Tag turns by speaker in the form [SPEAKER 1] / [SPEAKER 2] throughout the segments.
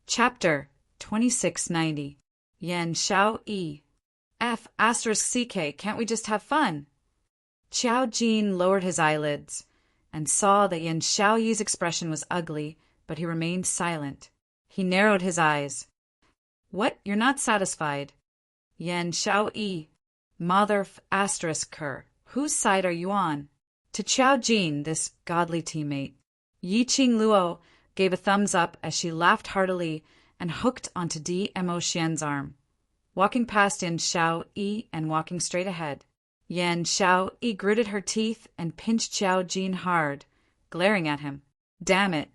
[SPEAKER 1] Chapter 2690. Yan Xiao E. F *CK, can't we just have fun? Qiao Jin lowered his eyelids and saw that Yan Xiaoyi's expression was ugly, but he remained silent. He narrowed his eyes. What, you're not satisfied? Yan Xiaoyi. Mother *Ker, whose side are you on? To Qiao Jin, this godly teammate. Yi Qing Luo gave a thumbs up as she laughed heartily and hooked onto Dmo Xian's arm, walking past Yan Xiaoyi and walking straight ahead. Yan Xiaoyi gritted her teeth and pinched Qiao Jin hard, glaring at him. Damn it.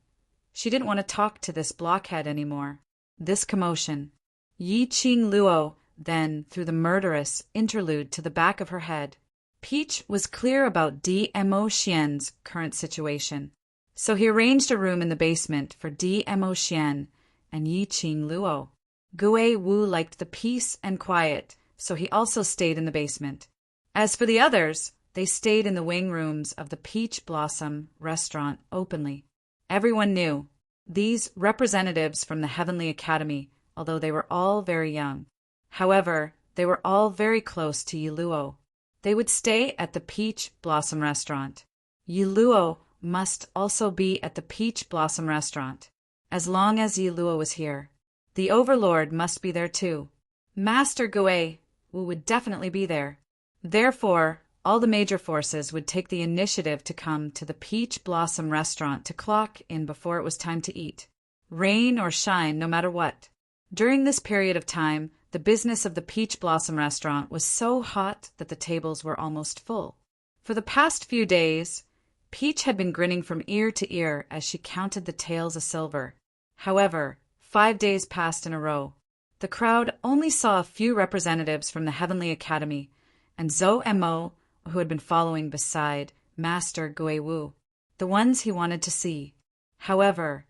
[SPEAKER 1] She didn't want to talk to this blockhead anymore. This commotion. Yi Qing Luo then threw the murderous interlude to the back of her head. Peach was clear about Dmo Xian's current situation, so he arranged a room in the basement for Dmo Xian and Yi Qing Luo. Gui Wu liked the peace and quiet, so he also stayed in the basement. As for the others, they stayed in the wing rooms of the Peach Blossom restaurant openly. Everyone knew these representatives from the Heavenly Academy, although they were all very young. However, they were all very close to Yi Luo. They would stay at the Peach Blossom restaurant. Yi Luo must also be at the Peach Blossom restaurant. As long as Yi Luo was here, the Overlord must be there too. Master Gui Wu would definitely be there. Therefore, all the major forces would take the initiative to come to the Peach Blossom restaurant to clock in before it was time to eat. Rain or shine, no matter what. During this period of time, the business of the Peach Blossom restaurant was so hot that the tables were almost full. For the past few days, Peach had been grinning from ear to ear as she counted the taels of silver. However, 5 days passed in a row. The crowd only saw a few representatives from the Heavenly Academy, and Zhou Mo, who had been following beside Master Gui Wu, the ones he wanted to see. However,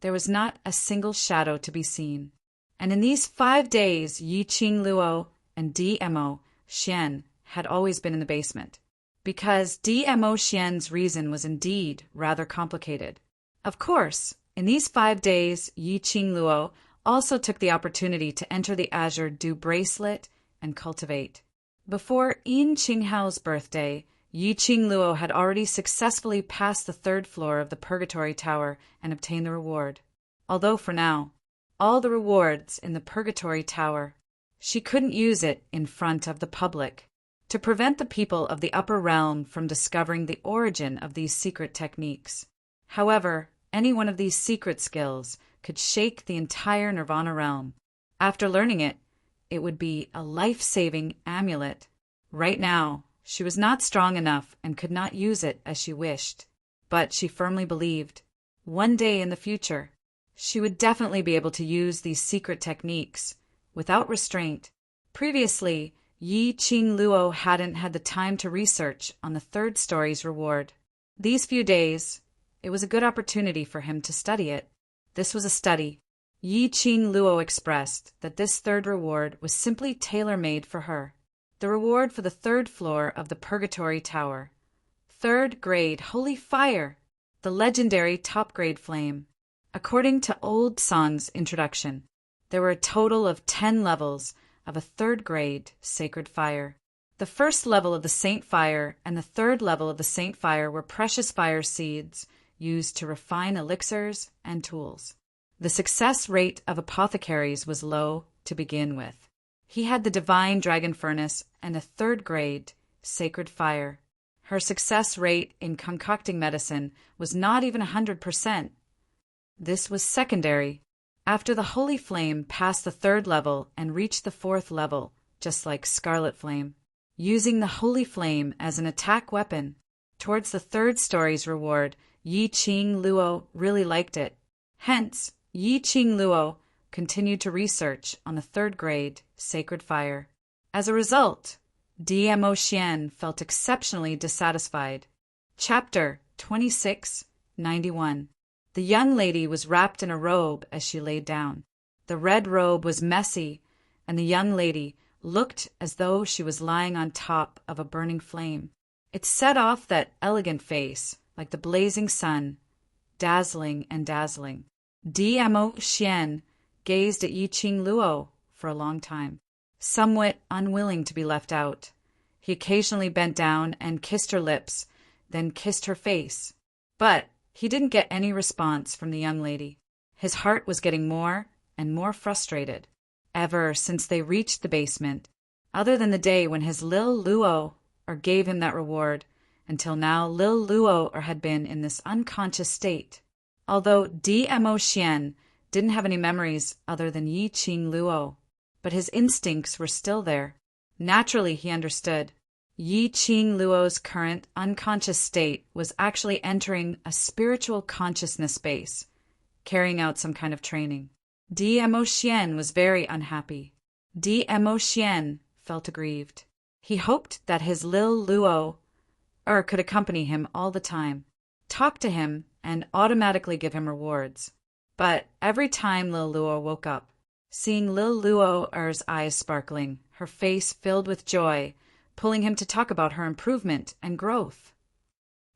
[SPEAKER 1] there was not a single shadow to be seen. And in these 5 days, Yi Qing Luo and Dmo Xian had always been in the basement, because Dmo Xian's reason was indeed rather complicated. Of course, in these 5 days, Yi Qing Luo also took the opportunity to enter the Azure Dew Bracelet and cultivate. Before Yin Qinghao's birthday, Yi Qing Luo had already successfully passed the 3rd floor of the Purgatory Tower and obtained the reward. Although for now, all the rewards in the Purgatory Tower, she couldn't use it in front of the public to prevent the people of the upper realm from discovering the origin of these secret techniques. However, any one of these secret skills could shake the entire Nirvana realm. After learning it, it would be a life-saving amulet. Right now, she was not strong enough and could not use it as she wished, but she firmly believed one day in the future, she would definitely be able to use these secret techniques without restraint. Previously, Yi Qing Luo hadn't had the time to research on the 3rd story's reward. These few days, it was a good opportunity for him to study it. This was a study. Yi Qing Luo expressed that this 3rd reward was simply tailor-made for her. The reward for the 3rd floor of the Purgatory Tower. 3rd grade Holy Fire, the legendary top-grade flame. According to Old Song's introduction, there were a total of 10 levels of a 3rd grade Sacred Fire. The 1st level of the Saint Fire and the 3rd level of the Saint Fire were precious fire seeds used to refine elixirs and tools. The success rate of apothecaries was low to begin with. He had the Divine Dragon Furnace and a 3rd grade Sacred Fire. Her success rate in concocting medicine was not even 100%. This was secondary. After the Holy Flame passed the 3rd level and reached the 4th level, just like Scarlet Flame, using the Holy Flame as an attack weapon. Towards the 3rd story's reward, Yi Qing Luo really liked it. Hence, Yi Qing Luo continued to research on the 3rd grade Sacred Fire. As a result, Dmo Xian felt exceptionally dissatisfied. Chapter 2691. The young lady was wrapped in a robe as she laid down. The red robe was messy, and the young lady looked as though she was lying on top of a burning flame. It set off that elegant face, like the blazing sun, dazzling and dazzling. Dmo Xian gazed at Yi Qing Luo for a long time, somewhat unwilling to be left out. He occasionally bent down and kissed her lips, then kissed her face. But he didn't get any response from the young lady. His heart was getting more and more frustrated, ever since they reached the basement, other than the day when his Lil Luo gave him that reward. Until now, Lil Luo had been in this unconscious state. Although Dmo Xian didn't have any memories other than Yi Qing Luo, but his instincts were still there. Naturally, he understood. Yi Qing Luo's current unconscious state was actually entering a spiritual consciousness space, carrying out some kind of training. Dmo Xian was very unhappy. Dmo Xian felt aggrieved. He hoped that his Lil Luo could accompany him all the time, talk to him, and automatically give him rewards. But every time Lil Luo woke up, seeing Lil Luo's eyes sparkling, her face filled with joy, pulling him to talk about her improvement and growth.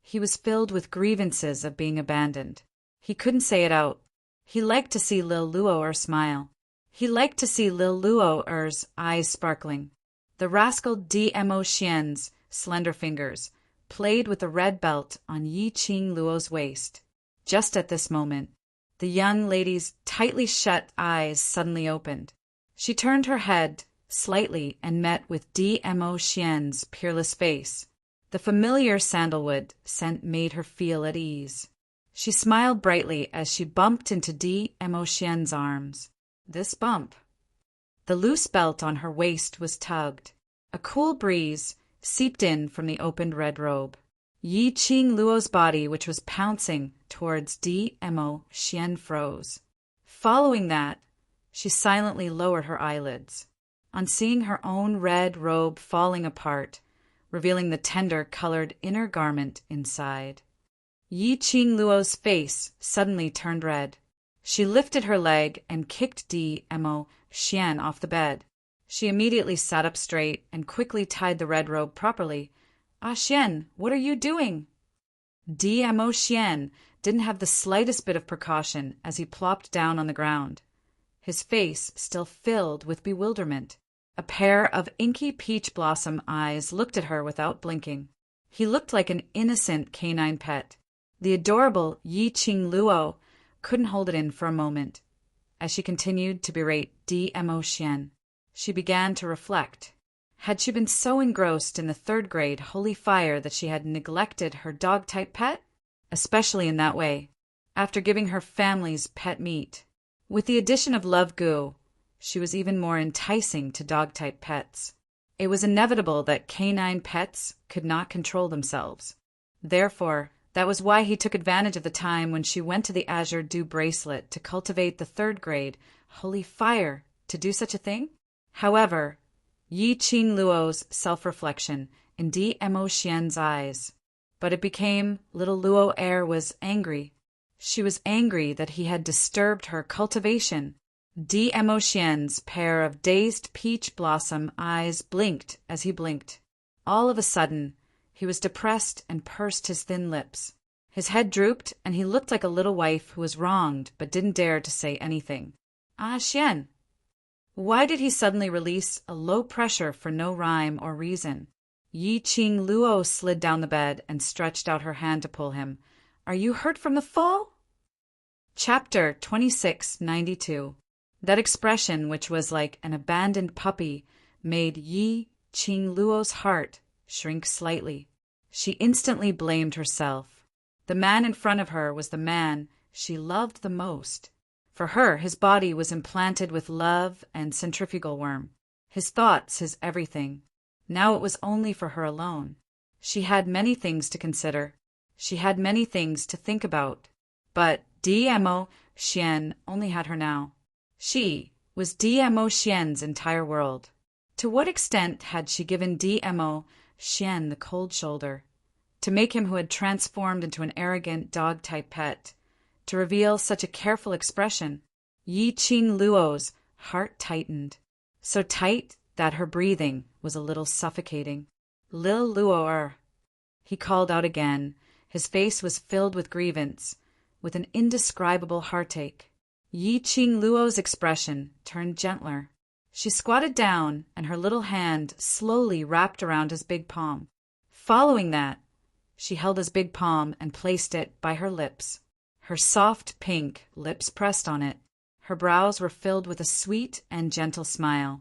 [SPEAKER 1] He was filled with grievances of being abandoned. He couldn't say it out. He liked to see Lil Luo smile. He liked to see Lil Luo's eyes sparkling. The rascal Dmo Xian's slender fingers played with the red belt on Yi Qing Luo's waist. Just at this moment, the young lady's tightly shut eyes suddenly opened. She turned her head slightly and met with Dmo Xian's peerless face. The familiar sandalwood scent made her feel at ease. She smiled brightly as she bumped into Dmo Xian's arms. This bump. The loose belt on her waist was tugged. A cool breeze seeped in from the opened red robe. Yi Qing Luo's body, which was pouncing towards Dmo Xian, froze. Following that, she silently lowered her eyelids. On seeing her own red robe falling apart, revealing the tender-colored inner garment inside, Yi Qing Luo's face suddenly turned red. She lifted her leg and kicked Dmo Xian off the bed. She immediately sat up straight and quickly tied the red robe properly. "Ah, Xian, what are you doing?" Dmo Xian didn't have the slightest bit of precaution as he plopped down on the ground, his face still filled with bewilderment. A pair of inky peach blossom eyes looked at her without blinking. He looked like an innocent canine pet. The adorable Yi Qing Luo couldn't hold it in for a moment. As she continued to berate Dmo Xian, she began to reflect. Had she been so engrossed in the third grade holy fire that she had neglected her dog-type pet? Especially in that way, after giving her family's pet meat. With the addition of love goo, she was even more enticing to dog-type pets. It was inevitable that canine pets could not control themselves. Therefore, that was why he took advantage of the time when she went to the Azure Dew bracelet to cultivate the third grade holy fire to do such a thing. However, Yi Qing Luo's self-reflection in Dmo Xian's eyes. But it became little Luo was angry. She was angry that he had disturbed her cultivation. Dmo Xian's pair of dazed peach blossom eyes blinked as he blinked. All of a sudden, he was depressed and pursed his thin lips. His head drooped, and he looked like a little wife who was wronged but didn't dare to say anything. "Ah, Xian." Why did he suddenly release a low pressure for no rhyme or reason? Yi Qing Luo slid down the bed and stretched out her hand to pull him. "Are you hurt from the fall?" Chapter 2692. That expression, which was like an abandoned puppy, made Yi Qing Luo's heart shrink slightly. She instantly blamed herself. The man in front of her was the man she loved the most. For her, his body was implanted with love and centrifugal worm. His thoughts, his everything. Now it was only for her alone. She had many things to consider. She had many things to think about. But Dmo Xian only had her now. She was Dmo Xian's entire world. To what extent had she given Dmo Xian the cold shoulder? To make him who had transformed into an arrogant dog-type pet, to reveal such a careful expression? Yi Qing Luo's heart tightened, so tight that her breathing was a little suffocating. "Lil Luo," he called out again. His face was filled with grievance, with an indescribable heartache. Yi Qing Luo's expression turned gentler. She squatted down, and her little hand slowly wrapped around his big palm. Following that, she held his big palm and placed it by her lips. Her soft pink lips pressed on it. Her brows were filled with a sweet and gentle smile.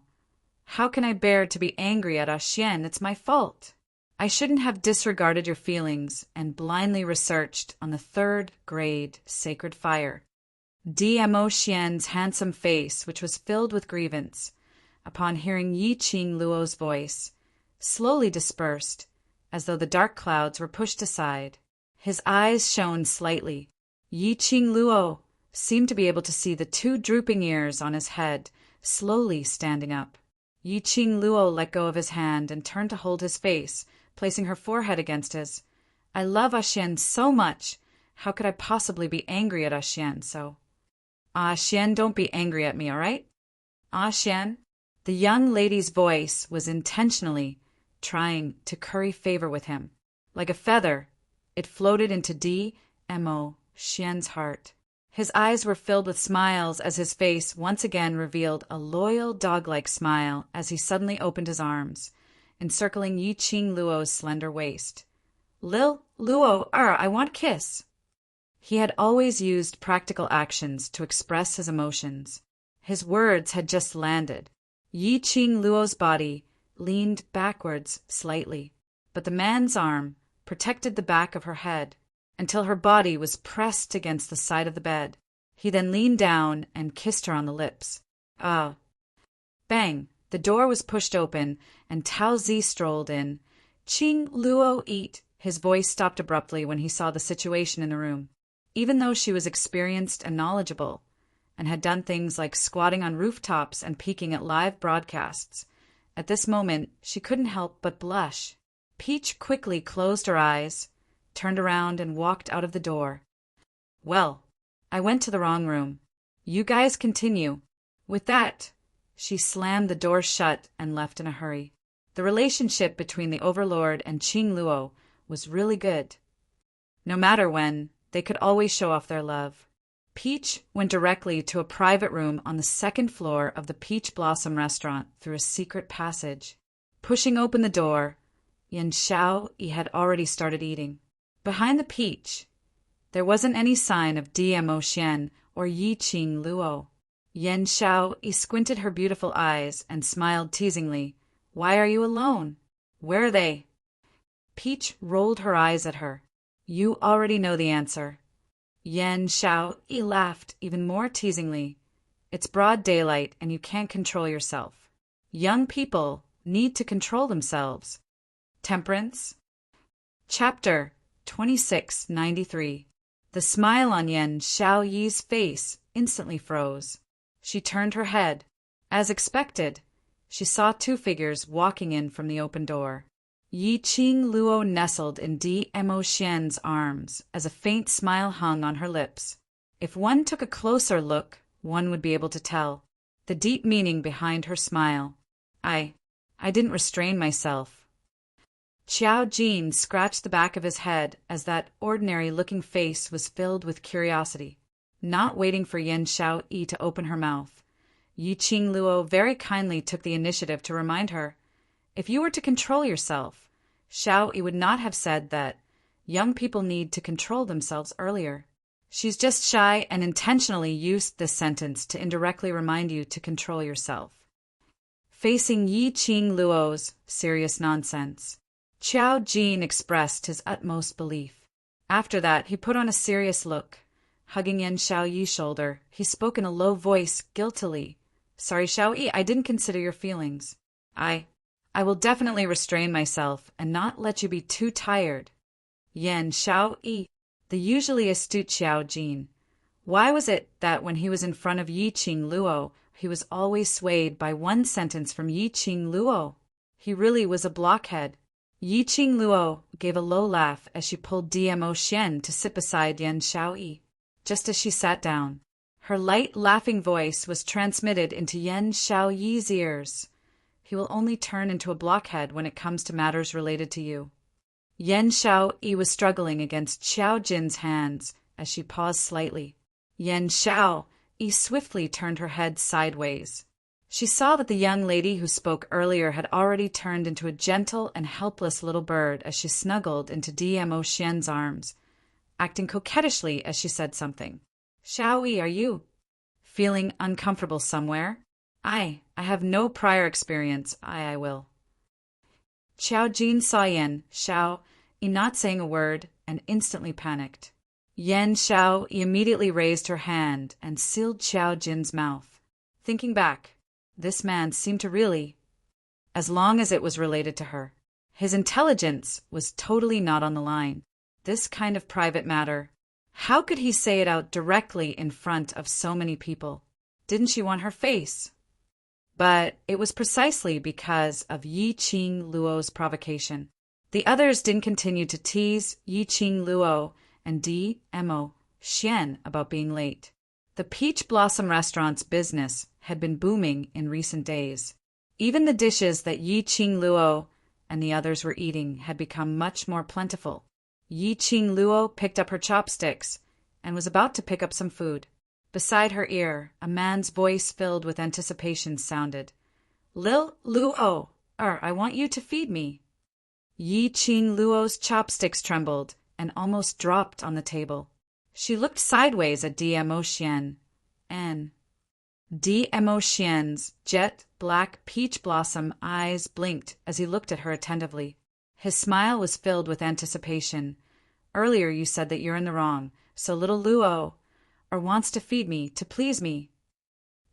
[SPEAKER 1] How can I bear to be angry at Xian? It's my fault. I shouldn't have disregarded your feelings and blindly researched on the third grade sacred fire. Dmo Xian's handsome face, which was filled with grievance, upon hearing Yi Qing Luo's voice, slowly dispersed, as though the dark clouds were pushed aside. His eyes shone slightly. Yi Qing Luo seemed to be able to see the 2 drooping ears on his head slowly standing up. Yi Qing Luo let go of his hand and turned to hold his face, placing her forehead against his. I love Xian so much. How could I possibly be angry at Xian so? Xian, don't be angry at me, all right? Xian. The young lady's voice was intentionally trying to curry favor with him. Like a feather, it floated into Dmo Xian's heart. His eyes were filled with smiles as his face once again revealed a loyal dog-like smile as he suddenly opened his arms, encircling Yi Qing Luo's slender waist. Lil, Luo, I want kiss. He had always used practical actions to express his emotions. His words had just landed. Yi Qing Luo's body leaned backwards slightly, but the man's arm protected the back of her head until her body was pressed against the side of the bed. He then leaned down and kissed her on the lips. Bang! The door was pushed open, and Tao Zi strolled in. Qing Luo, eat. His voice stopped abruptly when he saw the situation in the room. Even though she was experienced and knowledgeable, and had done things like squatting on rooftops and peeking at live broadcasts, at this moment she couldn't help but blush. Peach quickly closed her eyes, turned around and walked out of the door. Well, I went to the wrong room. You guys continue. With that, she slammed the door shut and left in a hurry. The relationship between the Overlord and Qing Luo was really good. No matter when, they could always show off their love. Peach went directly to a private room on the 2nd floor of the Peach Blossom restaurant through a secret passage. Pushing open the door, Yan Xiaoyi had already started eating. Behind the peach, there wasn't any sign of Dmo Xian or Yi Qing Luo. Yan Xiaoyi squinted her beautiful eyes and smiled teasingly. Why are you alone? Where are they? Peach rolled her eyes at her. You already know the answer. Yan Xiaoyi laughed even more teasingly. It's broad daylight and you can't control yourself. Young people need to control themselves. Temperance. Chapter 2693. The smile on Yan Xiaoyi's face instantly froze. She turned her head. As expected, she saw 2 figures walking in from the open door. Yi Qing Luo nestled in Dmo Xian's arms as a faint smile hung on her lips. If one took a closer look, one would be able to tell the deep meaning behind her smile. I didn't restrain myself. Xiao Jin scratched the back of his head as that ordinary-looking face was filled with curiosity. Not waiting for Yan Xiaoyi to open her mouth, Yi Qing Luo very kindly took the initiative to remind her, if you were to control yourself, Xiaoyi would not have said that young people need to control themselves earlier. She's just shy and intentionally used this sentence to indirectly remind you to control yourself. Facing Yi Qing Luo's serious nonsense, Xiao Jin expressed his utmost belief. After that, he put on a serious look. Hugging Yan Xiaoyi's shoulder, he spoke in a low voice guiltily. Sorry, Xiaoyi, I didn't consider your feelings. I will definitely restrain myself and not let you be too tired. Yan Xiaoyi, the usually astute Xiao Jin. Why was it that when he was in front of Yi Qing Luo, he was always swayed by one sentence from Yi Qing Luo? He really was a blockhead. Yi Qing Luo gave a low laugh as she pulled Dmo Xian to sit beside Yan Xiaoyi. Just as she sat down, her light, laughing voice was transmitted into Yan Xiaoyi's ears. He will only turn into a blockhead when it comes to matters related to you. Yan Xiaoyi was struggling against Xiao Jin's hands as she paused slightly. Yan Xiaoyi Yi swiftly turned her head sideways. She saw that the young lady who spoke earlier had already turned into a gentle and helpless little bird as she snuggled into Dmo Xian's arms, acting coquettishly as she said something. Xiao Yi, are you feeling uncomfortable somewhere? I have no prior experience. I will. Xiao Jin saw Yan Xiao Yi not saying a word and instantly panicked. Yan Xiao Yi immediately raised her hand and sealed Xiao Jin's mouth. Thinking back, this man seemed to really, as long as it was related to her. His intelligence was totally not on the line. This kind of private matter. How could he say it out directly in front of so many people? Didn't she want her face? But it was precisely because of Yi Qing Luo's provocation. The others didn't continue to tease Yi Qing Luo and Dmo Xian about being late. The Peach Blossom restaurant's business had been booming in recent days. Even the dishes that Yi Qing Luo and the others were eating had become much more plentiful. Yi Qing Luo picked up her chopsticks and was about to pick up some food. Beside her ear, a man's voice filled with anticipation sounded. Lil Luo, I want you to feed me. Yi Qing Luo's chopsticks trembled and almost dropped on the table. She looked sideways at Dmo Xian, and Dmo Xian's jet black peach blossom eyes blinked as he looked at her attentively. His smile was filled with anticipation. Earlier you said that you're in the wrong, so little Luo wants to feed me, to please me.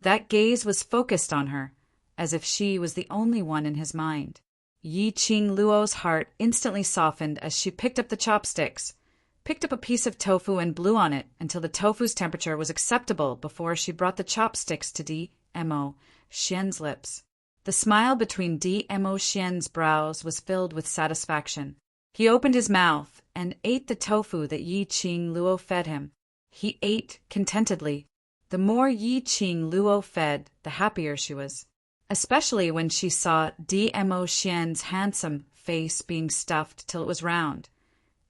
[SPEAKER 1] That gaze was focused on her, as if she was the only one in his mind. Yi Qing Luo's heart instantly softened as she picked up the chopsticks, picked up a piece of tofu and blew on it until the tofu's temperature was acceptable before she brought the chopsticks to Dmo Xian's lips. The smile between Dmo Xian's brows was filled with satisfaction. He opened his mouth and ate the tofu that Yi Qing Luo fed him. He ate contentedly. The more Yi Qing Luo fed, the happier she was, especially when she saw Dmo Xian's handsome face being stuffed till it was round.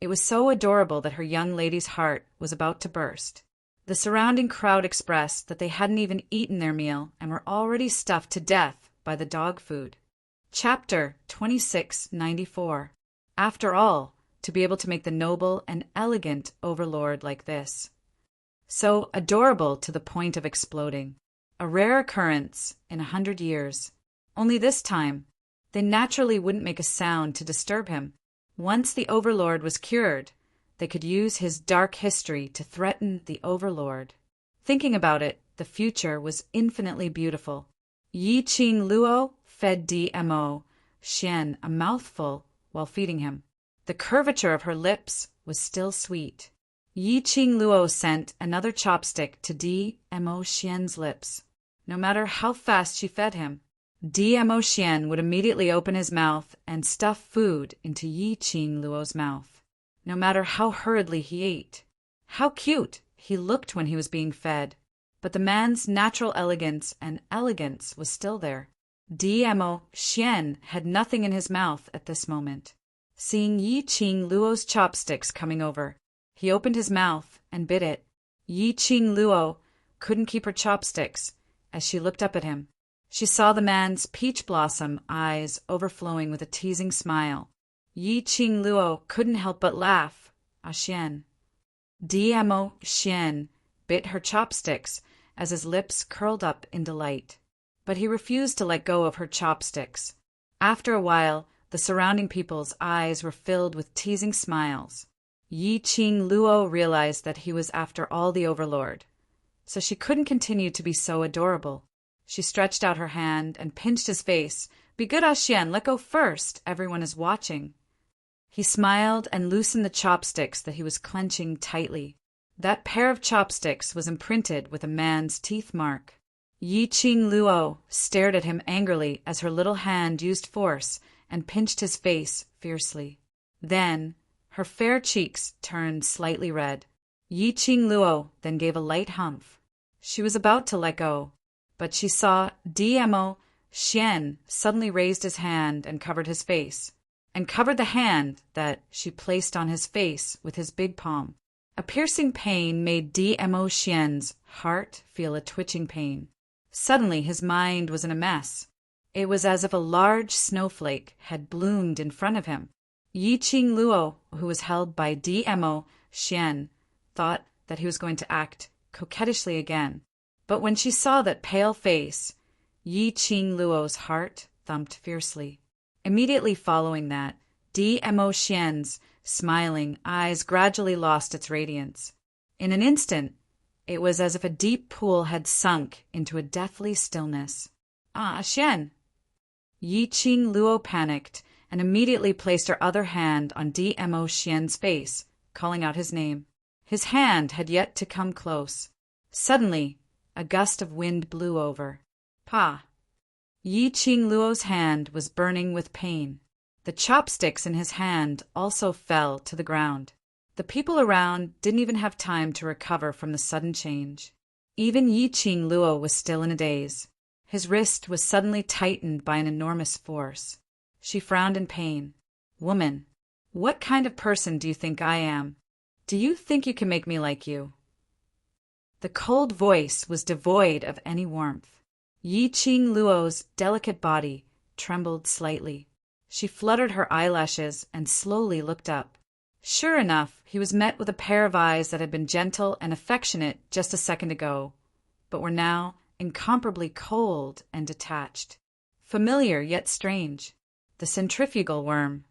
[SPEAKER 1] It was so adorable that her young lady's heart was about to burst. The surrounding crowd expressed that they hadn't even eaten their meal and were already stuffed to death by the dog food. Chapter 2694. After all, to be able to make the noble and elegant Overlord like this. So adorable to the point of exploding. A rare occurrence in 100 years. Only this time, they naturally wouldn't make a sound to disturb him. Once the Overlord was cured, they could use his dark history to threaten the Overlord. Thinking about it, the future was infinitely beautiful. Yi Qing Luo fed Dmo Xian a mouthful while feeding him. The curvature of her lips was still sweet. Yi Qing Luo sent another chopstick to Dmo Xian's lips. No matter how fast she fed him, Dmo Xian would immediately open his mouth and stuff food into Yi Qing Luo's mouth. No matter how hurriedly he ate. How cute he looked when he was being fed. But the man's natural elegance was still there. Dmo Xian had nothing in his mouth at this moment. Seeing Yi Qing Luo's chopsticks coming over, he opened his mouth and bit it. Yi Qing Luo couldn't keep her chopsticks as she looked up at him. She saw the man's peach blossom eyes overflowing with a teasing smile. Yi Qing Luo couldn't help but laugh. Xian. Dmo Xian bit her chopsticks as his lips curled up in delight. But he refused to let go of her chopsticks. After a while, the surrounding people's eyes were filled with teasing smiles. Yi Qing Luo realized that he was after all the Overlord, so she couldn't continue to be so adorable. She stretched out her hand and pinched his face. Be good, Xian, let go first. Everyone is watching. He smiled and loosened the chopsticks that he was clenching tightly. That pair of chopsticks was imprinted with a man's teeth mark. Yi Qing Luo stared at him angrily as her little hand used force and pinched his face fiercely. Then, her fair cheeks turned slightly red. Yi Qing Luo then gave a light humph. She was about to let go, but she saw Dmo Xian suddenly raised his hand and covered his face, and covered the hand that she placed on his face with his big palm. A piercing pain made Dmo Xian's heart feel a twitching pain. Suddenly his mind was in a mess. It was as if a large snowflake had bloomed in front of him. Yiqing Luo, who was held by Dmo Xian, thought that he was going to act coquettishly again. But when she saw that pale face, Yiqing Luo's heart thumped fiercely. Immediately following that, Dmo Xian's smiling eyes gradually lost its radiance. In an instant, it was as if a deep pool had sunk into a deathly stillness. "Ah, Xian!" Yiqing Luo panicked and immediately placed her other hand on Dmo Xian's face, calling out his name. His hand had yet to come close. Suddenly, a gust of wind blew over. "Pa!" Yiqing Luo's hand was burning with pain. The chopsticks in his hand also fell to the ground. The people around didn't even have time to recover from the sudden change. Even Yiqing Luo was still in a daze. His wrist was suddenly tightened by an enormous force. She frowned in pain. "Woman, what kind of person do you think I am? Do you think you can make me like you?" The cold voice was devoid of any warmth. Yiqing Luo's delicate body trembled slightly. She fluttered her eyelashes and slowly looked up. Sure enough, he was met with a pair of eyes that had been gentle and affectionate just a second ago, but were now incomparably cold and detached. Familiar yet strange. The centrifugal worm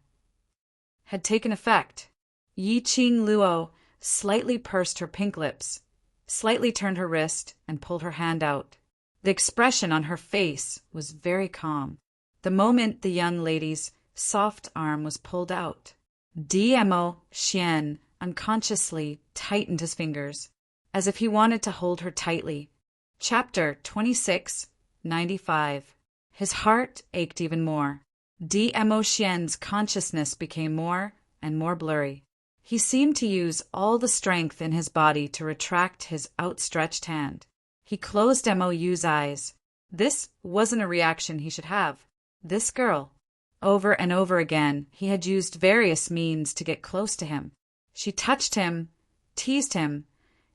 [SPEAKER 1] had taken effect. Yiqing Luo slightly pursed her pink lips, slightly turned her wrist, and pulled her hand out. The expression on her face was very calm. The moment the young lady's soft arm was pulled out, Dmo Xian unconsciously tightened his fingers, as if he wanted to hold her tightly. Chapter 2695. His heart ached even more. Dmo Xian's consciousness became more and more blurry. He seemed to use all the strength in his body to retract his outstretched hand. He closed Mo's eyes. This wasn't a reaction he should have. This girl. Over and over again, he had used various means to get close to him. She touched him, teased him,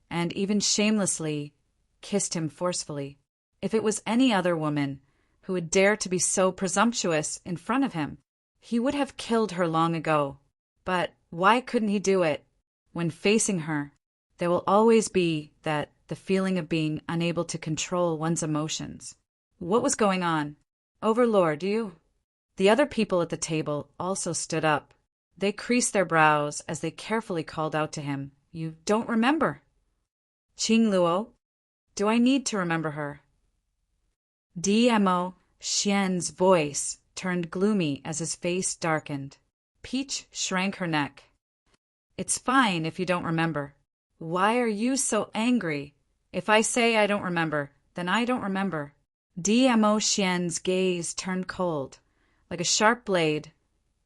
[SPEAKER 1] and even shamelessly kissed him forcefully. If it was any other woman who would dare to be so presumptuous in front of him, he would have killed her long ago. But why couldn't he do it? When facing her, there will always be the feeling of being unable to control one's emotions. What was going on? "Overlord, you?" The other people at the table also stood up. They creased their brows as they carefully called out to him, "You don't remember?" "Qing Luo? Do I need to remember her?" Dmo Xian's voice turned gloomy as his face darkened. Peach shrank her neck. "It's fine if you don't remember. Why are you so angry? If I say I don't remember, then I don't remember." Dmo Xian's gaze turned cold, like a sharp blade,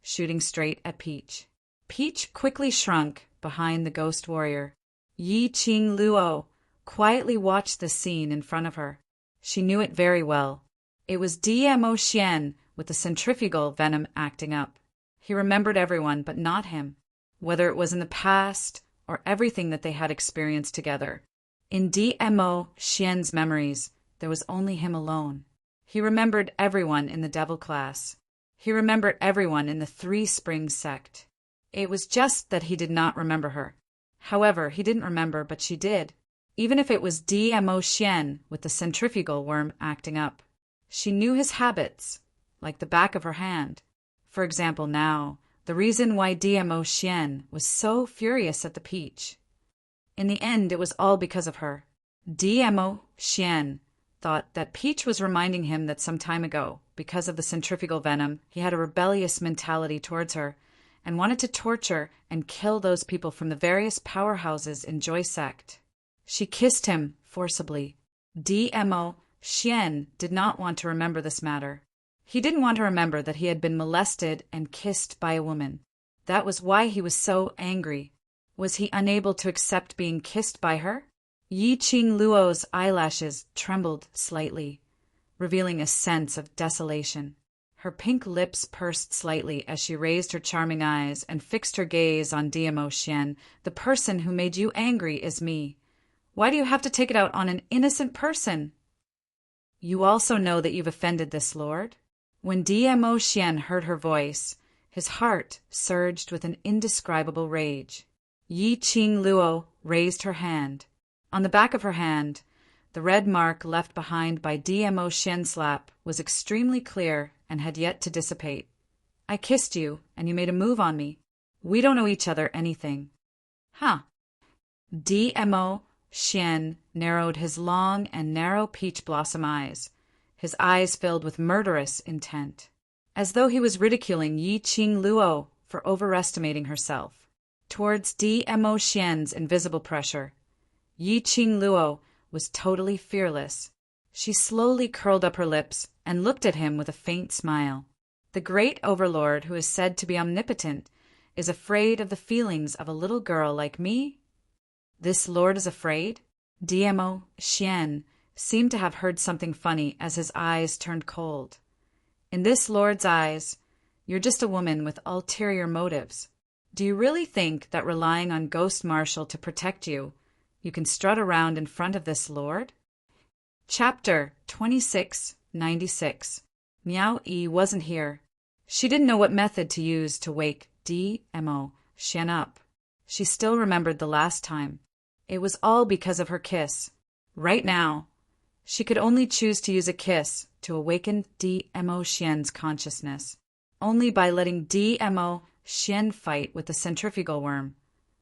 [SPEAKER 1] shooting straight at Peach. Peach quickly shrunk behind the ghost warrior. Yiqing Luo quietly watched the scene in front of her. She knew it very well. It was Dmo Xian with the centrifugal venom acting up. He remembered everyone, but not him, whether it was in the past or everything that they had experienced together. In Dmo Xian's memories, there was only him alone. He remembered everyone in the devil class. He remembered everyone in the Three Springs sect. It was just that he did not remember her. However, he didn't remember, but she did. Even if it was Dmo Xian with the centrifugal worm acting up. She knew his habits, like the back of her hand. For example, now, the reason why Dmo Xian was so furious at the peach. In the end, it was all because of her. Dmo Xian thought that Peach was reminding him that some time ago, because of the centrifugal venom, he had a rebellious mentality towards her and wanted to torture and kill those people from the various powerhouses in Joy Sect. She kissed him forcibly. Dmo Xian did not want to remember this matter. He didn't want to remember that he had been molested and kissed by a woman. That was why he was so angry. Was he unable to accept being kissed by her? Yiqing Luo's eyelashes trembled slightly, revealing a sense of desolation. Her pink lips pursed slightly as she raised her charming eyes and fixed her gaze on Diamo Xian. The person who made you angry is me. Why do you have to take it out on an innocent person? You also know that you've offended this lord? When Diamo Xian heard her voice, his heart surged with an indescribable rage. Yi Qing Luo raised her hand. On the back of her hand, the red mark left behind by Diamo Xian's slap was extremely clear and had yet to dissipate. I kissed you, and you made a move on me. We don't owe each other anything. Huh. Diamo Xian narrowed his long and narrow peach blossom eyes, his eyes filled with murderous intent, as though he was ridiculing Yi Qing Luo for overestimating herself. Towards Diamo Xian's invisible pressure, Yi Qing Luo was totally fearless. She slowly curled up her lips and looked at him with a faint smile. The great Overlord, who is said to be omnipotent, is afraid of the feelings of a little girl like me? This lord is afraid? Diamo Xian seemed to have heard something funny as his eyes turned cold. In this lord's eyes, you're just a woman with ulterior motives. Do you really think that relying on Ghost Marshal to protect you, you can strut around in front of this lord? Chapter 2696. Miao Yi wasn't here. She didn't know what method to use to wake Diamo Xian up. She still remembered the last time. It was all because of her kiss. Right now, she could only choose to use a kiss to awaken Diamo Xian's consciousness. Only by letting Diamo Xian fight with the centrifugal worm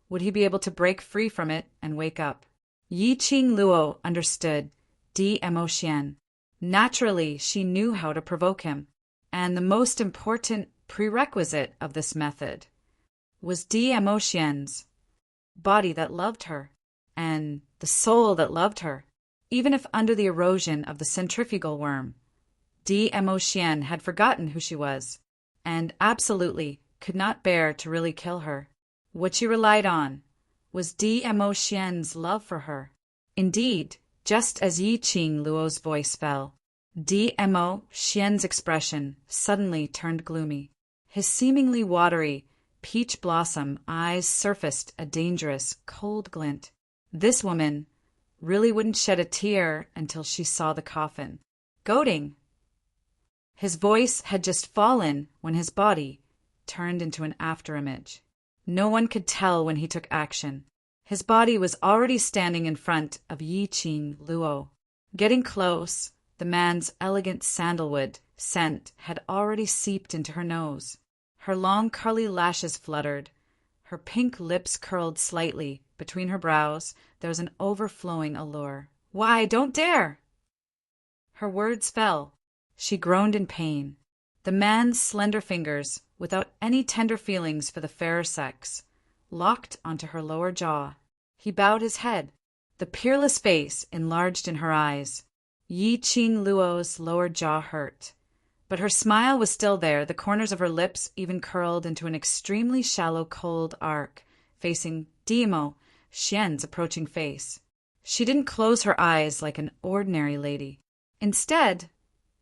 [SPEAKER 1] would he be able to break free from it and wake up. Yi Qing Luo understood Diamo Xian. Naturally, she knew how to provoke him, and the most important prerequisite of this method was Diamo Xian's body that loved her, and the soul that loved her. Even if under the erosion of the centrifugal worm, Diamo Xian had forgotten who she was, and absolutely could not bear to really kill her. What she relied on was Diamo Xian's love for her. Indeed, just as Yi Qing Luo's voice fell, Diamo Xian's expression suddenly turned gloomy. His seemingly watery, peach blossom eyes surfaced a dangerous, cold glint. This woman really wouldn't shed a tear until she saw the coffin. Goading! His voice had just fallen when his body turned into an afterimage. No one could tell when he took action. His body was already standing in front of Yi Qing Luo. Getting close, the man's elegant sandalwood scent had already seeped into her nose. Her long curly lashes fluttered. Her pink lips curled slightly. Between her brows, there was an overflowing allure. Why, don't dare! Her words fell. She groaned in pain. The man's slender fingers, without any tender feelings for the fairer sex, locked onto her lower jaw. He bowed his head. The peerless face enlarged in her eyes. Yi Qing Luo's lower jaw hurt. But her smile was still there. The corners of her lips even curled into an extremely shallow, cold arc, facing Diamo Xian's approaching face. She didn't close her eyes like an ordinary lady. Instead,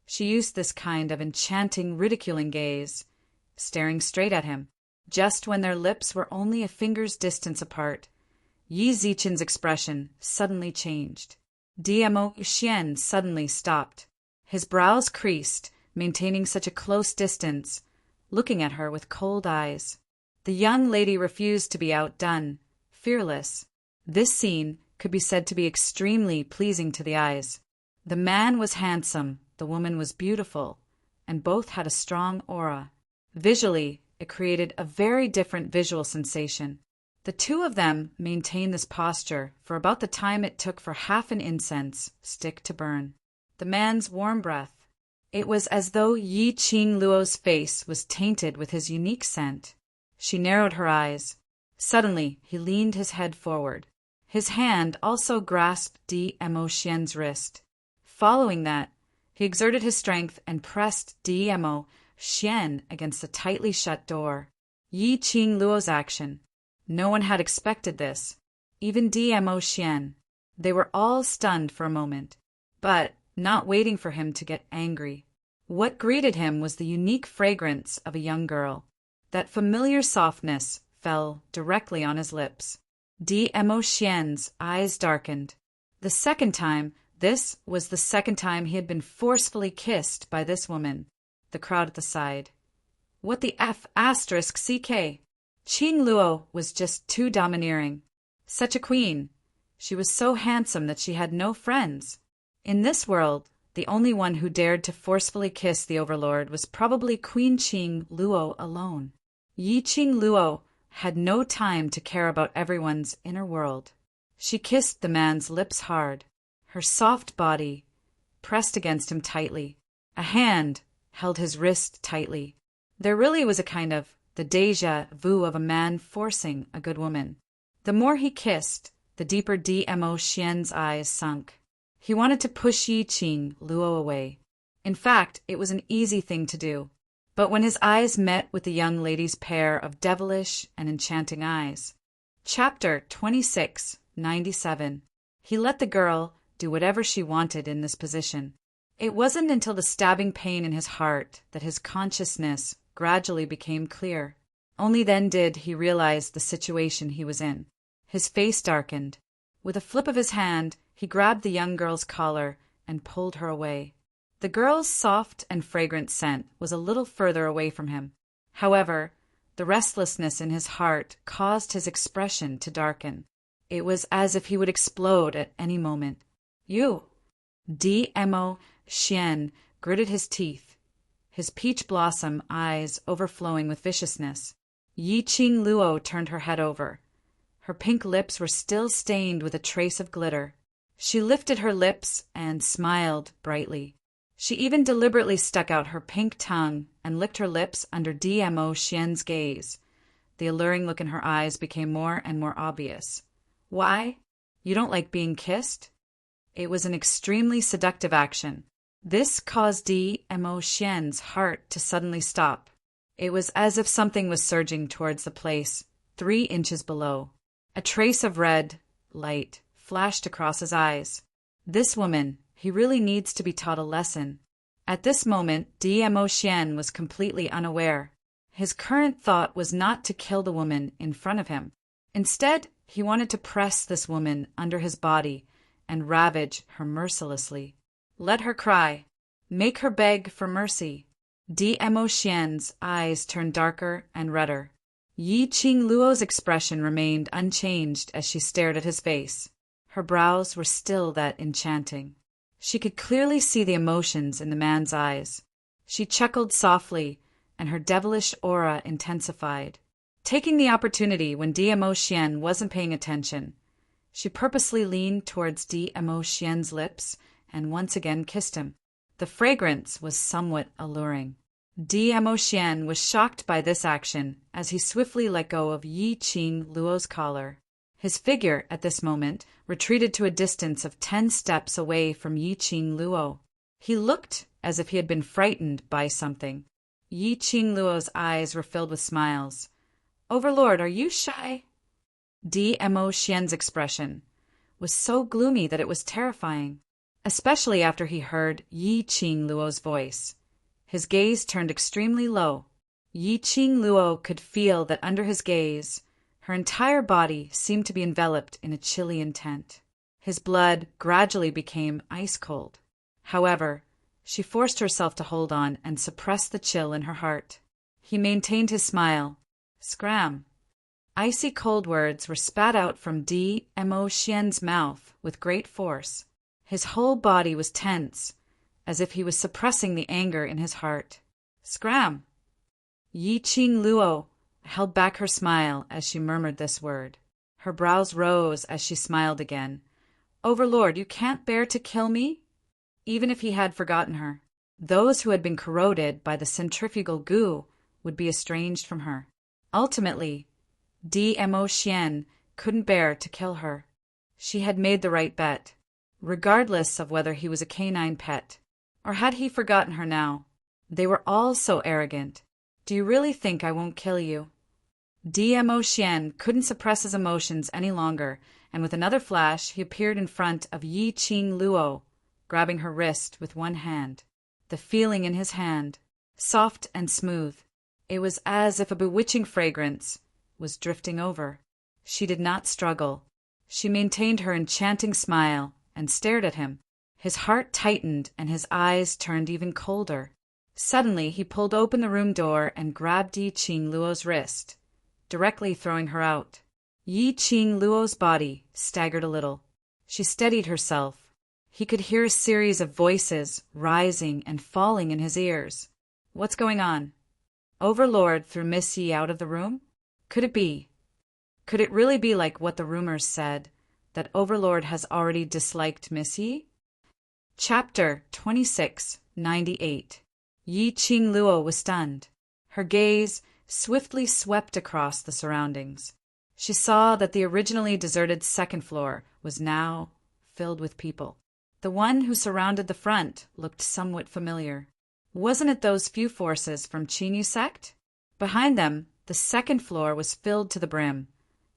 [SPEAKER 1] she used this kind of enchanting, ridiculing gaze, staring straight at him. Just when their lips were only a finger's distance apart, Yi Zichen's expression suddenly changed. Diamo Xian suddenly stopped. His brows creased, maintaining such a close distance, looking at her with cold eyes. The young lady refused to be outdone, fearless. This scene could be said to be extremely pleasing to the eyes. The man was handsome, the woman was beautiful, and both had a strong aura. Visually, it created a very different visual sensation. The two of them maintained this posture for about the time it took for half an incense stick to burn. The man's warm breath. It was as though Yi Qing Luo's face was tainted with his unique scent. She narrowed her eyes. Suddenly, he leaned his head forward. His hand also grasped Diamo Xian's wrist. Following that, he exerted his strength and pressed Diamo Xian against the tightly shut door. Yi Qing Luo's action. No one had expected this, even Diamo Xian. They were all stunned for a moment, but not waiting for him to get angry. What greeted him was the unique fragrance of a young girl. That familiar softness fell directly on his lips. Dmo Xian's eyes darkened. This was the second time he had been forcefully kissed by this woman. The crowd at the side. What the F***? Qing Luo was just too domineering. Such a queen. She was so handsome that she had no friends. In this world, the only one who dared to forcefully kiss the Overlord was probably Queen Qing Luo alone. Qing Luo had no time to care about everyone's inner world. She kissed the man's lips hard. Her soft body pressed against him tightly. A hand held his wrist tightly. There really was a kind of the déjà vu of a man forcing a good woman. The more he kissed, the deeper Dmo Xian's eyes sunk. He wanted to push Qing Luo away. In fact, it was an easy thing to do. But when his eyes met with the young lady's pair of devilish and enchanting eyes. Chapter 2697. He let the girl do whatever she wanted in this position. It wasn't until the stabbing pain in his heart that his consciousness gradually became clear. Only then did he realize the situation he was in. His face darkened. With a flip of his hand, he grabbed the young girl's collar and pulled her away. The girl's soft and fragrant scent was a little further away from him. However, the restlessness in his heart caused his expression to darken. It was as if he would explode at any moment. You! Dmo Xian gritted his teeth, his peach blossom eyes overflowing with viciousness. Qing Luo turned her head over. Her pink lips were still stained with a trace of glitter. She lifted her lips and smiled brightly. She even deliberately stuck out her pink tongue and licked her lips under Dmo Xian's gaze. The alluring look in her eyes became more and more obvious. Why? You don't like being kissed? It was an extremely seductive action. This caused Dmo Xian's heart to suddenly stop. It was as if something was surging towards the place 3 inches below. A trace of red light flashed across his eyes. This woman, he really needs to be taught a lesson. At this moment, Dmo Xian was completely unaware. His current thought was not to kill the woman in front of him. Instead, he wanted to press this woman under his body and ravage her mercilessly. Let her cry. Make her beg for mercy. Dmo Xian's eyes turned darker and redder. Qing Luo's expression remained unchanged as she stared at his face. Her brows were still that enchanting. She could clearly see the emotions in the man's eyes. She chuckled softly, and her devilish aura intensified. Taking the opportunity when Dmo Xian wasn't paying attention, she purposely leaned towards Dmo Xian's lips and once again kissed him. The fragrance was somewhat alluring. Dmo Xian was shocked by this action as he swiftly let go of Qing Luo's collar. His figure, at this moment, retreated to a distance of 10 steps away from Qing Luo. He looked as if he had been frightened by something. Qing Luo's eyes were filled with smiles. Overlord, are you shy? Dmo Xian's expression was so gloomy that it was terrifying, especially after he heard Qing Luo's voice. His gaze turned extremely low. Qing Luo could feel that under his gaze, her entire body seemed to be enveloped in a chilly intent. His blood gradually became ice cold. However, she forced herself to hold on and suppress the chill in her heart. He maintained his smile. Scram. Icy cold words were spat out from Dmo Xian's mouth with great force. His whole body was tense, as if he was suppressing the anger in his heart. Scram. Qing Luo held back her smile as she murmured this word. Her brows rose as she smiled again. Overlord, you can't bear to kill me? Even if he had forgotten her, those who had been corroded by the centrifugal goo would be estranged from her. Ultimately, Dmo Xian couldn't bear to kill her. She had made the right bet, regardless of whether he was a canine pet. Or had he forgotten her now? They were all so arrogant. Do you really think I won't kill you? Dmo Xian couldn't suppress his emotions any longer, and with another flash he appeared in front of Qing Luo, grabbing her wrist with one hand. the feeling in his hand, soft and smooth. It was as if a bewitching fragrance was drifting over. She did not struggle. She maintained her enchanting smile and stared at him. His heart tightened and his eyes turned even colder. Suddenly, he pulled open the room door and grabbed Yi Qing Luo's wrist, directly throwing her out. Yi Qing Luo's body staggered a little. She steadied herself. He could hear a series of voices rising and falling in his ears. What's going on? Overlord threw Miss Yi out of the room? Could it be? Could it really be like what the rumors said, that Overlord has already disliked Miss Yi? Chapter 2698. Yi Qing Luo was stunned. Her gaze swiftly swept across the surroundings. She saw that the originally deserted second floor was now filled with people. The one who surrounded the front looked somewhat familiar. Wasn't it those few forces from Qinyu sect? Behind them, the second floor was filled to the brim,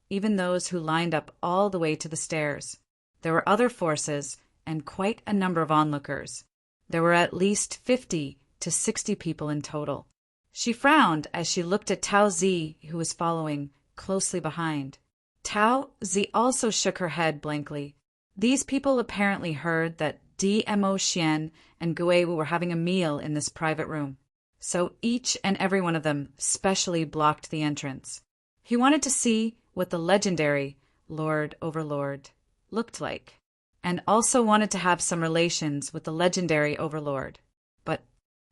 [SPEAKER 1] even those who lined up all the way to the stairs. There were other forces and quite a number of onlookers. There were at least 50 to 60 people in total. She frowned as she looked at Tao Zi, who was following closely behind. Tao Zi also shook her head blankly. These people apparently heard that DMO Xian and Guiwu were having a meal in this private room, so each and every one of them specially blocked the entrance. He wanted to see what the legendary Lord Overlord looked like, and also wanted to have some relations with the legendary Overlord. But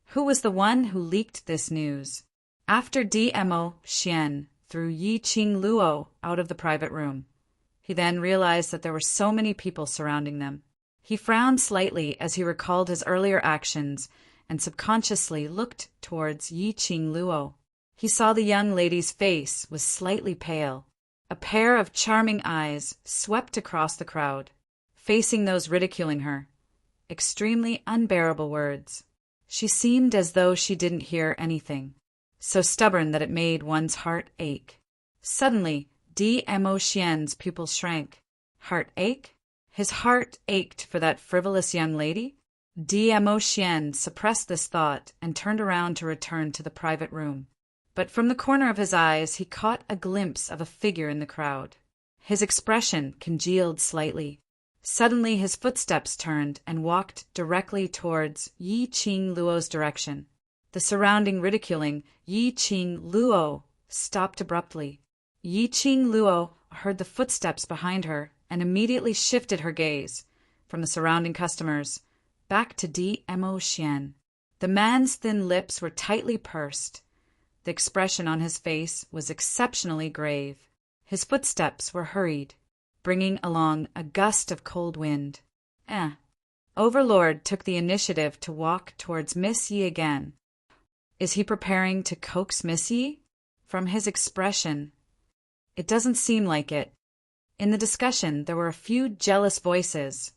[SPEAKER 1] who was the one who leaked this news? After DMO Xian threw Yi Qing Luo out of the private room, he then realized that there were so many people surrounding them. He frowned slightly as he recalled his earlier actions and subconsciously looked towards Yi Qing Luo. He saw the young lady's face was slightly pale. A pair of charming eyes swept across the crowd, facing those ridiculing her. Extremely unbearable words. She seemed as though she didn't hear anything, so stubborn that it made one's heart ache. Suddenly, DMO Xian's pupils shrank. Heart ache? His heart ached for that frivolous young lady? DMO Xian suppressed this thought and turned around to return to the private room. But from the corner of his eyes he caught a glimpse of a figure in the crowd. His expression congealed slightly. Suddenly his footsteps turned and walked directly towards Yi Qing Luo's direction. The surrounding ridiculing Yi Qing Luo stopped abruptly. Yi Qing Luo heard the footsteps behind her and immediately shifted her gaze from the surrounding customers back to DMO Xian. The man's thin lips were tightly pursed. The expression on his face was exceptionally grave. His footsteps were hurried, bringing along a gust of cold wind. Overlord took the initiative to walk towards Miss Yi again. Is he preparing to coax Miss Yi? From his expression, it doesn't seem like it. In the discussion, there were a few jealous voices.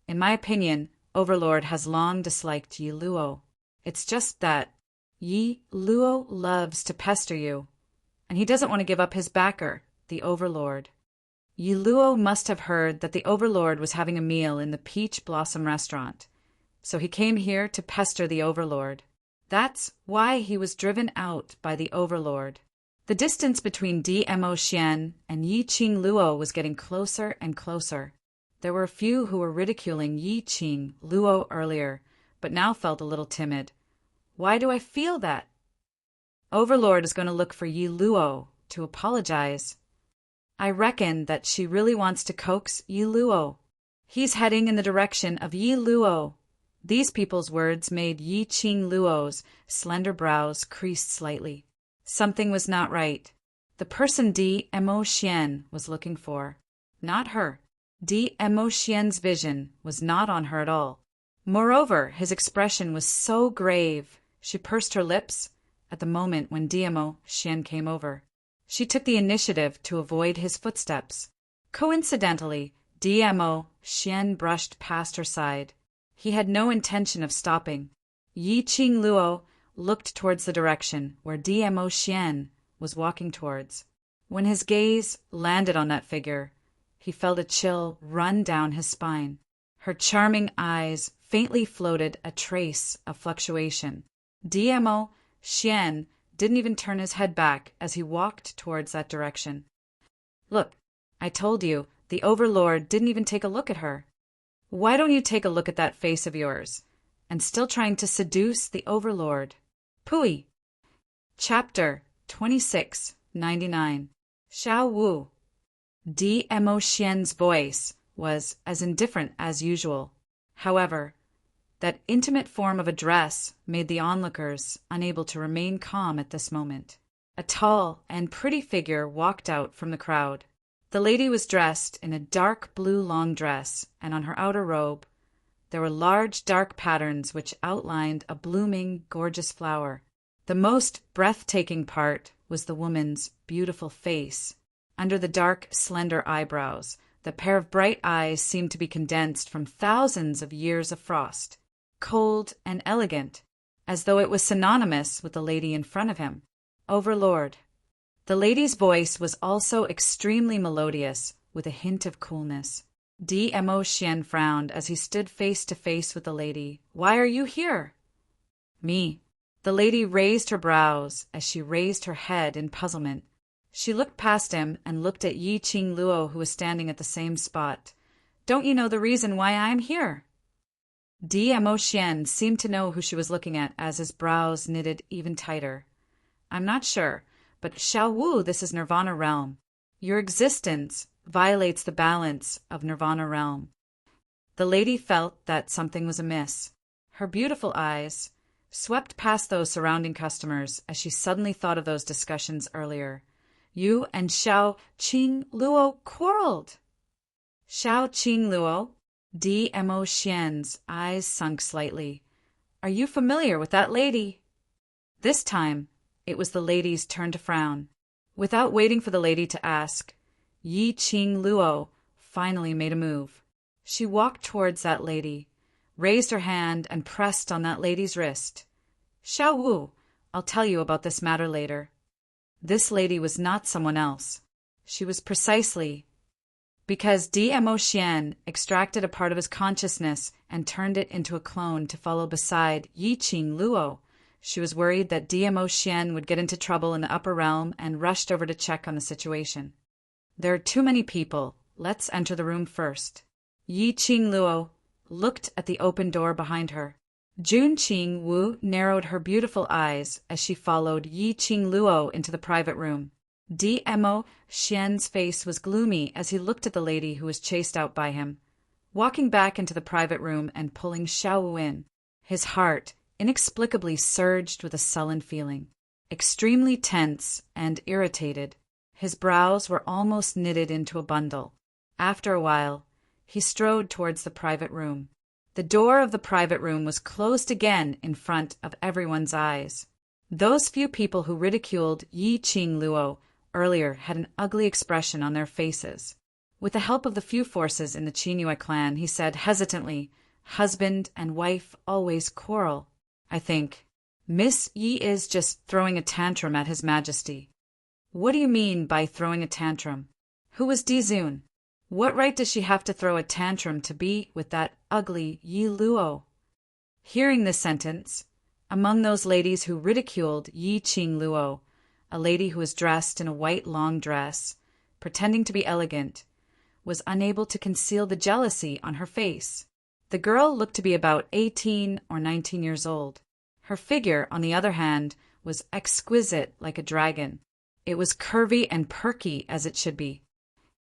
[SPEAKER 1] In my opinion, Overlord has long disliked Yi Luo. It's just that Yi Luo loves to pester you, and he doesn't want to give up his backer, the Overlord. Yi Luo must have heard that the Overlord was having a meal in the Peach Blossom restaurant, so he came here to pester the Overlord. That's why he was driven out by the Overlord. The distance between DMO Xian and Yi Qing Luo was getting closer and closer. There were a few who were ridiculing Yi Qing Luo earlier, but now felt a little timid. Why do I feel that? Overlord is going to look for Yi Luo to apologize. I reckon that she really wants to coax Yi Luo. He's heading in the direction of Yi Luo. These people's words made Yi Qing Luo's slender brows creased slightly. Something was not right. The person DMO Xian was looking for. Not her. DMO Xian's vision was not on her at all. Moreover, his expression was so grave, she pursed her lips at the moment when DMO Xian came over. She took the initiative to avoid his footsteps. Coincidentally, DMO Xian brushed past her side. He had no intention of stopping. Yi Qing Luo looked towards the direction where DMO Xian was walking towards. When his gaze landed on that figure, he felt a chill run down his spine. Her charming eyes faintly floated a trace of fluctuation. Dmo Xian didn't even turn his head back as he walked towards that direction. Look, I told you, the Overlord didn't even take a look at her. Why don't you take a look at that face of yours? And still trying to seduce the Overlord. Pui. Chapter 2699. Xiao Wu. Dmo Xian's voice was as indifferent as usual. However, that intimate form of address made the onlookers unable to remain calm at this moment. A tall and pretty figure walked out from the crowd. The lady was dressed in a dark blue long dress, and on her outer robe there were large dark patterns which outlined a blooming, gorgeous flower. The most breathtaking part was the woman's beautiful face. Under the dark, slender eyebrows, the pair of bright eyes seemed to be condensed from thousands of years of frost. Cold and elegant, as though it was synonymous with the lady in front of him. Overlord. The lady's voice was also extremely melodious, with a hint of coolness. Dmo Xian frowned as he stood face to face with the lady. Why are you here? Me. The lady raised her brows as she raised her head in puzzlement. She looked past him and looked at Yi Qing Luo, who was standing at the same spot. Don't you know the reason why I am here? Dmo Xian seemed to know who she was looking at as his brows knitted even tighter. I'm not sure, but Xiao Wu, this is Nirvana Realm. Your existence violates the balance of Nirvana Realm. The lady felt that something was amiss. Her beautiful eyes swept past those surrounding customers as she suddenly thought of those discussions earlier. You and Xiao Qing Luo quarreled. Xiao Qing Luo? Dmo Xian's eyes sunk slightly. Are you familiar with that lady? This time, it was the lady's turn to frown. Without waiting for the lady to ask, Yi Qing Luo finally made a move. She walked towards that lady, raised her hand and pressed on that lady's wrist. Xiao Wu, I'll tell you about this matter later. This lady was not someone else. She was precisely because Dmo Xian extracted a part of his consciousness and turned it into a clone to follow beside Yi Qing Luo. She was worried that Dmo Xian would get into trouble in the upper realm and rushed over to check on the situation. There are too many people. Let's enter the room first. Yi Qing Luo looked at the open door behind her. Jun Qing Wu narrowed her beautiful eyes as she followed Yi Qing Luo into the private room. Dmo Xian's face was gloomy as he looked at the lady who was chased out by him. Walking back into the private room and pulling Xiao Wu in, his heart inexplicably surged with a sullen feeling. Extremely tense and irritated, his brows were almost knitted into a bundle. After a while, he strode towards the private room. The door of the private room was closed again in front of everyone's eyes. Those few people who ridiculed Yi Qing Luo earlier had an ugly expression on their faces. With the help of the few forces in the Qingyue clan, he said hesitantly, husband and wife always quarrel. I think Miss Yi is just throwing a tantrum at His Majesty. What do you mean by throwing a tantrum? Who is Dizun? What right does she have to throw a tantrum to be with that ugly Yi Luo? Hearing this sentence, among those ladies who ridiculed Yi Qing Luo, a lady who was dressed in a white long dress, pretending to be elegant, was unable to conceal the jealousy on her face. The girl looked to be about 18 or 19 years old. Her figure, on the other hand, was exquisite like a dragon. It was curvy and perky as it should be.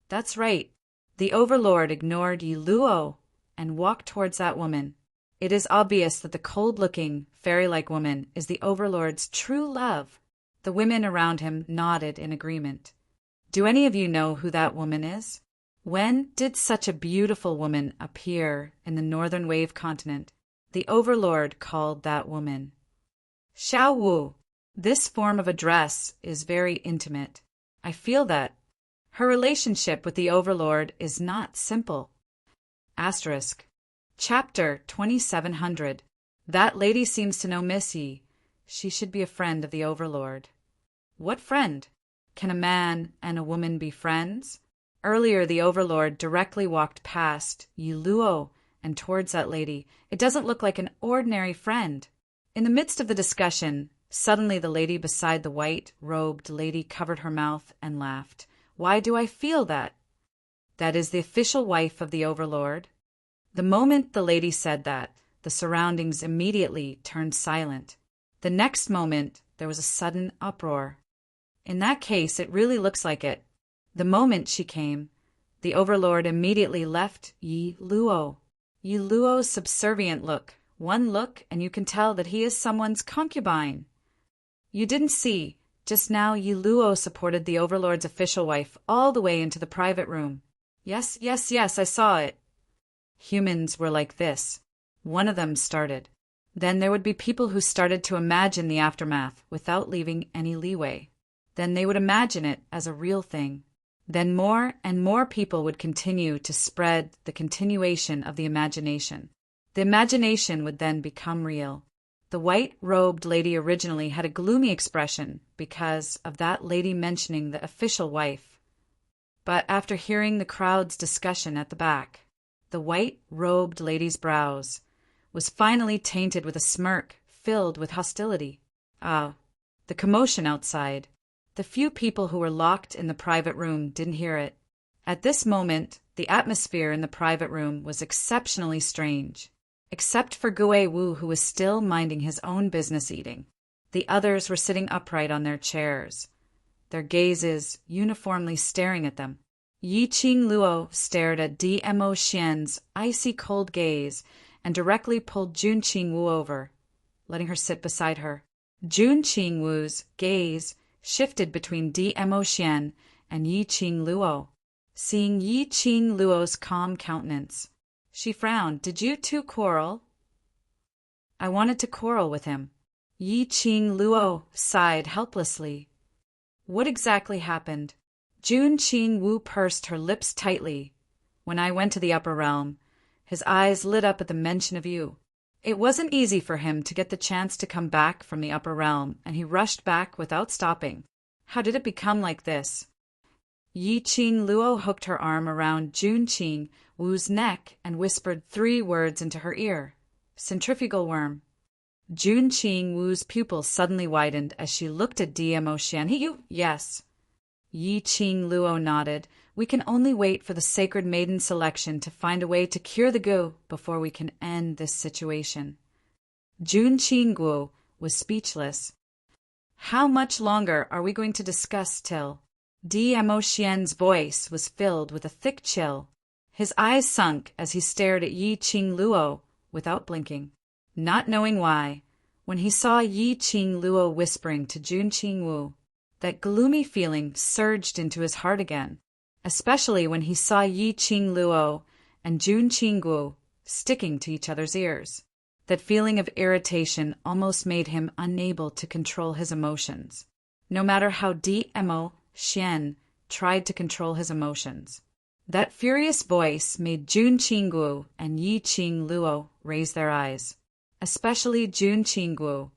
[SPEAKER 1] That's right. The Overlord ignored Yi Luo and walked towards that woman. It is obvious that the cold-looking, fairy-like woman is the Overlord's true love. The women around him nodded in agreement. Do any of you know who that woman is? When did such a beautiful woman appear in the Northern Wave continent? The Overlord called that woman Xiao Wu. This form of address is very intimate. I feel that. Her relationship with the Overlord is not simple. Asterisk. Chapter 2700. That lady seems to know Miss Yi. She should be a friend of the Overlord. What friend? Can a man and a woman be friends? Earlier, the Overlord directly walked past Yi Luo and towards that lady. It doesn't look like an ordinary friend. In the midst of the discussion, suddenly the lady beside the white-robed lady covered her mouth and laughed. Why do I feel that? That is the official wife of the Overlord. The moment the lady said that, the surroundings immediately turned silent. The next moment, there was a sudden uproar. In that case, it really looks like it. The moment she came, the Overlord immediately left Yi Luo. Yi Luo's subservient look. One look, and you can tell that he is someone's concubine. You didn't see. Just now Yi Luo supported the Overlord's official wife all the way into the private room. Yes, I saw it. Humans were like this. One of them started. Then there would be people who started to imagine the aftermath without leaving any leeway. Then they would imagine it as a real thing. Then more and more people would continue to spread the continuation of the imagination. The imagination would then become real. The white-robed lady originally had a gloomy expression because of that lady mentioning the official wife. But after hearing the crowd's discussion at the back, the white-robed lady's brows was finally tainted with a smirk filled with hostility. The commotion outside. The few people who were locked in the private room didn't hear it. At this moment, the atmosphere in the private room was exceptionally strange. Except for Gue Wu, who was still minding his own business eating. The others were sitting upright on their chairs, their gazes uniformly staring at them. Yi Qing Luo stared at Dmo Xian's icy cold gaze and directly pulled Jun Qing Wu over, letting her sit beside her. Jun Qing Wu's gaze shifted between Dmo Xian and Yi Qing Luo. Seeing Yi Qing Luo's calm countenance, she frowned. Did you two quarrel? I wanted to quarrel with him. Yi Qing Luo sighed helplessly. What exactly happened? Jun Qing Wu pursed her lips tightly. When I went to the upper realm, his eyes lit up at the mention of you. It wasn't easy for him to get the chance to come back from the upper realm, and he rushed back without stopping. How did it become like this? Yi Qing Luo hooked her arm around Jun Qing Wu's neck and whispered 3 words into her ear. Centrifugal worm. Jun Qing Wu's pupils suddenly widened as she looked at Dmo Xian. Yes. Yi Qing Luo nodded. We can only wait for the sacred maiden selection to find a way to cure the Gu before we can end this situation. Jun Qing Wu was speechless. How much longer are we going to discuss till? Dmo Xian's voice was filled with a thick chill. His eyes sunk as he stared at Yi Qing Luo without blinking. Not knowing why, when he saw Yi Qing Luo whispering to Jun Qing Wu, that gloomy feeling surged into his heart again, especially when he saw Yi Qing Luo and Jun Qing Wu sticking to each other's ears. That feeling of irritation almost made him unable to control his emotions, no matter how Dmo Xian tried to control his emotions. That furious voice made Jun Qing Wu and Yi Qing Luo raise their eyes, especially Jun Qing Wu.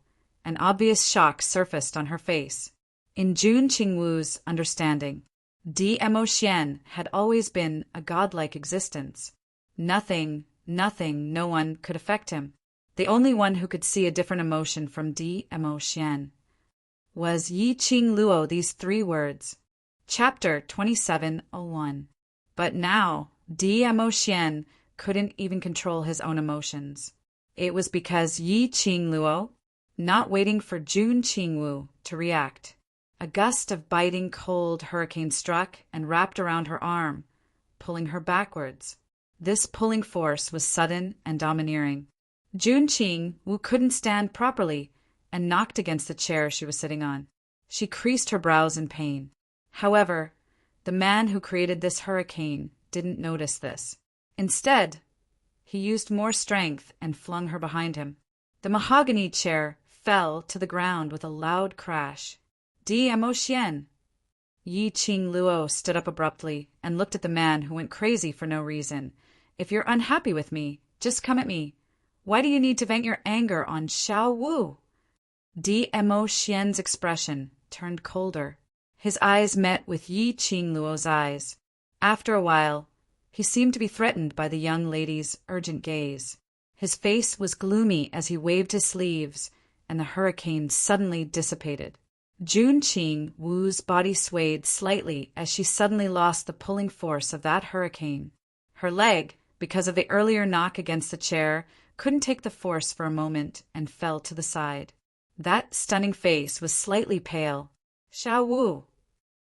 [SPEAKER 1] An obvious shock surfaced on her face. In Jun Qing Wu's understanding, Dmo Xian had always been a godlike existence. Nothing, no one could affect him. The only one who could see a different emotion from Dmo Xian was Yi Qing Luo. These 3 words. Chapter 2701. But now, Dmo Xian couldn't even control his own emotions. It was because Yi Qing Luo, not waiting for Jun Qing Wu to react. A gust of biting cold hurricane struck and wrapped around her arm, pulling her backwards. This pulling force was sudden and domineering. Jun Qing Wu couldn't stand properly and knocked against the chair she was sitting on. She creased her brows in pain. However, the man who created this hurricane didn't notice this. Instead, he used more strength and flung her behind him. The mahogany chair fell to the ground with a loud crash. Dmo Xian. Yi Qing Luo stood up abruptly and looked at the man who went crazy for no reason. If you're unhappy with me, just come at me. Why do you need to vent your anger on Xiao Wu? Dmo Xian's expression turned colder. His eyes met with Yi Qing Luo's eyes. After a while, He seemed to be threatened by the young lady's urgent gaze. His face was gloomy as he waved his sleeves, and the hurricane suddenly dissipated. Jun Qing Wu's body swayed slightly as she suddenly lost the pulling force of that hurricane. Her leg, because of the earlier knock against the chair, couldn't take the force for a moment and fell to the side. That stunning face was slightly pale. Xiao Wu!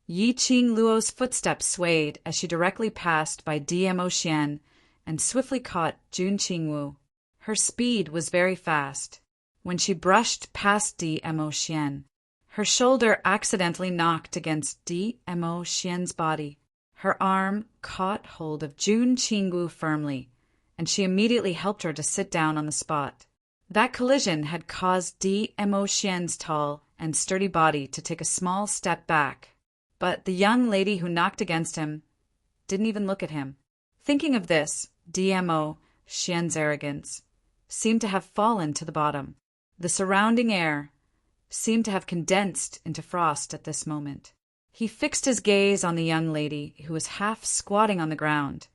[SPEAKER 1] Yi Qing Luo's footsteps swayed as she directly passed by Dmo Xian and swiftly caught Jun Qing Wu. Her speed was very fast. When she brushed past Dmo Xian, her shoulder accidentally knocked against Dmo Xian's body. Her arm caught hold of Jun Qing Wu firmly, and she immediately helped her to sit down on the spot. That collision had caused Dmo Xian's tall and sturdy body to take a small step back, but the young lady who knocked against him didn't even look at him. Thinking of this, Dmo Xian's arrogance seemed to have fallen to the bottom. The surrounding air seemed to have condensed into frost at this moment. He fixed his gaze on the young lady, who was half squatting on the ground,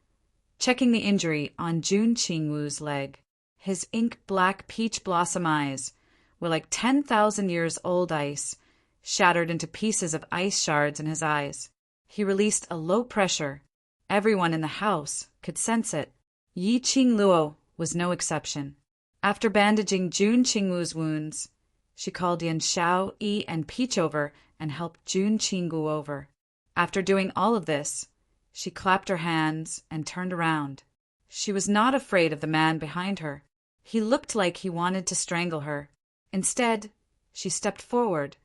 [SPEAKER 1] checking the injury on Jun Qing Wu's leg. His ink-black peach blossom eyes were like 10,000 years old ice, shattered into pieces of ice shards in his eyes. He released a low pressure. Everyone in the house could sense it. Yi Qing Luo was no exception. After bandaging Jun Qing Wu's wounds, she called Yan Xiao, Yi, and Peach over and helped Jun Qing Wu over. After doing all of this, she clapped her hands and turned around. She was not afraid of the man behind her. He looked like he wanted to strangle her. Instead, she stepped forward,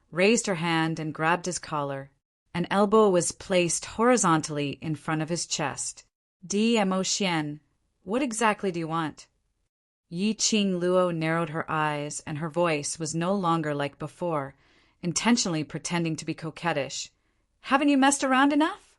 [SPEAKER 1] raised her hand and grabbed his collar. An elbow was placed horizontally in front of his chest. Dmo Xian, what exactly do you want? Yi Qing Luo narrowed her eyes, and her voice was no longer like before, intentionally pretending to be coquettish. Haven't you messed around enough?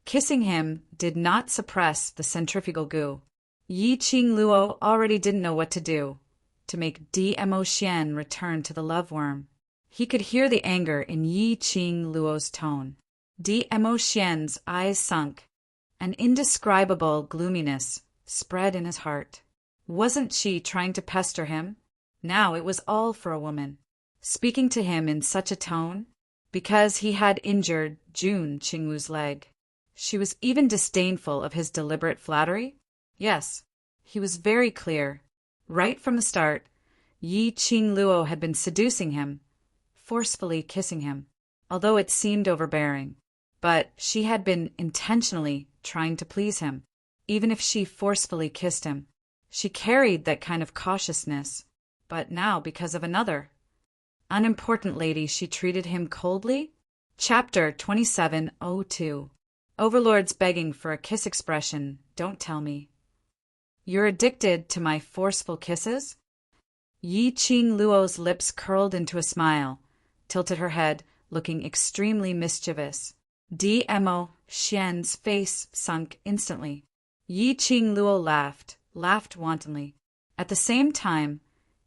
[SPEAKER 1] Kissing him did not suppress the centrifugal goo. Yi Qing Luo already didn't know what to do to make Dmo Xian return to the love worm. He could hear the anger in Yi Qing Luo's tone. Dmo Xian's eyes sunk. An indescribable gloominess spread in his heart. Wasn't she trying to pester him? Now it was all for a woman. Speaking to him in such a tone, because he had injured Jun Qing Wu's leg. She was even disdainful of his deliberate flattery? Yes, he was very clear. Right from the start, Yi Qing Luo had been seducing him, forcefully kissing him, although it seemed overbearing. But she had been intentionally trying to please him, even if she forcefully kissed him. She carried that kind of cautiousness, but now because of another unimportant lady she treated him coldly? Chapter 2702. Overlord's begging for a kiss expression, don't tell me. You're addicted to my forceful kisses? Yi Qing Luo's lips curled into a smile, tilted her head, looking extremely mischievous. Dmo Xian's face sunk instantly. Yi Qing Luo laughed wantonly. At the same time,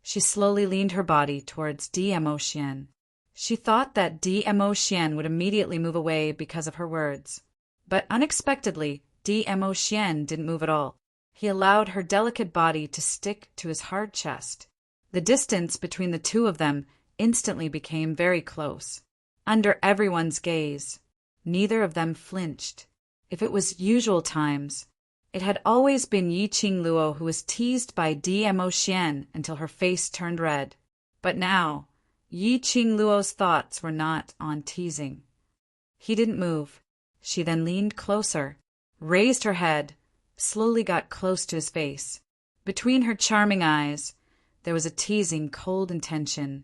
[SPEAKER 1] she slowly leaned her body towards Dmo Xian. She thought that Dmo Xian would immediately move away because of her words. But unexpectedly, Dmo Xian didn't move at all. He allowed her delicate body to stick to his hard chest. The distance between the two of them instantly became very close. Under everyone's gaze, neither of them flinched. If it was usual times, it had always been Yi Qing Luo who was teased by Dmo Xian until her face turned red. But now, Yi Qing Luo's thoughts were not on teasing. He didn't move. She then leaned closer, raised her head, slowly got close to his face. Between her charming eyes, there was a teasing, cold intention,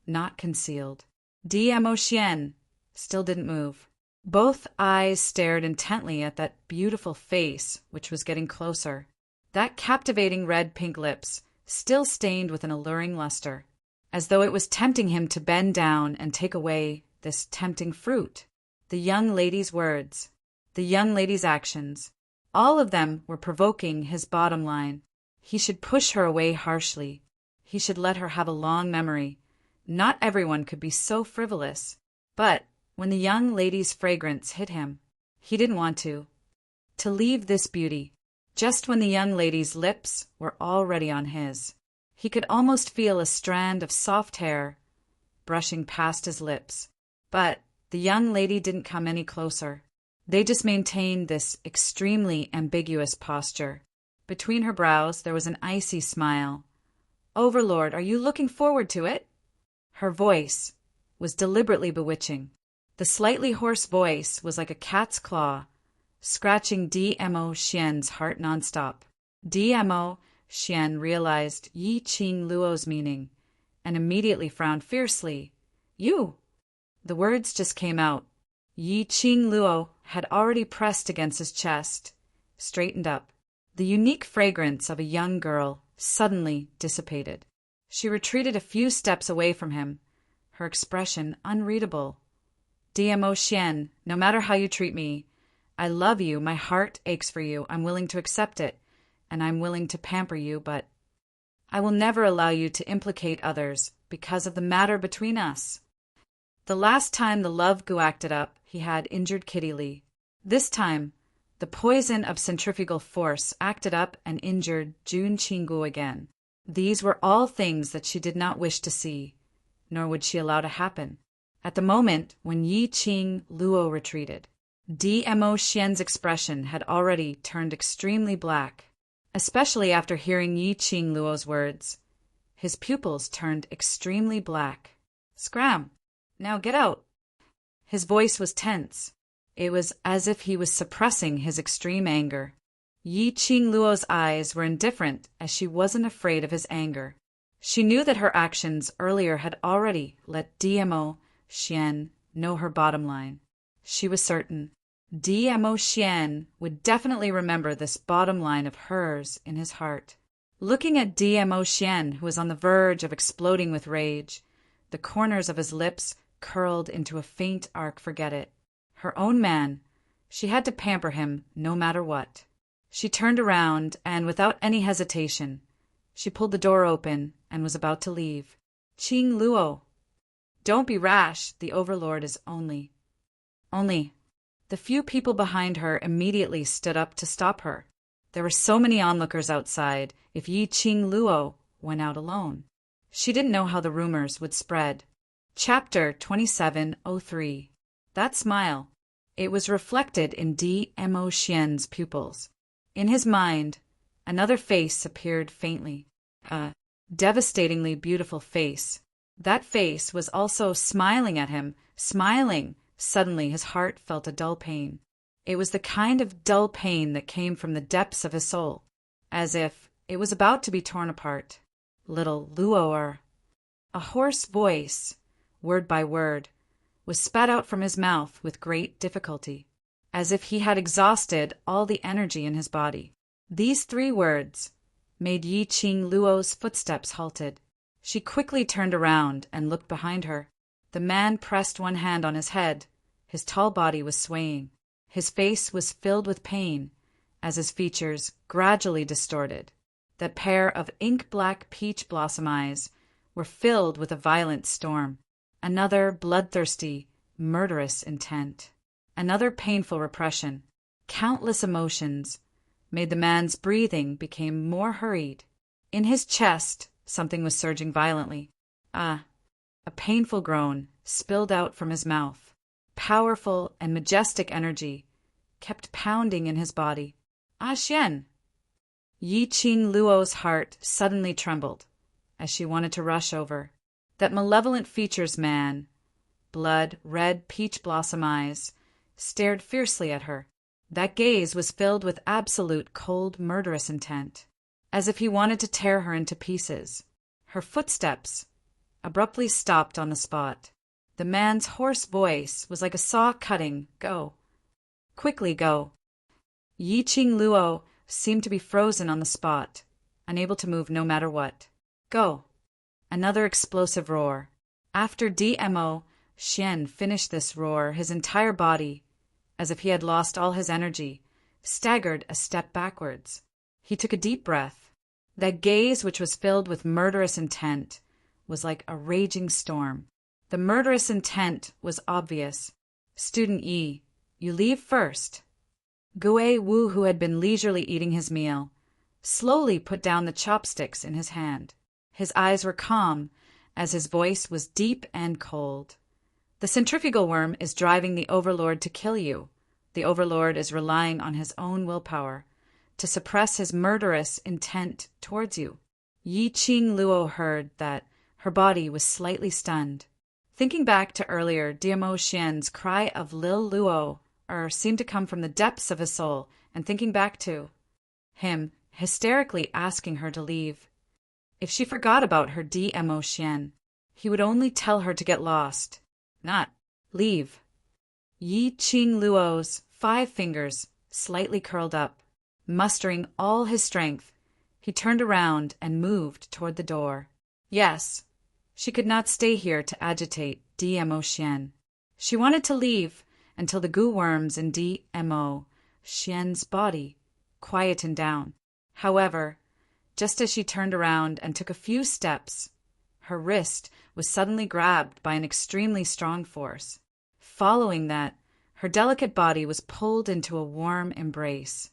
[SPEAKER 1] not concealed. Dmo Xian still didn't move. Both eyes stared intently at that beautiful face, which was getting closer. That captivating red-pink lips, still stained with an alluring luster, as though it was tempting him to bend down and take away this tempting fruit. The young lady's words, the young lady's actions, all of them were provoking his bottom line. He should push her away harshly. He should let her have a long memory. Not everyone could be so frivolous. But when the young lady's fragrance hit him, he didn't want to. to leave this beauty, just when the young lady's lips were already on his. He could almost feel a strand of soft hair brushing past his lips. But the young lady didn't come any closer. They just maintained this extremely ambiguous posture. Between her brows there was an icy smile. "Overlord, are you looking forward to it?" Her voice was deliberately bewitching. The slightly hoarse voice was like a cat's claw, scratching Dmo Xian's heart nonstop. Dmo Xian realized Yi Qing Luo's meaning and immediately frowned fiercely. "You!" The words just came out. Yi Qing Luo had already pressed against his chest, straightened up. The unique fragrance of a young girl suddenly dissipated. She retreated a few steps away from him, her expression unreadable. "Dmo Xian, no matter how you treat me, I love you, my heart aches for you, I'm willing to accept it, and I'm willing to pamper you, but I will never allow you to implicate others because of the matter between us." The last time the love goo acted up, he had injured Kitty Lee. This time, the poison of centrifugal force acted up and injured Jun Qinggu again. These were all things that she did not wish to see, nor would she allow to happen. At the moment when Yi Qing Luo retreated, Dmo Xian's expression had already turned extremely black, especially after hearing Yi Qing Luo's words. His pupils turned extremely black. "Scram! Now get out!" His voice was tense. It was as if he was suppressing his extreme anger. Yi Qing Luo's eyes were indifferent as she wasn't afraid of his anger. She knew that her actions earlier had already let Dmo Xian know her bottom line. She was certain Dmo Xian would definitely remember this bottom line of hers in his heart. Looking at Dmo Xian, who was on the verge of exploding with rage, the corners of his lips curled into a faint arc forget-it. Her own man, she had to pamper him no matter what. She turned around and, without any hesitation, she pulled the door open and was about to leave. "Qing Luo, don't be rash, the Overlord is only. The few people behind her immediately stood up to stop her. There were so many onlookers outside if Yi Qing Luo went out alone. She didn't know how the rumors would spread. Chapter 2703. That smile. It was reflected in Dmo Xian's pupils. In his mind, another face appeared faintly. A devastatingly beautiful face. That face was also smiling at him, smiling. Suddenly his heart felt a dull pain. It was the kind of dull pain that came from the depths of his soul, as if it was about to be torn apart. "Little Luo." A hoarse voice, word by word, was spat out from his mouth with great difficulty, as if he had exhausted all the energy in his body. These 3 words made Yi Qing Luo's footsteps halted. She quickly turned around and looked behind her. The man pressed one hand on his head. His tall body was swaying. His face was filled with pain, as his features gradually distorted. The pair of ink-black peach blossom eyes were filled with a violent storm. Another bloodthirsty, murderous intent. Another painful repression. Countless emotions made the man's breathing become more hurried. In his chest, something was surging violently. A painful groan spilled out from his mouth. Powerful and majestic energy kept pounding in his body. Xian! Yi Qing Luo's heart suddenly trembled as she wanted to rush over. That malevolent features man, blood-red peach blossom eyes, stared fiercely at her. That gaze was filled with absolute cold, murderous intent, as if he wanted to tear her into pieces. Her footsteps abruptly stopped on the spot. The man's hoarse voice was like a saw cutting. "Go. Quickly go." Yi Qing Luo seemed to be frozen on the spot, unable to move no matter what. "Go." Another explosive roar. After Dmo Xian finished this roar, his entire body, as if he had lost all his energy, staggered a step backwards. He took a deep breath. That gaze, which was filled with murderous intent, was like a raging storm. The murderous intent was obvious. "Student Yi, you leave first." Gue Wu, who had been leisurely eating his meal, slowly put down the chopsticks in his hand. His eyes were calm, as his voice was deep and cold. The centrifugal worm is driving the Overlord to kill you. The Overlord is relying on his own willpower to suppress his murderous intent towards you. Yi Qing Luo heard that her body was slightly stunned. Thinking back to earlier, Diamo Xian's cry of Lil Luo seemed to come from the depths of his soul, and thinking back to him hysterically asking her to leave. If she forgot about her Diamo Xian, he would only tell her to get lost, not leave. Yi Qing Luo's 5 fingers slightly curled up. Mustering all his strength, he turned around and moved toward the door. Yes, she could not stay here to agitate Diamo Xian. She wanted to leave until the goo worms in Diamo Xian's body quietened down. However, just as she turned around and took a few steps, her wrist was suddenly grabbed by an extremely strong force. Following that, her delicate body was pulled into a warm embrace.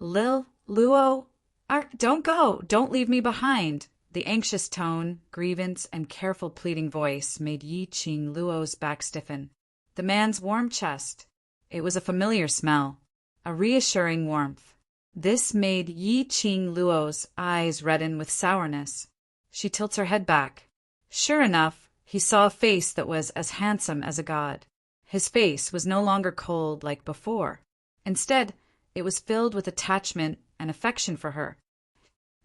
[SPEAKER 1] Lil Luo, don't go, don't leave me behind. The anxious tone, grievance, and careful pleading voice made Yi Qing Luo's back stiffen. The man's warm chest. It was a familiar smell, a reassuring warmth. This made Yi Qing Luo's eyes redden with sourness. She tilts her head back. Sure enough, he saw a face that was as handsome as a god. His face was no longer cold like before. Instead, it was filled with attachment and affection for her.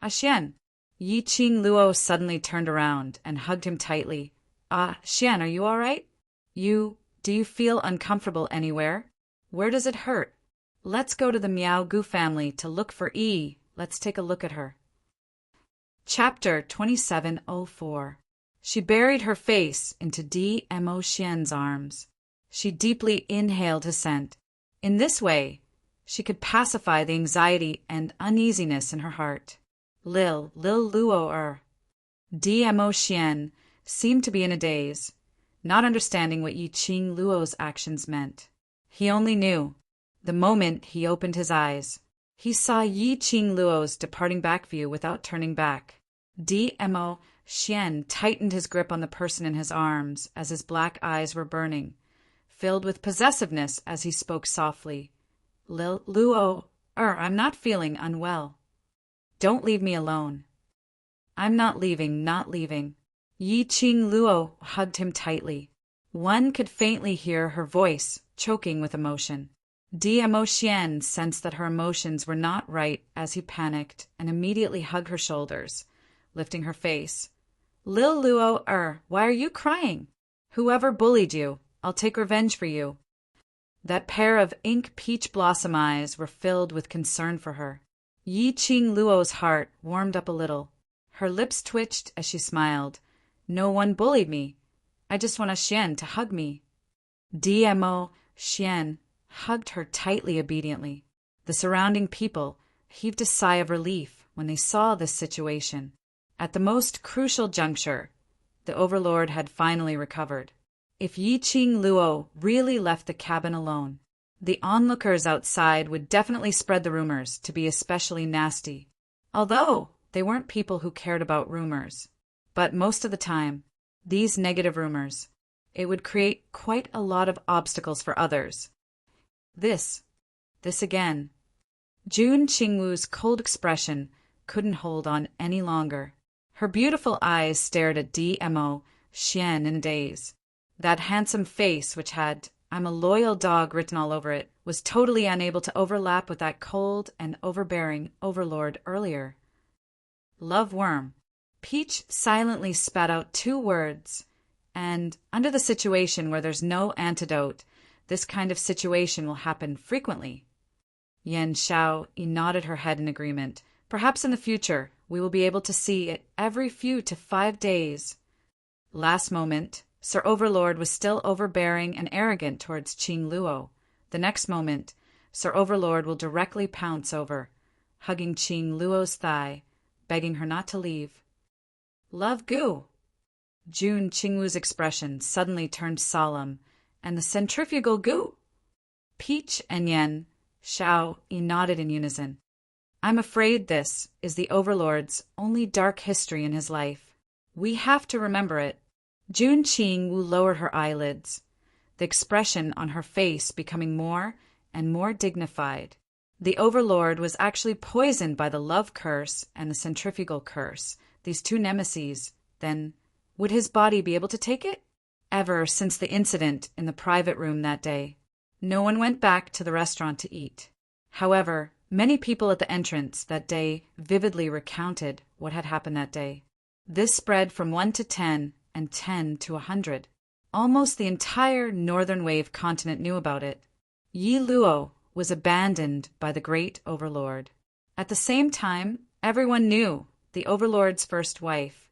[SPEAKER 1] Xian. Yi Qing Luo suddenly turned around and hugged him tightly. Xian, are you all right? Do you feel uncomfortable anywhere? Where does it hurt? Let's go to the Miao Gu family to look for E. Let's take a look at her. Chapter 2704. She buried her face into Diamo Xian's arms. She deeply inhaled his scent. In this way, she could pacify the anxiety and uneasiness in her heart. Lil Luo Diamo Xian seemed to be in a daze, not understanding what Yi Qing Luo's actions meant. He only knew, the moment he opened his eyes, he saw Yi Qing Luo's departing back view without turning back. Diamo Xian tightened his grip on the person in his arms as his black eyes were burning, filled with possessiveness as he spoke softly. Lil Luo, I'm not feeling unwell. Don't leave me alone. I'm not leaving. Yi Qing Luo hugged him tightly. One could faintly hear her voice choking with emotion. Diamo Xian sensed that her emotions were not right as he panicked and immediately hugged her shoulders, lifting her face. Lil Luo, why are you crying? Whoever bullied you, I'll take revenge for you. That pair of ink peach blossom eyes were filled with concern for her. Yi Qing Luo's heart warmed up a little. Her lips twitched as she smiled. No one bullied me. I just want a Xian to hug me. Diamo Xian hugged her tightly obediently. The surrounding people heaved a sigh of relief when they saw this situation. At the most crucial juncture, the Overlord had finally recovered. If Yi Qing Luo really left the cabin alone, the onlookers outside would definitely spread the rumors to be especially nasty. Although they weren't people who cared about rumors. But most of the time, these negative rumors, it would create quite a lot of obstacles for others. This again. Jun Qingwu's cold expression couldn't hold on any longer. Her beautiful eyes stared at Diamo Xian in a daze. That handsome face, which had "I'm a loyal dog" written all over it, was totally unable to overlap with that cold and overbearing Overlord earlier. Love worm. Peach silently spat out 2 words, and under the situation where there's no antidote, this kind of situation will happen frequently. Yan Xiao nodded her head in agreement. Perhaps in the future we will be able to see it every few to 5 days. Last moment, Sir Overlord was still overbearing and arrogant towards Qing Luo. The next moment, Sir Overlord will directly pounce over, hugging Qing Luo's thigh, begging her not to leave. Love Gu. Jun Qingwu's expression suddenly turned solemn, and the centrifugal Gu. Peach and Yen Xiao-yi nodded in unison. I'm afraid this is the Overlord's only dark history in his life. We have to remember it. Jun Qingwu lowered her eyelids, the expression on her face becoming more and more dignified. The Overlord was actually poisoned by the love curse and the centrifugal curse, these two nemeses. Then, would his body be able to take it? Ever since the incident in the private room that day, no one went back to the restaurant to eat. However, many people at the entrance that day vividly recounted what had happened that day. This spread from 1 to 10 and 10 to 100. Almost the entire Northern Wave continent knew about it. Yi Luo was abandoned by the great Overlord. At the same time, everyone knew the Overlord's first wife,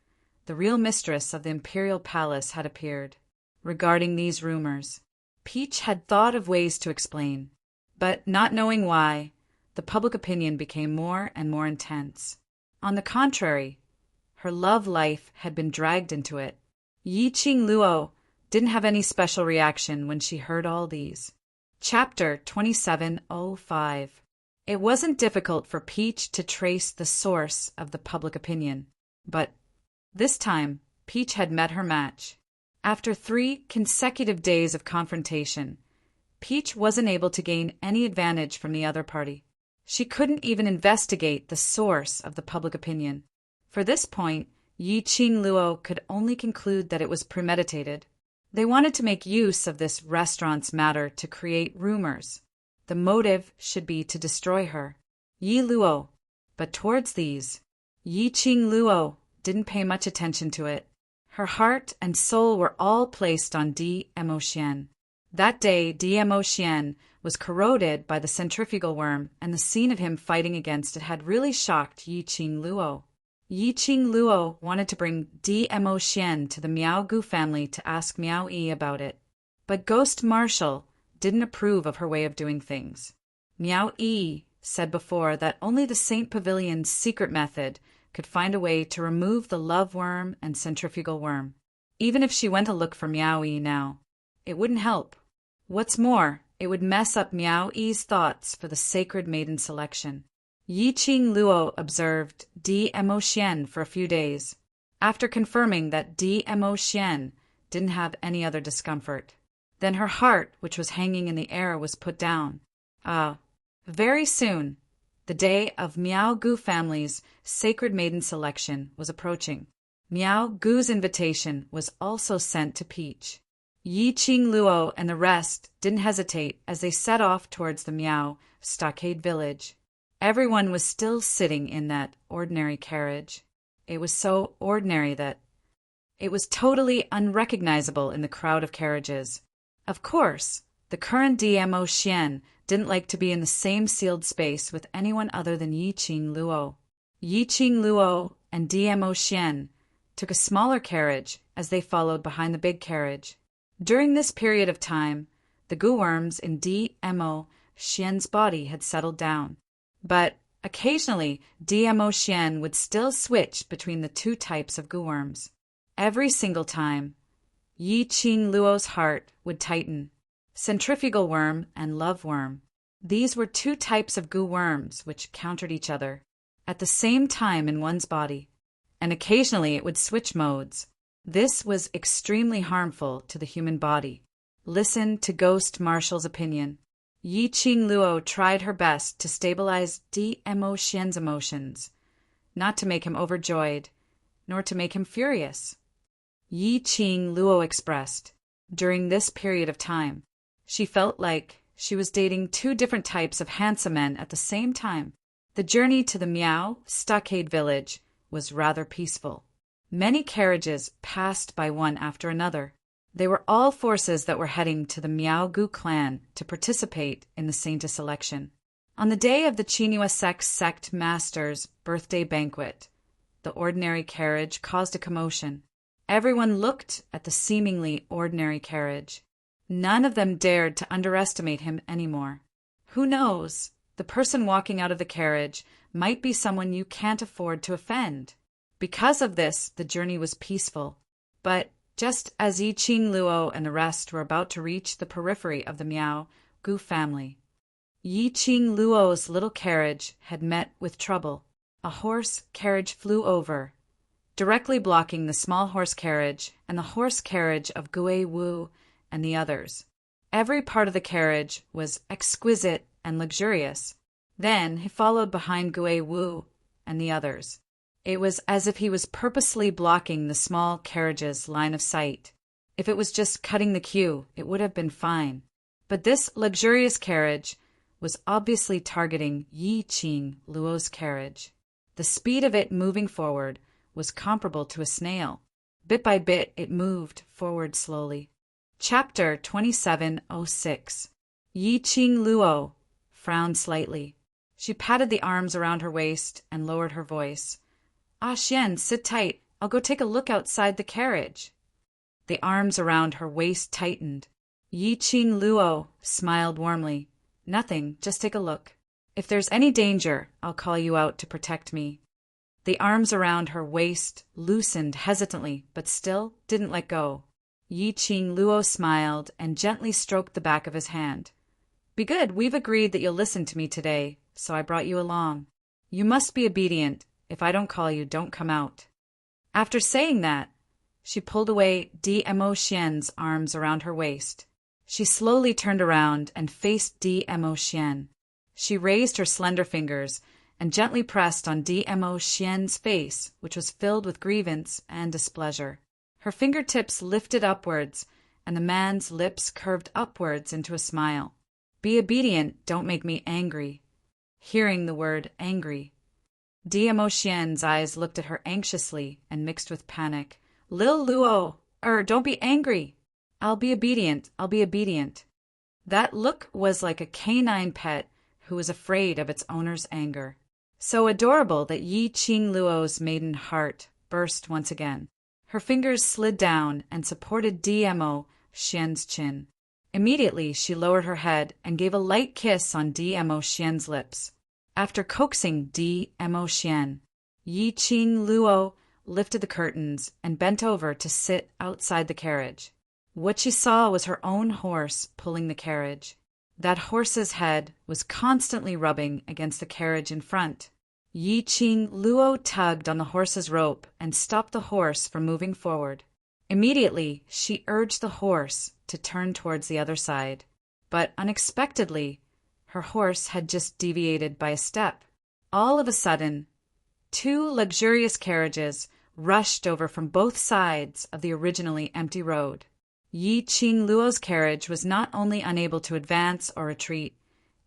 [SPEAKER 1] the real mistress of the imperial palace, had appeared. Regarding these rumors, Peach had thought of ways to explain, but not knowing why, the public opinion became more and more intense. On the contrary, her love life had been dragged into it. Yi Qingluo didn't have any special reaction when she heard all these. Chapter 2705. It wasn't difficult for Peach to trace the source of the public opinion, but this time Peach had met her match. After 3 consecutive days of confrontation, Peach wasn't able to gain any advantage from the other party. She couldn't even investigate the source of the public opinion. For this point, Yi Qingluo could only conclude that it was premeditated. They wanted to make use of this restaurant's matter to create rumors. The motive should be to destroy her, Yi Luo. But towards these, Yi Qingluo didn't pay much attention to it. Her heart and soul were all placed on Dmo Xian. That day, Dmo Xian was corroded by the centrifugal worm, and the scene of him fighting against it had really shocked Yi Qingluo. Yi Qingluo wanted to bring Dmo Xian to the Miao Gu family to ask Miao Yi about it. But Ghost Marshal didn't approve of her way of doing things. Miao Yi said before that only the St. Pavilion's secret method could find a way to remove the love worm and centrifugal worm. Even if she went to look for Miao Yi now, it wouldn't help. What's more, it would mess up Miao Yi's thoughts for the sacred maiden selection. Yi Qingluo observed Dmo Xian for a few days, after confirming that Dmo Xian didn't have any other discomfort. Then her heart, which was hanging in the air, was put down. Very soon, the day of Miao Gu family's sacred maiden selection was approaching. Miao Gu's invitation was also sent to Peach. Yi Qingluo and the rest didn't hesitate as they set off towards the Miao stockade village. Everyone was still sitting in that ordinary carriage. It was so ordinary that it was totally unrecognizable in the crowd of carriages. Of course, the current Dmo Xian didn't like to be in the same sealed space with anyone other than Yi Qingluo. Yi Qingluo and Dmo Xian took a smaller carriage as they followed behind the big carriage. During this period of time, the goo worms in Dmo Xian's body had settled down. But occasionally, Dmo Xian would still switch between the 2 types of goo worms. Every single time, Yi Qingluo's heart would tighten. Centrifugal worm and love worm. These were 2 types of goo worms which countered each other at the same time in one's body, and occasionally it would switch modes. This was extremely harmful to the human body. Listen to Ghost Marshal's opinion. Yi Qingluo tried her best to stabilize Dmo Xian's emotions, not to make him overjoyed, nor to make him furious. Yi Qingluo expressed, during this period of time, she felt like she was dating 2 different types of handsome men at the same time. The journey to the Miao stockade village was rather peaceful. Many carriages passed by one after another. They were all forces that were heading to the Miao Gu clan to participate in the Saintess selection. On the day of the Qinghua sect master's birthday banquet, the ordinary carriage caused a commotion. Everyone looked at the seemingly ordinary carriage. None of them dared to underestimate him anymore. Who knows? The person walking out of the carriage might be someone you can't afford to offend. Because of this, the journey was peaceful. But just as Yi Qingluo and the rest were about to reach the periphery of the Miao Gu family, Yi Qing Luo's little carriage had met with trouble. A horse carriage flew over, directly blocking the small horse carriage and the horse carriage of Gui Wu and the others. Every part of the carriage was exquisite and luxurious. Then he followed behind Gui Wu and the others. It was as if he was purposely blocking the small carriage's line of sight. If it was just cutting the queue, it would have been fine. But this luxurious carriage was obviously targeting Yi Qing Luo's carriage. The speed of it moving forward was comparable to a snail. Bit by bit, it moved forward slowly. Chapter 2706. Yi Qing Luo frowned slightly. She patted the arms around her waist and lowered her voice. "Ah, Xian, sit tight. I'll go take a look outside the carriage." The arms around her waist tightened. Yi Qing Luo smiled warmly. "Nothing, just take a look. If there's any danger, I'll call you out to protect me." The arms around her waist loosened hesitantly, but still didn't let go. Yi Qing Luo smiled and gently stroked the back of his hand. "Be good, we've agreed that you'll listen to me today, so I brought you along. You must be obedient. If I don't call you, don't come out." After saying that, she pulled away Dmo Xian's arms around her waist. She slowly turned around and faced Dmo Xian. She raised her slender fingers and gently pressed on Dmo Xian's face, which was filled with grievance and displeasure. Her fingertips lifted upwards, and the man's lips curved upwards into a smile. "Be obedient, don't make me angry." Hearing the word angry, Dmo Xian's eyes looked at her anxiously and mixed with panic. "Lil Luo, don't be angry." I'll be obedient. That look was like a canine pet who was afraid of its owner's anger. So adorable that Yi Qing Luo's maiden heart burst once again. Her fingers slid down and supported Dmo Xian's chin. Immediately, she lowered her head and gave a light kiss on Dmo Xian's lips. After coaxing Dmo Xian, Yi Qing Luo lifted the curtains and bent over to sit outside the carriage. What she saw was her own horse pulling the carriage. That horse's head was constantly rubbing against the carriage in front. Yi Qing Luo tugged on the horse's rope and stopped the horse from moving forward. Immediately, she urged the horse to turn towards the other side. But unexpectedly, her horse had just deviated by a step. All of a sudden, two luxurious carriages rushed over from both sides of the originally empty road. Yi Qing Luo's carriage was not only unable to advance or retreat,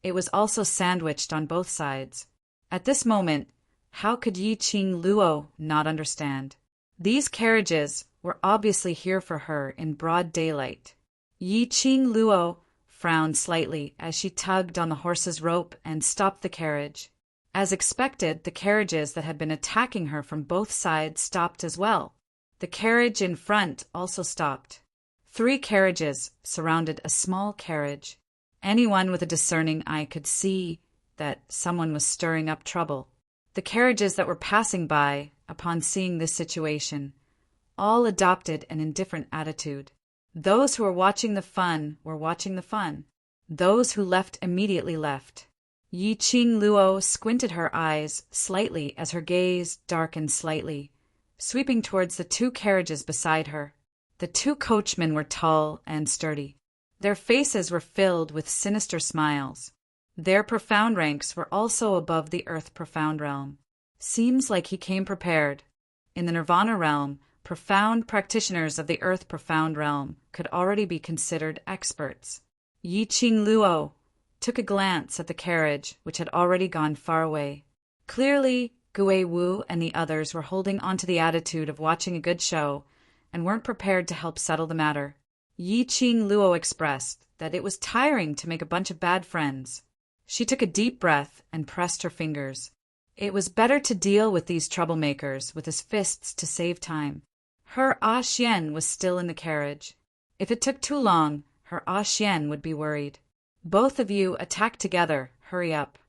[SPEAKER 1] it was also sandwiched on both sides. At this moment, how could Yi Qing Luo not understand? These carriages were obviously here for her in broad daylight. Yi Qing Luo frowned slightly as she tugged on the horse's rope and stopped the carriage. As expected, the carriages that had been attacking her from both sides stopped as well. The carriage in front also stopped. 3 carriages surrounded a small carriage. Anyone with a discerning eye could see that someone was stirring up trouble. The carriages that were passing by, upon seeing this situation, all adopted an indifferent attitude. Those who were watching the fun were watching the fun. Those who left immediately left. Yi Qing Luo squinted her eyes slightly as her gaze darkened slightly, sweeping towards the 2 carriages beside her. The 2 coachmen were tall and sturdy. Their faces were filled with sinister smiles. Their profound ranks were also above the earth profound realm. Seems like he came prepared. In the Nirvana realm, profound practitioners of the earth profound realm could already be considered experts. Yi Qing Luo took a glance at the carriage, which had already gone far away. Clearly, Gui Wu and the others were holding onto the attitude of watching a good show and weren't prepared to help settle the matter. Yi Qing Luo expressed that it was tiring to make a bunch of bad friends. She took a deep breath and pressed her fingers. It was better to deal with these troublemakers with his fists to save time. Her Ah Xian was still in the carriage. If it took too long, her Ah Xian would be worried. "Both of you attack together. Hurry up."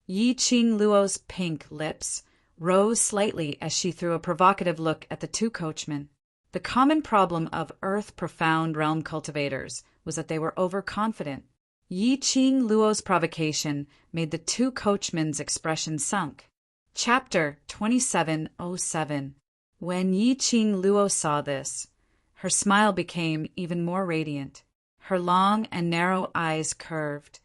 [SPEAKER 1] Yi Qing Luo's pink lips rose slightly as she threw a provocative look at the 2 coachmen. The common problem of Earth Profound Realm cultivators was that they were overconfident. Yi Qing Luo's provocation made the two coachmen's expression sunk. Chapter 2707. When Yi Qing Luo saw this, her smile became even more radiant. Her long and narrow eyes curved,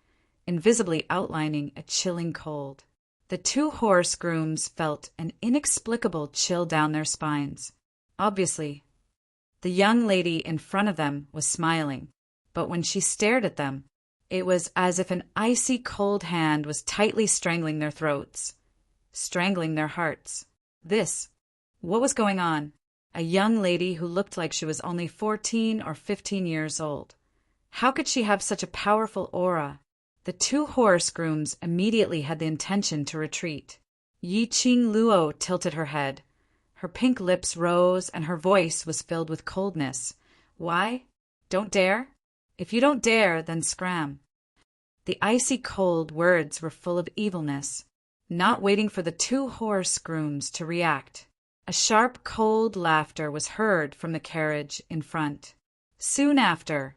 [SPEAKER 1] invisibly outlining a chilling cold. The two horse grooms felt an inexplicable chill down their spines. Obviously, the young lady in front of them was smiling, but when she stared at them, it was as if an icy cold hand was tightly strangling their throats, strangling their hearts. What was going on? A young lady who looked like she was only 14 or 15 years old. How could she have such a powerful aura? The two horse grooms immediately had the intention to retreat. Yi Qing Luo tilted her head. Her pink lips rose and her voice was filled with coldness. Why? Don't dare? If you don't dare, then scram. The icy cold words were full of evilness. Not waiting for the two horse grooms to react, a sharp, cold laughter was heard from the carriage in front. Soon after,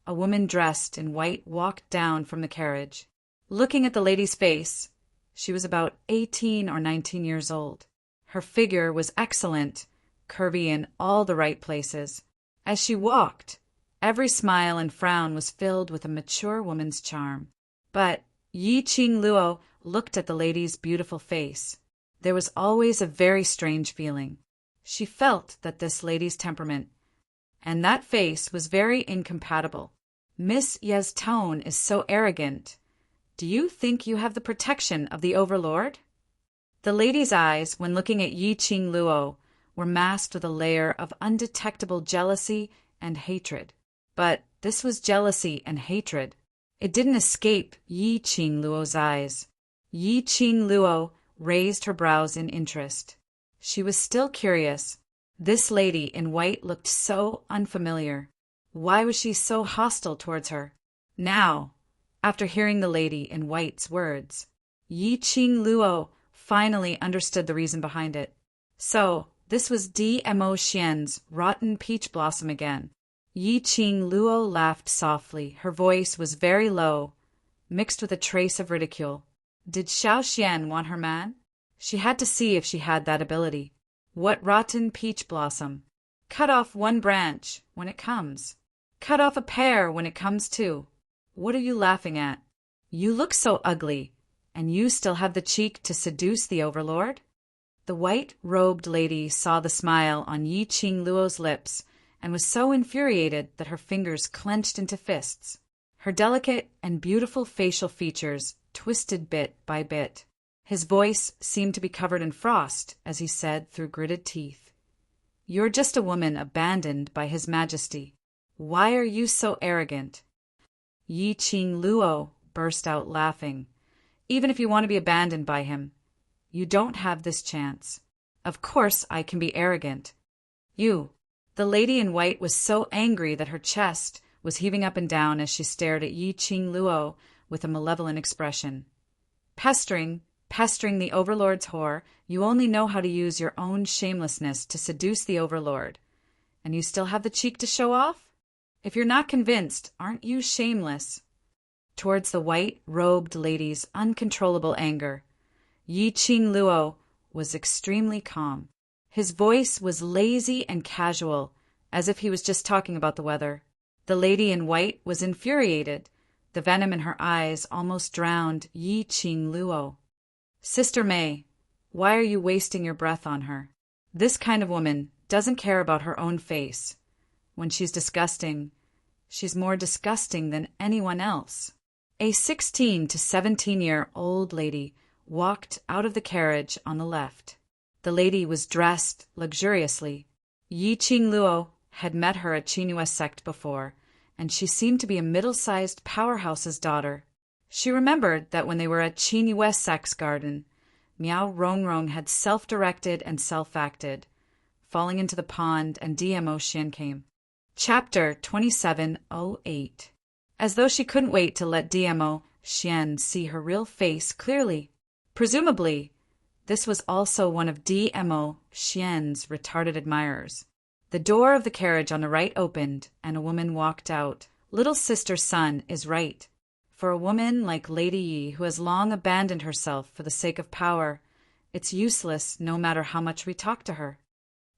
[SPEAKER 1] a woman dressed in white walked down from the carriage. Looking at the lady's face, she was about 18 or 19 years old. Her figure was excellent, curvy in all the right places. As she walked, every smile and frown was filled with a mature woman's charm. But Yi Qing Luo looked at the lady's beautiful face. There was always a very strange feeling. She felt that this lady's temperament and that face was very incompatible. Miss Ye's tone is so arrogant. Do you think you have the protection of the Overlord? The lady's eyes, when looking at Yi Qing Luo, were masked with a layer of undetectable jealousy and hatred. But this was jealousy and hatred. It didn't escape Yi Qing Luo's eyes. Yi Qing Luo raised her brows in interest. She was still curious. This lady in white looked so unfamiliar. Why was she so hostile towards her? Now, after hearing the lady in white's words, Yi Qing Luo finally understood the reason behind it. So, this was DMO Xian's rotten peach blossom again. Yi Qing Luo laughed softly. Her voice was very low, mixed with a trace of ridicule. Did Xiao Xian want her man? She had to see if she had that ability. What rotten peach blossom? Cut off one branch when it comes. Cut off a pear when it comes too. What are you laughing at? You look so ugly, and you still have the cheek to seduce the Overlord? The white-robed lady saw the smile on Yi Qing Luo's lips and was so infuriated that her fingers clenched into fists. Her delicate and beautiful facial features twisted bit by bit. His voice seemed to be covered in frost as he said through gritted teeth, "You're just a woman abandoned by His Majesty. Why are you so arrogant?" Yi Qing Luo burst out laughing. "Even if you want to be abandoned by him, you don't have this chance. Of course I can be arrogant. You." The lady in white was so angry that her chest was heaving up and down as she stared at Yi Qing Luo with a malevolent expression. Pestering the Overlord's whore, you only know how to use your own shamelessness to seduce the Overlord. And you still have the cheek to show off? If you're not convinced, aren't you shameless? Towards the white-robed lady's uncontrollable anger, Yi Qing Luo was extremely calm. His voice was lazy and casual, as if he was just talking about the weather. The lady in white was infuriated. The venom in her eyes almost drowned Yi Qing Luo. "Sister May, why are you wasting your breath on her? This kind of woman doesn't care about her own face. When she's disgusting, she's more disgusting than anyone else." A 16 to 17-year-old lady walked out of the carriage on the left. The lady was dressed luxuriously. Yi Qing Luo had met her at Qingyue sect before, and she seemed to be a middle-sized powerhouse's daughter. She remembered that when they were at Qingyue sect's garden, Miao Rongrong had self-directed and self-acted, falling into the pond, and DMO Xian came. Chapter 2708. As though she couldn't wait to let DMO Xian see her real face clearly. Presumably, this was also one of DMO Xian's retarded admirers. The door of the carriage on the right opened, and a woman walked out. "Little sister's son is right. For a woman like Lady Yi, who has long abandoned herself for the sake of power, it's useless no matter how much we talk to her.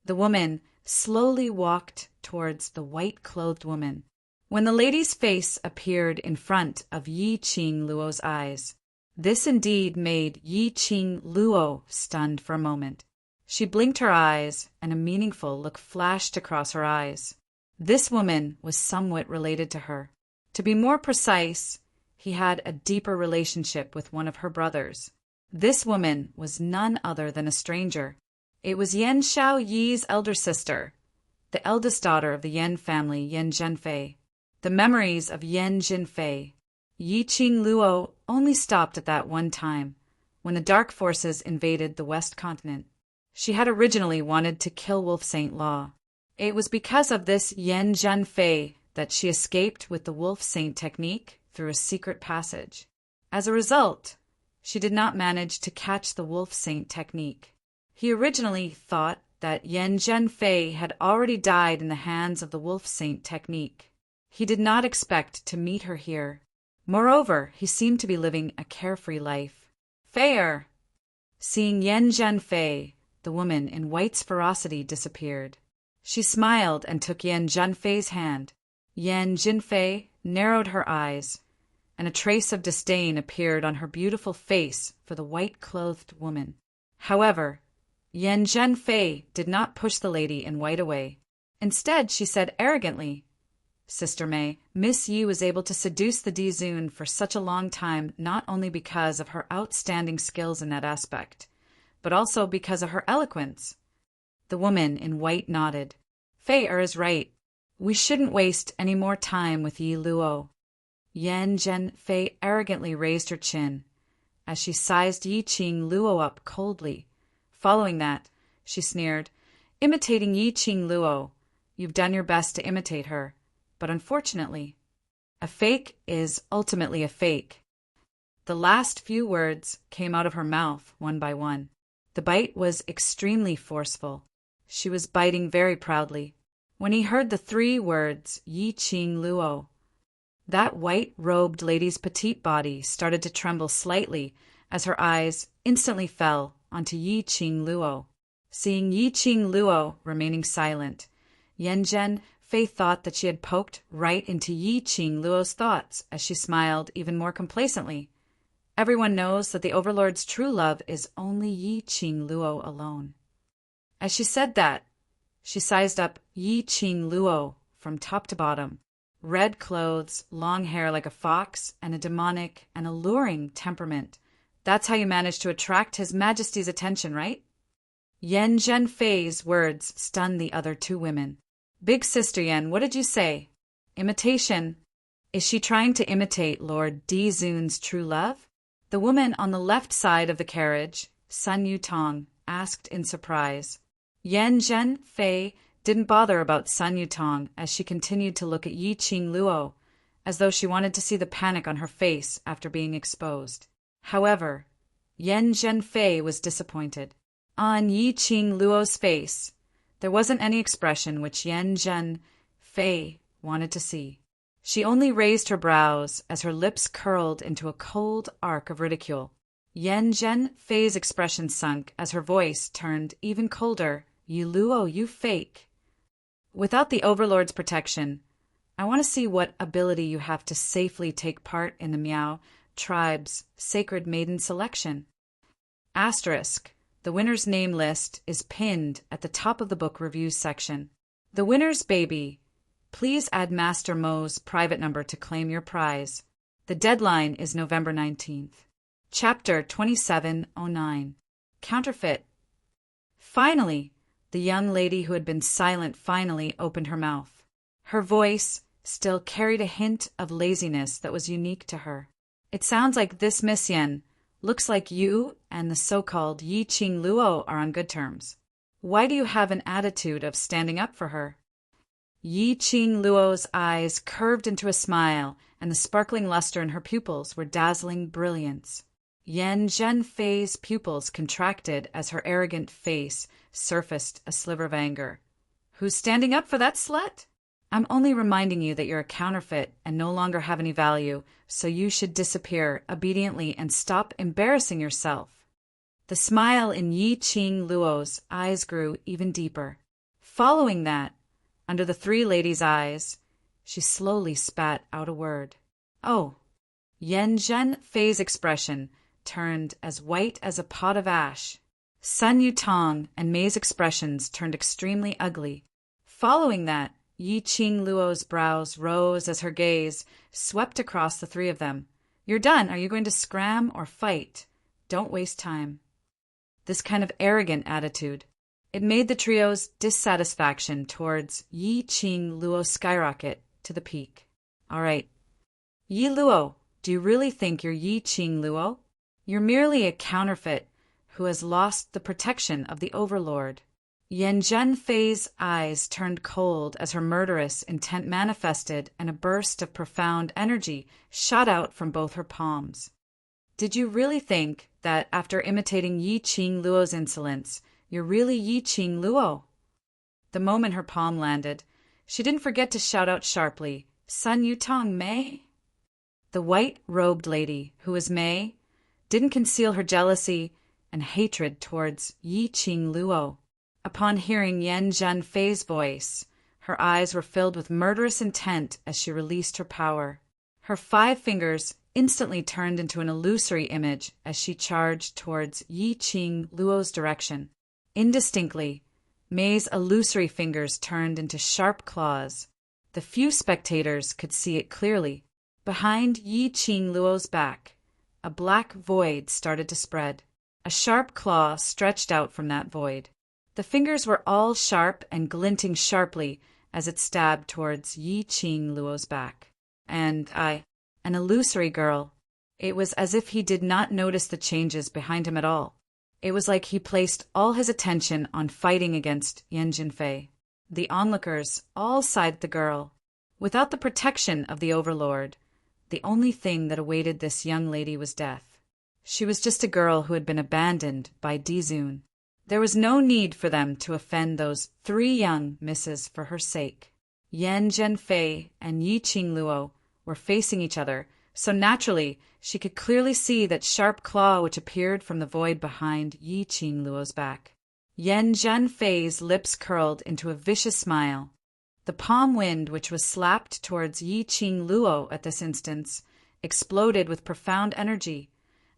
[SPEAKER 1] The woman slowly walked towards the white-clothed woman. When the lady's face appeared in front of Yi Qing Luo's eyes, this indeed made Yi Qing Luo stunned for a moment. She blinked her eyes, and a meaningful look flashed across her eyes. This woman was somewhat related to her. To be more precise, he had a deeper relationship with one of her brothers. This woman was none other than a stranger. It was Yan Xiao Yi's elder sister, the eldest daughter of the Yan family, Yan Zhenfei. The memories of Yan Zhenfei. Yi Qing Luo only stopped at that one time, when the dark forces invaded the West Continent. She had originally wanted to kill Wolf Saint Law. It was because of this Yan Zhenfei that she escaped with the Wolf Saint technique through a secret passage. As a result, she did not manage to catch the Wolf Saint technique. He originally thought that Yan Zhenfei had already died in the hands of the Wolf Saint technique. He did not expect to meet her here. Moreover, he seemed to be living a carefree life. Fair! Seeing Yan Zhenfei, the woman in white's ferocity disappeared. She smiled and took Yan Zhenfei's hand. Yan Zhenfei narrowed her eyes, and a trace of disdain appeared on her beautiful face for the white-clothed woman. However, Yan Zhenfei did not push the lady in white away. Instead, she said arrogantly, "Sister May, Miss Yi was able to seduce the Dizun for such a long time not only because of her outstanding skills in that aspect, but also because of her eloquence." The woman in white nodded. "Fei is right. We shouldn't waste any more time with Yi Luo." Yan Zhenfei arrogantly raised her chin, as she sized Yi Qing Luo up coldly. Following that, she sneered, "Imitating Yi Qing Luo. You've done your best to imitate her. But unfortunately, a fake is ultimately a fake." The last few words came out of her mouth one by one. The bite was extremely forceful. She was biting very proudly. When he heard the 3 words, Yi Qing Luo, that white-robed lady's petite body started to tremble slightly as her eyes instantly fell onto Yi Qing Luo. Seeing Yi Qing Luo remaining silent, Yan Zhenfei thought that she had poked right into Yi Qing Luo's thoughts as she smiled even more complacently. Everyone knows that the Overlord's true love is only Yi Qing Luo alone. As she said that, she sized up Yi Qing Luo from top to bottom. Red clothes, long hair like a fox, and a demonic and alluring temperament. That's how you manage to attract His Majesty's attention, right? Yan Zhenfei's words stunned the other 2 women. "Big Sister Yan, what did you say? Imitation. Is she trying to imitate Lord Dizun's true love?" The woman on the left side of the carriage, Sun Yutong, asked in surprise. Yan Zhenfei didn't bother about Sun Yutong as she continued to look at Yi Qing Luo, as though she wanted to see the panic on her face after being exposed. However, Yan Zhenfei was disappointed. On Yi Qing Luo's face, there wasn't any expression which Yan Zhenfei wanted to see. She only raised her brows as her lips curled into a cold arc of ridicule. Yan Zhenfei's expression sunk as her voice turned even colder. "Yi Luo, you fake. Without the Overlord's protection, I want to see what ability you have to safely take part in the Miao tribe's sacred maiden selection." Asterisk. The winner's name list is pinned at the top of the book reviews section. The winner's baby. Please add Master Mo's private number to claim your prize. The deadline is November 19th. Chapter 2709. Counterfeit. Finally, the young lady who had been silent finally opened her mouth. Her voice still carried a hint of laziness that was unique to her. "It sounds like this Miss Yen looks like you and the so-called Yi Qing Luo are on good terms. Why do you have an attitude of standing up for her?" Yi Qing Luo's eyes curved into a smile, and the sparkling luster in her pupils were dazzling brilliance. Yan Zhenfei's pupils contracted as her arrogant face surfaced a sliver of anger. "Who's standing up for that slut?" I'm only reminding you that you're a counterfeit and no longer have any value, so you should disappear obediently and stop embarrassing yourself." The smile in Yi Qing Luo's eyes grew even deeper. Following that, under the three ladies' eyes, she slowly spat out a word. "Oh." Yan Zhenfei's expression turned as white as a pot of ash. Sun Yutong and Mei's expressions turned extremely ugly. Following that, Yi Qing Luo's brows rose as her gaze swept across the three of them. "You're done. Are you going to scram or fight? Don't waste time." This kind of arrogant attitude, it made the trio's dissatisfaction towards Yi Qing Luo skyrocket to the peak. "All right. Yi Luo, do you really think you're Yi Qing Luo? You're merely a counterfeit who has lost the protection of the Overlord." Yan Zhenfei's eyes turned cold as her murderous intent manifested, and a burst of profound energy shot out from both her palms. "Did you really think that after imitating Yi Qing Luo's insolence, you're really Yi Qing Luo?" The moment her palm landed, she didn't forget to shout out sharply, "Sun Yutong Mei?" The white-robed lady, who was Mei, didn't conceal her jealousy and hatred towards Yi Qing Luo. Upon hearing Yan Zhenfei's voice, her eyes were filled with murderous intent as she released her power. Her 5 fingers instantly turned into an illusory image as she charged towards Yi Qing Luo's direction. Indistinctly, Mei's illusory fingers turned into sharp claws. The few spectators could see it clearly. Behind Yi Qing Luo's back, a black void started to spread. A sharp claw stretched out from that void. The fingers were all sharp and glinting sharply as it stabbed towards Yi Qing Luo's back. An illusory girl. It was as if he did not notice the changes behind him at all. It was like he placed all his attention on fighting against Yan Zhenfei. The onlookers all sided the girl. Without the protection of the Overlord, the only thing that awaited this young lady was death. She was just a girl who had been abandoned by Dizun. There was no need for them to offend those 3 young misses for her sake. Yan Zhenfei and Yi Qing Luo were facing each other, so naturally she could clearly see that sharp claw which appeared from the void behind Yi Qing Luo's back. Yan Zhenfei's lips curled into a vicious smile. The palm wind which was slapped towards Yi Qing Luo at this instant exploded with profound energy,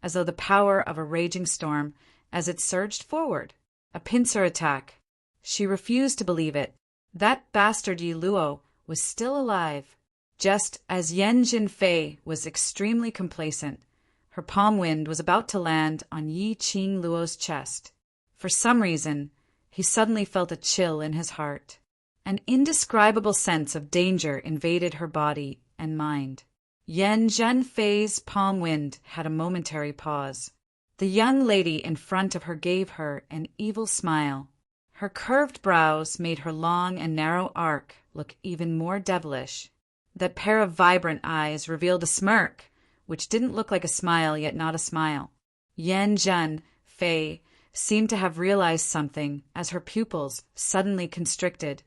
[SPEAKER 1] as though the power of a raging storm, as it surged forward. A pincer attack. She refused to believe it. That bastard Yi Luo was still alive. Just as Yan Zhenfei was extremely complacent, her palm wind was about to land on Yi Qing Luo's chest. For some reason, he suddenly felt a chill in his heart. An indescribable sense of danger invaded her body and mind. Yan Zhenfei's palm wind had a momentary pause. The young lady in front of her gave her an evil smile. Her curved brows made her long and narrow arc look even more devilish. That pair of vibrant eyes revealed a smirk, which didn't look like a smile yet not a smile. Yan Zhenfei seemed to have realized something as her pupils suddenly constricted,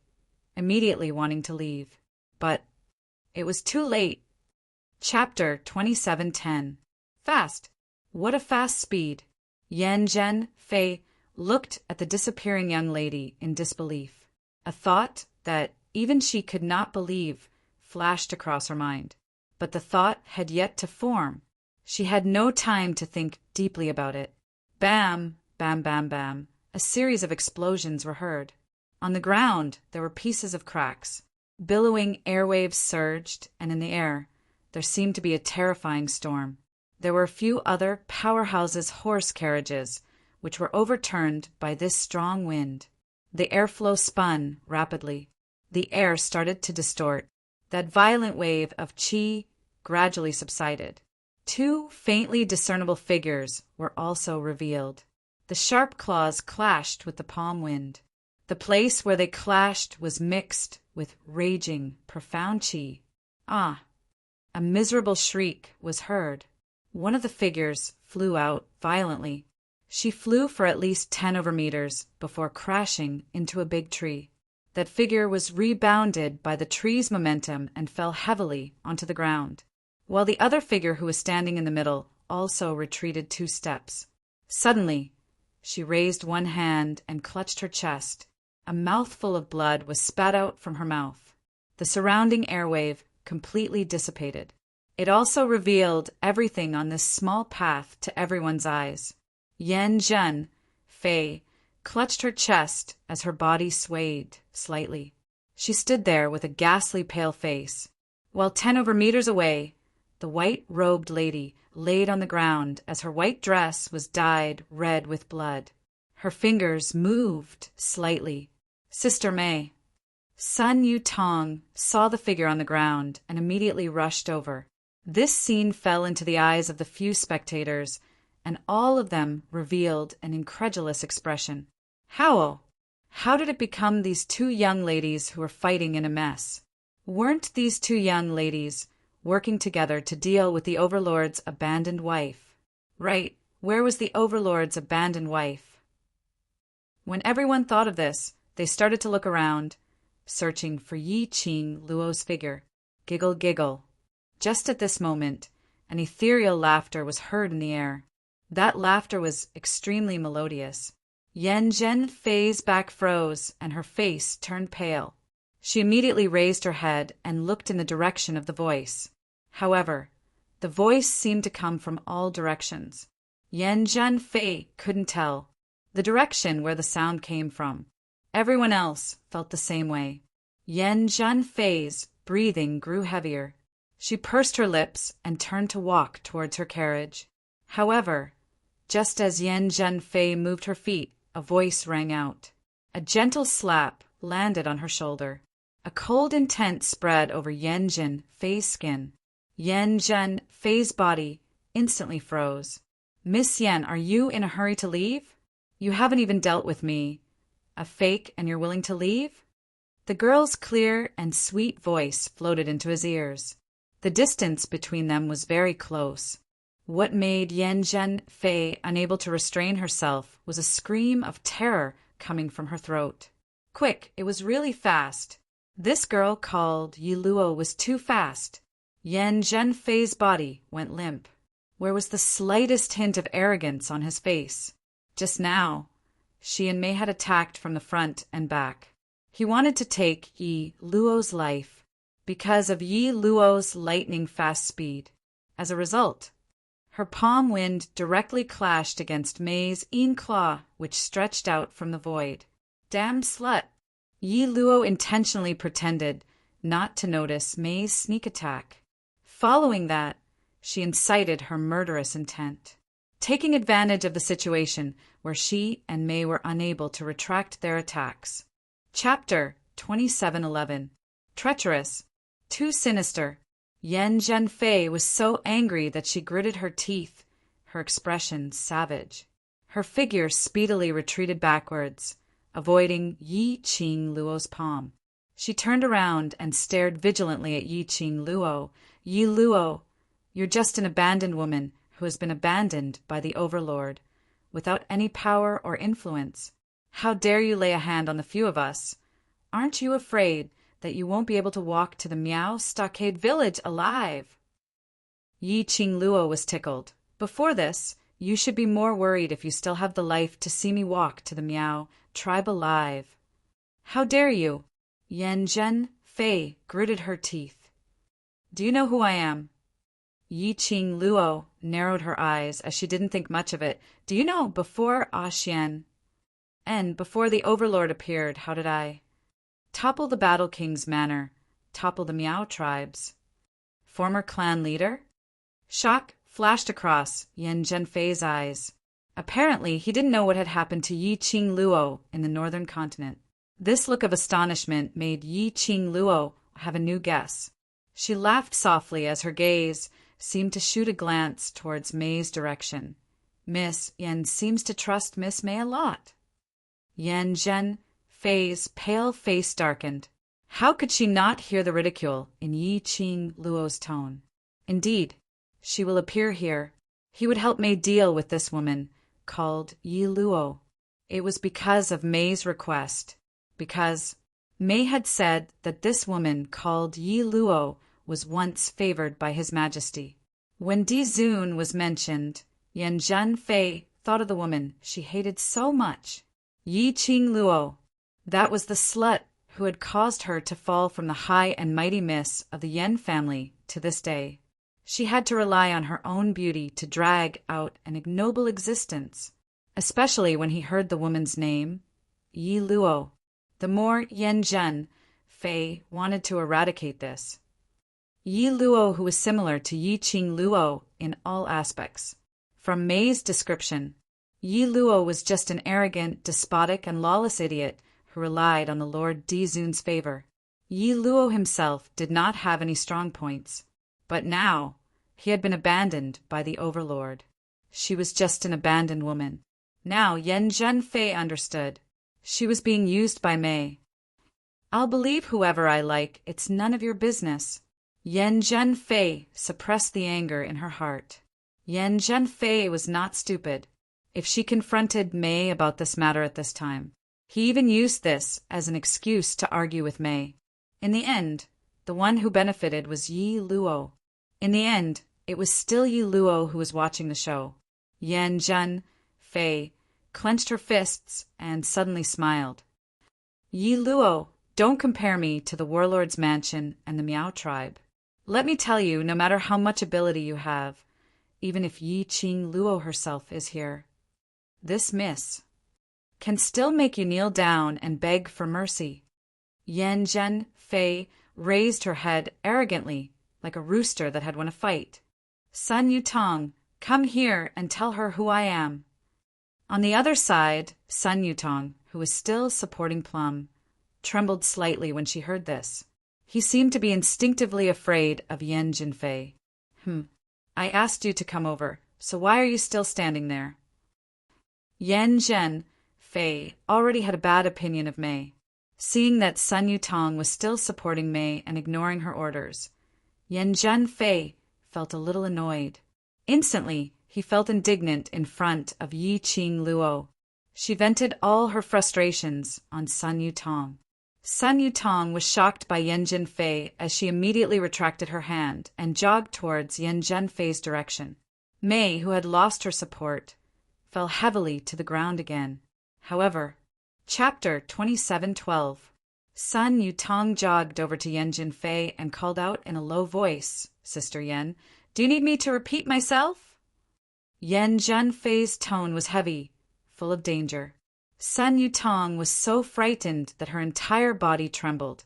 [SPEAKER 1] immediately wanting to leave. But it was too late. Chapter 2710. Fast. What a fast speed! Yan Zhenfei looked at the disappearing young lady in disbelief. A thought that even she could not believe flashed across her mind. But the thought had yet to form. She had no time to think deeply about it. Bam, bam, bam, bam. A series of explosions were heard. On the ground there were pieces of cracks. Billowing airwaves surged, and in the air there seemed to be a terrifying storm. There were a few other powerhouses' horse carriages, which were overturned by this strong wind. The airflow spun rapidly. The air started to distort. That violent wave of qi gradually subsided. 2 faintly discernible figures were also revealed. The sharp claws clashed with the palm wind. The place where they clashed was mixed with raging, profound qi. Ah! A miserable shriek was heard. One of the figures flew out violently. She flew for at least 10 over meters before crashing into a big tree. That figure was rebounded by the tree's momentum and fell heavily onto the ground, while the other figure who was standing in the middle also retreated 2 steps. Suddenly, she raised one hand and clutched her chest. A mouthful of blood was spat out from her mouth. The surrounding airwave completely dissipated. It also revealed everything on this small path to everyone's eyes. Yan Zhen Fei clutched her chest as her body swayed slightly. She stood there with a ghastly pale face, while 10 meters away, the white-robed lady laid on the ground as her white dress was dyed red with blood. Her fingers moved slightly. Sister May. Sun Yutong saw the figure on the ground and immediately rushed over. This scene fell into the eyes of the few spectators, and all of them revealed an incredulous expression. How did it become these 2 young ladies who were fighting in a mess? Weren't these 2 young ladies working together to deal with the Overlord's abandoned wife? Right, where was the Overlord's abandoned wife? When everyone thought of this, they started to look around, searching for Yi Qing Luo's figure. Giggle, giggle. Just at this moment, an ethereal laughter was heard in the air. That laughter was extremely melodious. Yan Zhen Fei's back froze, and her face turned pale. She immediately raised her head and looked in the direction of the voice. However, the voice seemed to come from all directions. Yan Zhen Fei couldn't tell the direction where the sound came from. Everyone else felt the same way. Yan Zhen Fei's breathing grew heavier. She pursed her lips and turned to walk towards her carriage. However, just as Yan Zhen Fei moved her feet, a voice rang out. A gentle slap landed on her shoulder. A cold intent spread over Yan Zhen Fei's skin. Yan Zhen Fei's body instantly froze. Miss Yan, are you in a hurry to leave? You haven't even dealt with me. A fake and you're willing to leave? The girl's clear and sweet voice floated into his ears. The distance between them was very close. What made Yan Zhen Fei unable to restrain herself was a scream of terror coming from her throat. Quick, it was really fast. This girl called Yi Luo was too fast. Yan Zhen Fei's body went limp. Where was the slightest hint of arrogance on his face? Just now, she and Mei had attacked from the front and back. He wanted to take Yi Luo's life because of Yi Luo's lightning-fast speed. As a result, her palm wind directly clashed against Mei's een claw, which stretched out from the void. Damn slut! Yi Luo intentionally pretended not to notice Mei's sneak attack. Following that, she incited her murderous intent, taking advantage of the situation where she and Mei were unable to retract their attacks. Chapter 2711. Treacherous. Too sinister. Yan Zhen Fei was so angry that she gritted her teeth, her expression savage. Her figure speedily retreated backwards, avoiding Yi Qing Luo's palm. She turned around and stared vigilantly at Yi Qing Luo. Yi Luo, you're just an abandoned woman who has been abandoned by the Overlord, without any power or influence. How dare you lay a hand on the few of us? Aren't you afraid that you won't be able to walk to the Miao Stockade village alive? Yi Qing Luo was tickled. Before this, you should be more worried if you still have the life to see me walk to the Miao tribe alive. How dare you? Yan Zhen Fei gritted her teeth. Do you know who I am? Yi Qing Luo narrowed her eyes as she didn't think much of it. Do you know, before Xian and before the Overlord appeared, how did I topple the Battle King's manor, topple the Miao tribes? Former clan leader? Shock flashed across Yan Zhen Fei's eyes. Apparently, he didn't know what had happened to Yi Qing Luo in the northern continent. This look of astonishment made Yi Qing Luo have a new guess. She laughed softly as her gaze seemed to shoot a glance towards Mei's direction. Miss Yan seems to trust Miss Mei a lot. Yan Zhen Fei's pale face darkened. How could she not hear the ridicule in Yi Qing Luo's tone? Indeed, she will appear here. He would help Mei deal with this woman, called Yi Luo. It was because of Mei's request. Because Mei had said that this woman called Yi Luo was once favored by His Majesty. When Di Zun was mentioned, Yan Zhenfei thought of the woman she hated so much, Yi Qing Luo. That was the slut who had caused her to fall from the high and mighty miss of the Yan family to this day. She had to rely on her own beauty to drag out an ignoble existence, especially when he heard the woman's name, Yi Luo. The more Yan Zhenfei wanted to eradicate this. Yi Luo, who was similar to Yi Qing Luo in all aspects. From Mei's description, Yi Luo was just an arrogant, despotic, and lawless idiot who relied on the Lord Di Zun's favor. Yi Luo himself did not have any strong points, but now he had been abandoned by the Overlord. She was just an abandoned woman. Now Yan Zhenfei understood. She was being used by Mei. I'll believe whoever I like, it's none of your business. Yan Zhenfei suppressed the anger in her heart. Yan Zhenfei was not stupid. If she confronted Mei about this matter at this time, he even used this as an excuse to argue with Mei. In the end, the one who benefited was Yi Luo. In the end, it was still Yi Luo who was watching the show. Yan Zhenfei clenched her fists and suddenly smiled. Yi Luo, don't compare me to the warlord's mansion and the Miao tribe. Let me tell you, no matter how much ability you have, even if Yi Qing Luo herself is here, this miss can still make you kneel down and beg for mercy. Yan Zhenfei raised her head arrogantly, like a rooster that had won a fight. Sun Yutong, come here and tell her who I am. On the other side, Sun Yutong, who was still supporting Plum, trembled slightly when she heard this. He seemed to be instinctively afraid of Yan Zhenfei. I asked you to come over, so why are you still standing there? Yan Zhenfei already had a bad opinion of Mei. Seeing that Sun Yutong was still supporting Mei and ignoring her orders, Yan Zhenfei felt a little annoyed. Instantly, he felt indignant in front of Yi Qing Luo. She vented all her frustrations on Sun Yutong. Sun Yutong was shocked by Yan Zhenfei as she immediately retracted her hand and jogged towards Yan Zhenfei's direction. Mei, who had lost her support, fell heavily to the ground again. However, Chapter 27:12. Sun Yutong jogged over to Yan Zhenfei and called out in a low voice, Sister Yan, do you need me to repeat myself? Yan Zhenfei's tone was heavy, full of danger. Sun Yutong was so frightened that her entire body trembled,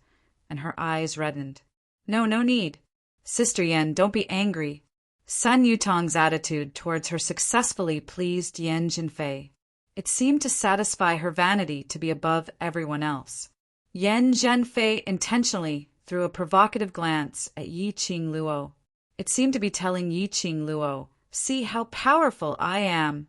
[SPEAKER 1] and her eyes reddened. No need. Sister Yan, don't be angry. Sun Yutong's attitude towards her successfully pleased Yan Zhenfei. It seemed to satisfy her vanity to be above everyone else. Yan Zhenfei intentionally threw a provocative glance at Yi Qing Luo. It seemed to be telling Yi Qing Luo, see how powerful I am.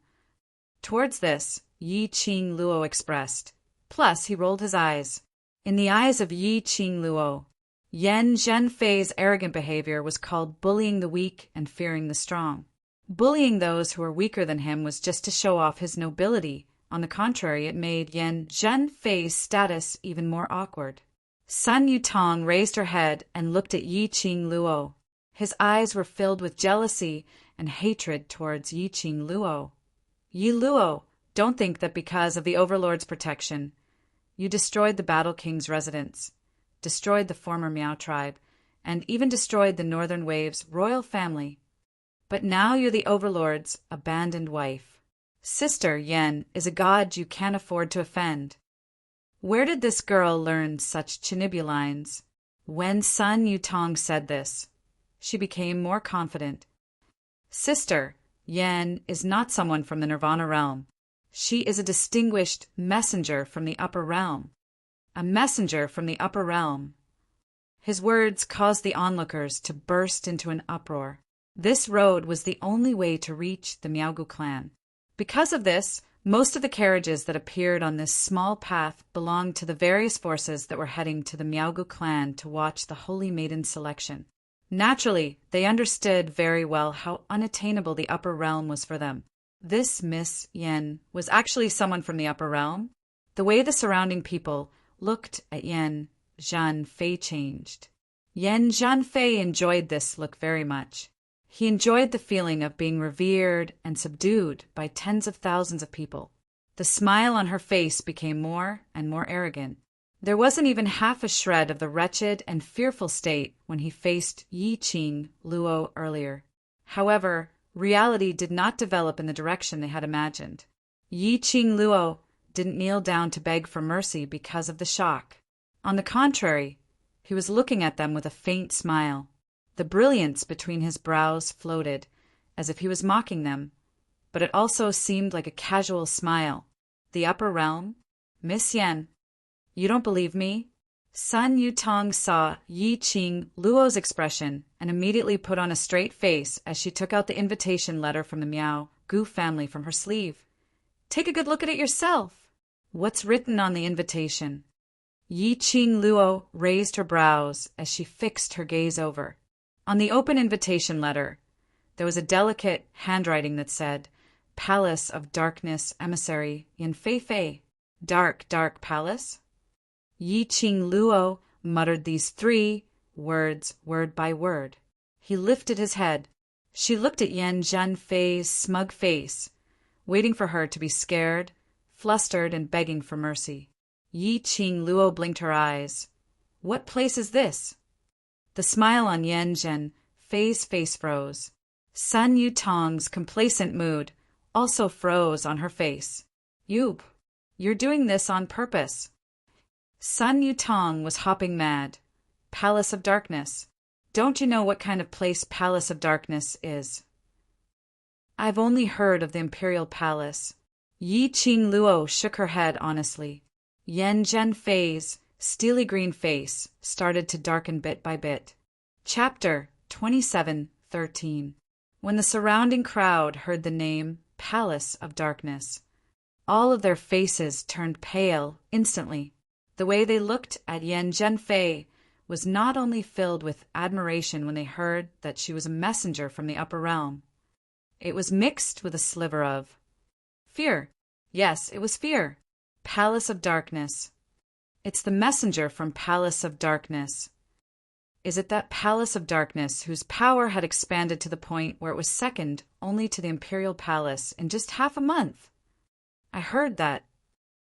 [SPEAKER 1] Towards this, Yi Qing Luo expressed. Plus, he rolled his eyes. In the eyes of Yi Qing Luo, Yan Zhenfei's arrogant behavior was called bullying the weak and fearing the strong. Bullying those who were weaker than him was just to show off his nobility. On the contrary, it made Yan Zhenfei's status even more awkward. Sun Yutong raised her head and looked at Yi Qing Luo. His eyes were filled with jealousy and hatred towards Yi Qing Luo. Yi Luo, don't think that because of the Overlord's protection, you destroyed the Battle King's residence, destroyed the former Miao tribe, and even destroyed the Northern Wave's royal family. But now you're the Overlord's abandoned wife. Sister Yan is a god you can't afford to offend. Where did this girl learn such chinibulines? When Sun Yutong said this, she became more confident. Sister Yan is not someone from the Nirvana realm. She is a distinguished messenger from the upper realm. A messenger from the upper realm. His words caused the onlookers to burst into an uproar. This road was the only way to reach the Miaogu clan. Because of this, most of the carriages that appeared on this small path belonged to the various forces that were heading to the Miaogu clan to watch the Holy Maiden's selection. Naturally, they understood very well how unattainable the upper realm was for them. This Miss Yan was actually someone from the upper realm. The way the surrounding people looked at Yan Zhanfei changed. Yan Zhanfei enjoyed this look very much. He enjoyed the feeling of being revered and subdued by tens of thousands of people. The smile on her face became more and more arrogant. There wasn't even half a shred of the wretched and fearful state when he faced Yi Qing Luo earlier. However, reality did not develop in the direction they had imagined. Yi Qing Luo didn't kneel down to beg for mercy because of the shock. On the contrary, he was looking at them with a faint smile. The brilliance between his brows floated, as if he was mocking them, but it also seemed like a casual smile. The upper realm? Miss Yan, you don't believe me? Sun Yutong saw Yi Qing Luo's expression and immediately put on a straight face as she took out the invitation letter from the Miao Gu family from her sleeve. Take a good look at it yourself. What's written on the invitation? Yi Qing Luo raised her brows as she fixed her gaze over. On the open invitation letter, there was a delicate handwriting that said, Palace of Darkness Emissary Yin Fei Fei. Dark, dark palace? Yi Qing Luo muttered these 3 words word by word. He lifted his head. She looked at Yan Zhanfei's smug face, waiting for her to be scared, flustered, and begging for mercy. Yi Qing Luo blinked her eyes. What place is this? The smile on Yan Zhanfei's face froze. Sun Yutong's complacent mood also froze on her face. You're doing this on purpose. Sun Yutong was hopping mad. Palace of Darkness. Don't you know what kind of place Palace of Darkness is? I've only heard of the Imperial Palace. Yi Qing Luo shook her head honestly. Yan Zhanfei's steely green face started to darken bit by bit. Chapter 27:13. When the surrounding crowd heard the name Palace of Darkness, all of their faces turned pale instantly. The way they looked at Yan Zhanfei was not only filled with admiration when they heard that she was a messenger from the upper realm. It was mixed with a sliver of fear. Yes, it was fear. Palace of Darkness. It's the messenger from Palace of Darkness. Is it that Palace of Darkness whose power had expanded to the point where it was second only to the Imperial Palace in just half a month? I heard that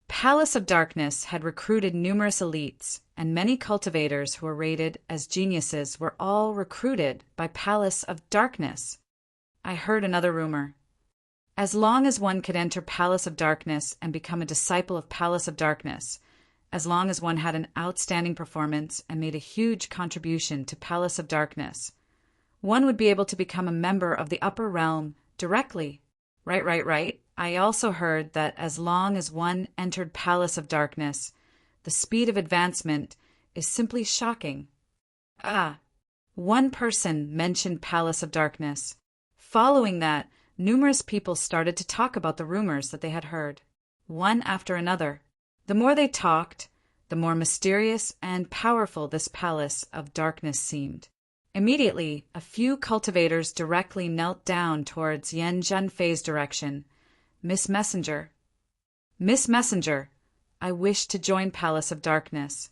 [SPEAKER 1] Palace of Darkness had recruited numerous elites, and many cultivators who were rated as geniuses were all recruited by Palace of Darkness. I heard another rumor. As long as one could enter Palace of Darkness and become a disciple of Palace of Darkness, as long as one had an outstanding performance and made a huge contribution to Palace of Darkness, one would be able to become a member of the upper realm directly. Right. I also heard that as long as one entered Palace of Darkness, the speed of advancement is simply shocking. One person mentioned Palace of Darkness. Following that, numerous people started to talk about the rumors that they had heard, one after another. The more they talked, the more mysterious and powerful this Palace of Darkness seemed. Immediately, a few cultivators directly knelt down towards Yan Zhanfei's direction. Miss Messenger, I wish to join Palace of Darkness.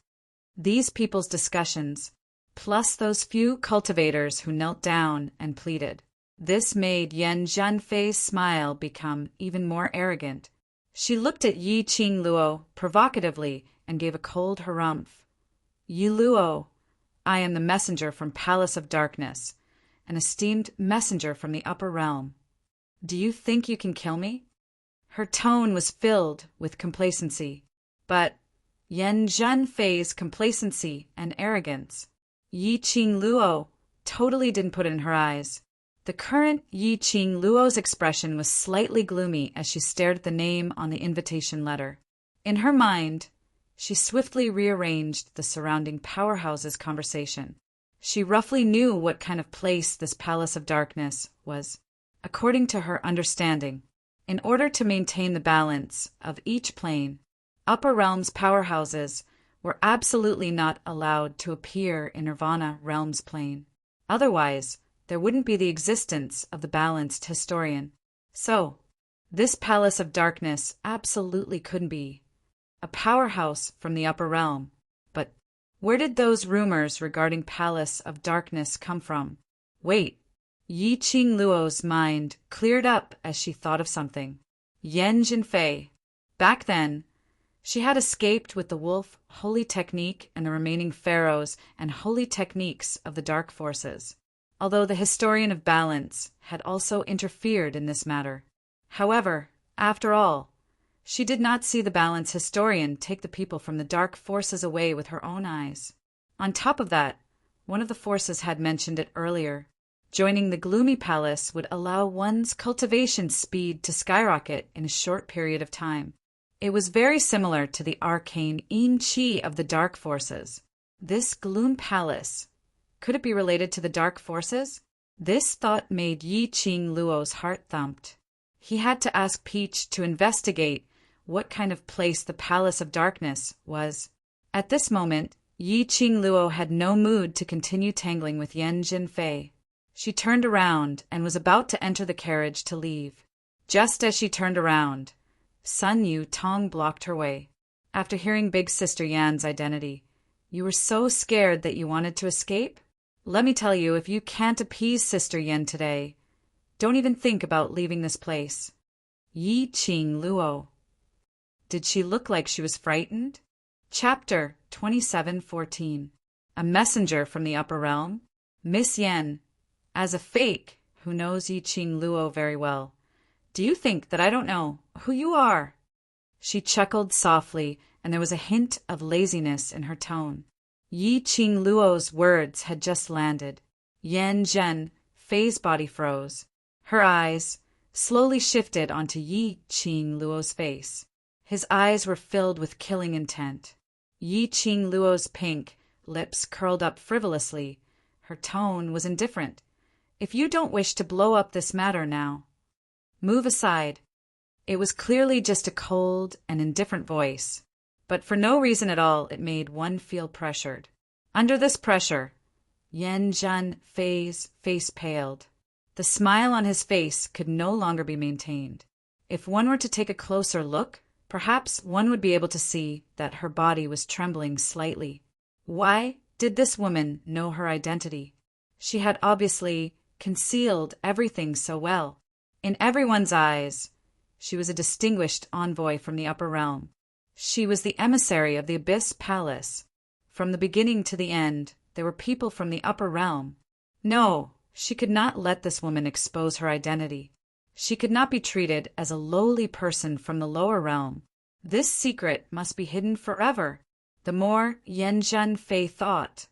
[SPEAKER 1] These people's discussions, plus those few cultivators who knelt down and pleaded. This made Yan Zhanfei's smile become even more arrogant. She looked at Yi Qing Luo provocatively and gave a cold harumph. Yi Luo, I am the messenger from Palace of Darkness, an esteemed messenger from the upper realm. Do you think you can kill me? Her tone was filled with complacency, but Yan Zhanfei's complacency and arrogance, Yi Qing Luo totally didn't put it in her eyes. The current Yi Qing Luo's expression was slightly gloomy as she stared at the name on the invitation letter. In her mind, she swiftly rearranged the surrounding powerhouses' conversation. She roughly knew what kind of place this Palace of Darkness was. According to her understanding, in order to maintain the balance of each plane, Upper Realms powerhouses were absolutely not allowed to appear in Nirvana Realms plane. Otherwise, there wouldn't be the existence of the balanced historian. So, this Palace of Darkness absolutely couldn't be a powerhouse from the upper realm. But Where did those rumors regarding Palace of Darkness come from? Wait. Yi Qingluo's mind cleared up as she thought of something. Yan Jinfei. Back then, she had escaped with the wolf holy technique and the remaining pharaohs and holy techniques of the dark forces, although the historian of balance had also interfered in this matter. However, after all, she did not see the balance historian take the people from the dark forces away with her own eyes. On top of that, one of the forces had mentioned it earlier. Joining the gloomy palace would allow one's cultivation speed to skyrocket in a short period of time. It was very similar to the arcane yin qi of the dark forces. This gloom palace, could it be related to the dark forces? This thought made Yi Qingluo's heart thumped. He had to ask Peach to investigate what kind of place the Palace of Darkness was. At this moment, Yi Qingluo had no mood to continue tangling with Yan Jinfei. She turned around and was about to enter the carriage to leave. Just as she turned around, Sun Yu Tong blocked her way. After hearing Big Sister Yan's identity, you were so scared that you wanted to escape? Let me tell you, if you can't appease Sister Yan today, don't even think about leaving this place. Yi Qingluo. Did she look like she was frightened? Chapter 27:14. A messenger from the upper realm? Miss Yan, as a fake who knows Yi Qingluo very well, do you think that I don't know who you are? She chuckled softly, and there was a hint of laziness in her tone. Yi Qingluo's words had just landed. Yan Zhenfei's body froze. Her eyes slowly shifted onto Yi Qingluo's face. His eyes were filled with killing intent. Yi Qingluo's pink lips curled up frivolously. Her tone was indifferent. If you don't wish to blow up this matter now, move aside. It was clearly just a cold and indifferent voice, but for no reason at all it made one feel pressured. Under this pressure, Yan Zhenfei's face paled. The smile on his face could no longer be maintained. If one were to take a closer look, perhaps one would be able to see that her body was trembling slightly. Why did this woman know her identity? She had obviously concealed everything so well. In everyone's eyes, she was a distinguished envoy from the upper realm. She was the emissary of the Abyss Palace. From the beginning to the end, there were people from the upper realm. No, she could not let this woman expose her identity. She could not be treated as a lowly person from the lower realm. This secret must be hidden forever. The more Yan Zhenfei thought,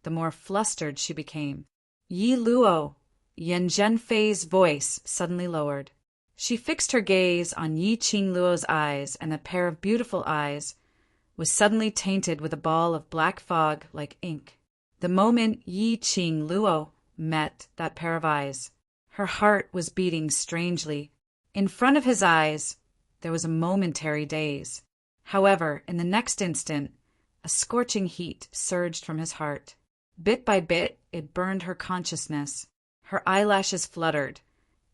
[SPEAKER 1] the more flustered she became. Yi Luo, Yan Zhenfei's voice suddenly lowered. She fixed her gaze on Yi Qingluo's eyes, and a pair of beautiful eyes was suddenly tainted with a ball of black fog like ink. The moment Yi Qingluo met that pair of eyes, her heart was beating strangely. In front of his eyes, there was a momentary daze. However, in the next instant, a scorching heat surged from his heart. Bit by bit, it burned her consciousness. Her eyelashes fluttered,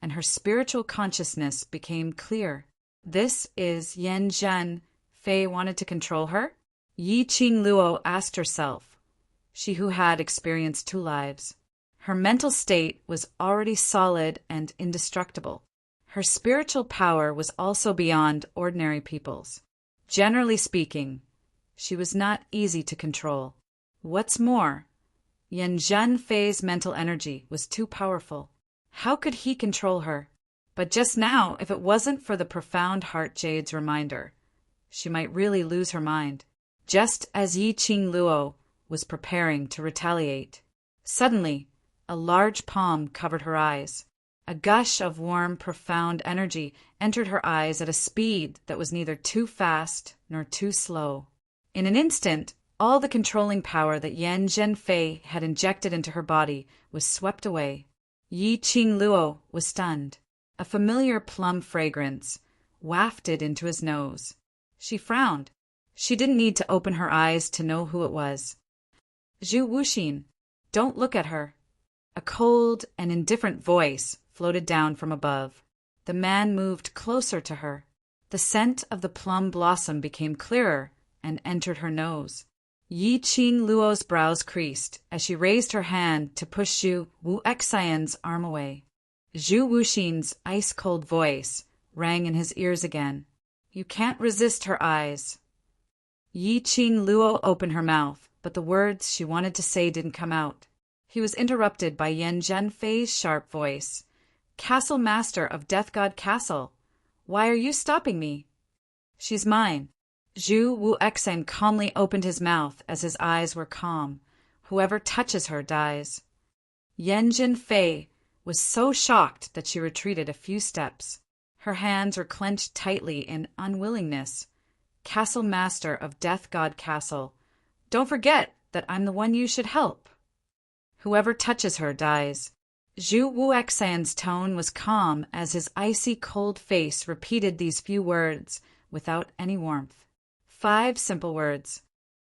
[SPEAKER 1] and her spiritual consciousness became clear. This is Yan Zhenfei wanted to control her? Yi Qingluo asked herself, she who had experienced two lives. Her mental state was already solid and indestructible. Her spiritual power was also beyond ordinary people's. Generally speaking, she was not easy to control. What's more, Yan Zhenfei's mental energy was too powerful. How could he control her? But just now, if it wasn't for the profound Heart Jade's reminder, she might really lose her mind. Just as Yi Qingluo was preparing to retaliate, suddenly, a large palm covered her eyes. A gush of warm, profound energy entered her eyes at a speed that was neither too fast nor too slow. In an instant, all the controlling power that Yan Zhenfei had injected into her body was swept away. Yi Qingluo was stunned. A familiar plum fragrance wafted into his nose. She frowned. She didn't need to open her eyes to know who it was. Zhu Wuxin, don't look at her. A cold and indifferent voice floated down from above. The man moved closer to her. The scent of the plum blossom became clearer and entered her nose. Yi Qing Luo's brows creased as she raised her hand to push Zhu Wuxian's arm away. Zhu Wuxin's ice-cold voice rang in his ears again. You can't resist her eyes. Yi Qing Luo opened her mouth, but the words she wanted to say didn't come out. He was interrupted by Yan Zhenfei's sharp voice. Castle Master of Death God Castle, why are you stopping me? She's mine. Zhu Wuxian calmly opened his mouth as his eyes were calm. Whoever touches her dies. Yan Zhenfei was so shocked that she retreated a few steps. Her hands were clenched tightly in unwillingness. Castle Master of Death God Castle, don't forget that I'm the one you should help. Whoever touches her dies. Zhu Wuxian's tone was calm as his icy cold face repeated these few words without any warmth. 5 simple words.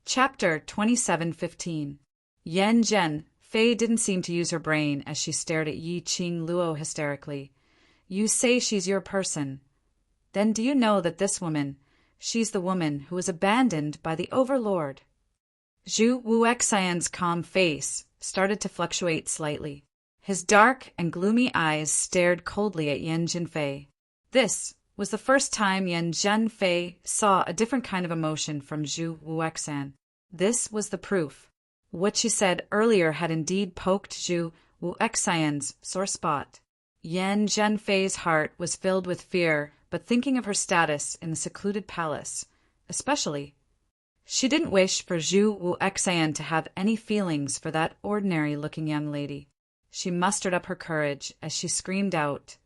[SPEAKER 1] Chapter 27:15. Yan Zhenfei didn't seem to use her brain as she stared at Yi Qing Luo hysterically. You say she's your person. Then do you know that this woman, she's the woman who was abandoned by the Overlord? Zhu Wuxian's calm face started to fluctuate slightly. His dark and gloomy eyes stared coldly at Yan Zhenfei. This was the first time Yan Zhenfei saw a different kind of emotion from Zhu Wuxian. This was the proof. What she said earlier had indeed poked Zhu Wuxian's sore spot. Yan Zhenfei's heart was filled with fear, but thinking of her status in the secluded palace, especially, she didn't wish for Zhu Wuxian to have any feelings for that ordinary-looking young lady. She mustered up her courage as she screamed out,